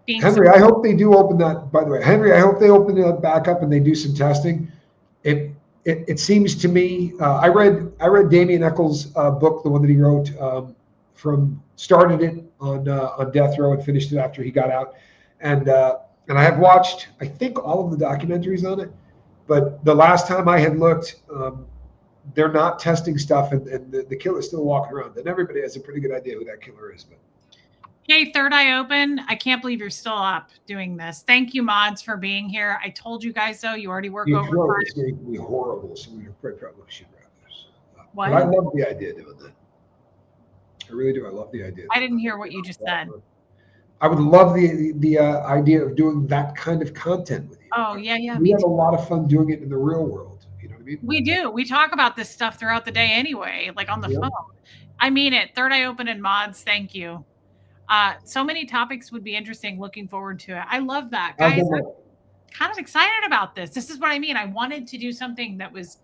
being Henry, I hope they do open that, by the way. Henry, I hope they open it back up and they do some testing. It seems to me, I read Damien Eccles' book, the one that he wrote, started it on death row and finished it after he got out. And I have watched, I think, all of the documentaries on it. But the last time I had looked, they're not testing stuff, and the killer's still walking around. And everybody has a pretty good idea who that killer is. But hey, Third Eye Open, I can't believe you're still up doing this. Thank you, mods, for being here. I told you guys, though, you already work over. It's going to be horrible, so we probably should wrap this. What? But I love the idea of doing that. I really do. I love the idea. I didn't hear what you just said. I would love the idea of doing that kind of content with you. Oh, yeah. We have a lot of fun doing it in the real world. You know what I mean? We do. We talk about this stuff throughout the day anyway, like on the phone. I mean it. Third Eye Open and mods, thank you. So many topics would be interesting. Looking forward to it. I love that. Guys, I'm kind of excited about this. This is what I mean. I wanted to do something that was,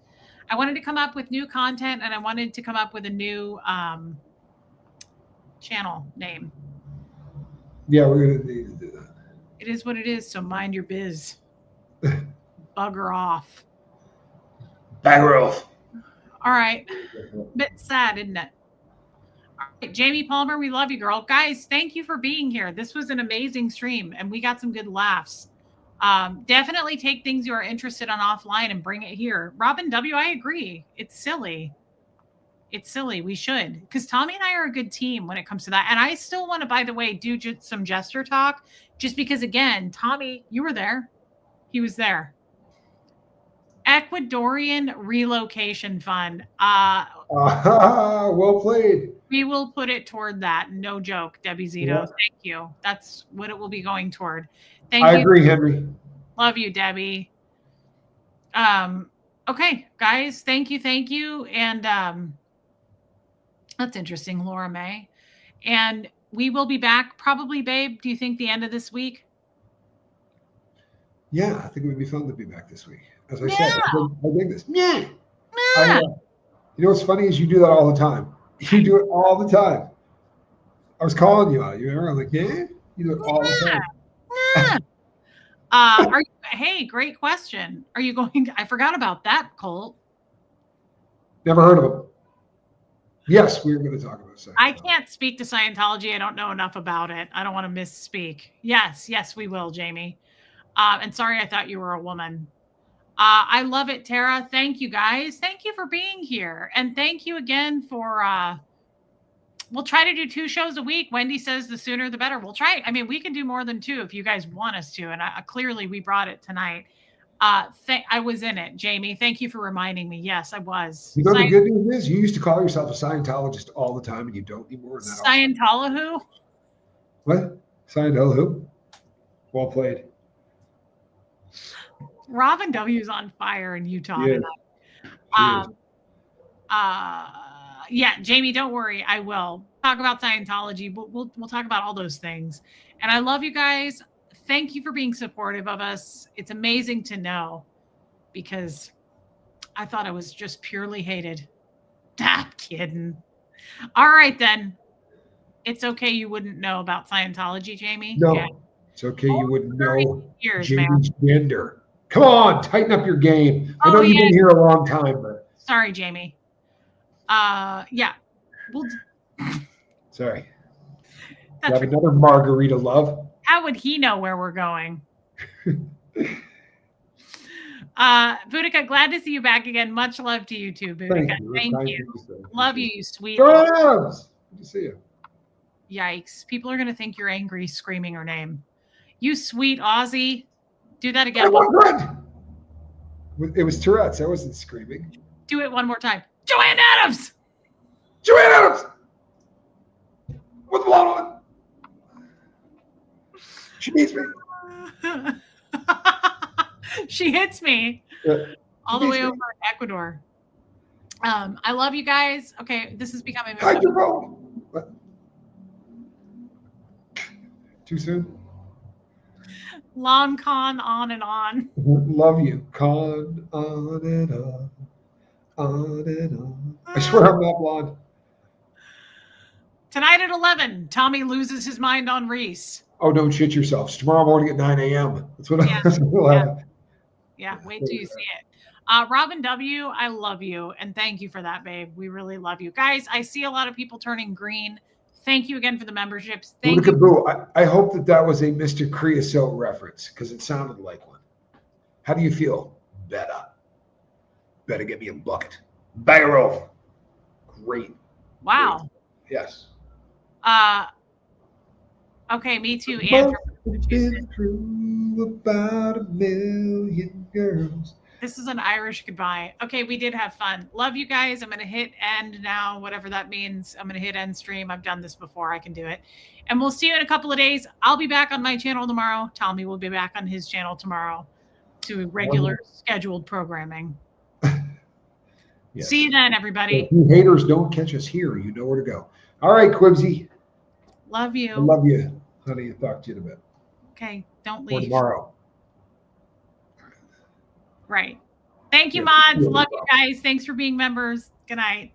I wanted to come up with new content, and I wanted to come up with a new channel name. Yeah, we're going to need to do that. It is what it is, so mind your biz. Bugger off. Bagger off. All right. Bit sad, isn't it? All right, Jamie Palmer, we love you, girl. Guys, thank you for being here. This was an amazing stream, and we got some good laughs. Definitely take things you are interested on offline and bring it here. Robin W., I agree. It's silly. It's silly. We should, because Tommy and I are a good team when it comes to that. And I still want to, by the way, do some Jester talk, just because, again, Tommy, you were there. He was there. Ecuadorian Relocation Fund. Well played. We will put it toward that. No joke, Debbie Zito. Yeah. Thank you. That's what it will be going toward. Thank you. I agree, Henry. Love you, Debbie. Okay, guys. Thank you. And that's interesting, Laura May. And we will be back probably, babe. Do you think the end of this week? Yeah, I think it would be fun to be back this week. As I said, I dig this. Yeah. You know what's funny is you do that all the time. You do it all the time. I was calling you out. You remember? I'm like, yeah, you do it all the time. Hey, great question. Are you going to, I forgot about that, Colt. Never heard of him. Yes, we were going to talk about Scientology. I can't speak to Scientology. I don't know enough about it. I don't want to misspeak. Yes, we will, Jamie. And sorry, I thought you were a woman. I love it, Tara. Thank you, guys. Thank you for being here. And thank you again for, we'll try to do 2 shows a week. Wendy says the sooner the better. We'll try. I mean, we can do more than 2 if you guys want us to. And clearly we brought it tonight. I was in it, Jamie. Thank you for reminding me. Yes, I was. You know, the good news is you used to call yourself a Scientologist all the time, and you don't anymore. Scientology? What? Scientology? Well played. Robin W is on fire in Utah tonight. Yeah, Jamie, don't worry. I will talk about Scientology. We'll talk about all those things. And I love you guys. Thank you for being supportive of us. It's amazing to know because I thought I was just purely hated. I'm kidding. All right, then. It's okay you wouldn't know about Scientology, Jamie. No, Yeah. it's okay. You wouldn't know Years, man. Jamie's gender. Come on, tighten up your game. I know Oh, you've yeah. been here a long time, but Sorry, Jamie. Yeah. Well, sorry. that's Grab another margarita, love. how would he know where we're going? Boudica, glad to see you back again. Much love to you too, Boudica. Thank you. Love you, you sweet. Joanne Adams. Good to see you. Yikes. People are going to think you're angry screaming her name. You sweet Aussie. Do that again. It was Tourette's. I wasn't screaming. Do it one more time. Joanne Adams. Joanne Adams. What's the blonde woman? She needs me. She hits me all the way over in Ecuador. I love you guys. Okay, this is becoming hide your phone. What? Too soon? Long con on and on. Love you. Con on and on. On and on. I swear I'm not blonde. Tonight at 11, Tommy loses his mind on Reese. Oh, don't shit yourselves. Tomorrow morning at 9 a.m. That's what I'll have. Yeah, wait till you see it. Robin W., I love you. And thank you for that, babe. We really love you. Guys, I see a lot of people turning green. Thank you again for the memberships. Thank you. I hope that was a Mr. Creosote reference because it sounded like one. How do you feel? Better get me a bucket. Bag of roll. Great. Wow. Great. Yes. Okay, me too, Andrew. Been through about 1 million girls. This is an Irish goodbye. Okay, we did have fun. Love you guys. I'm going to hit end now, whatever that means. I'm going to hit end stream. I've done this before. I can do it. And we'll see you in a couple of days. I'll be back on my channel tomorrow. Tommy will be back on his channel tomorrow to regular scheduled programming. Yes. See you then, everybody. If you haters don't catch us here, you know where to go. All right, Quibsy. Love you. I love you. Honey, talk to you in a bit. Okay, don't leave. Or tomorrow. Right. Thank you, mods. Love you guys. Thanks for being members. Good night.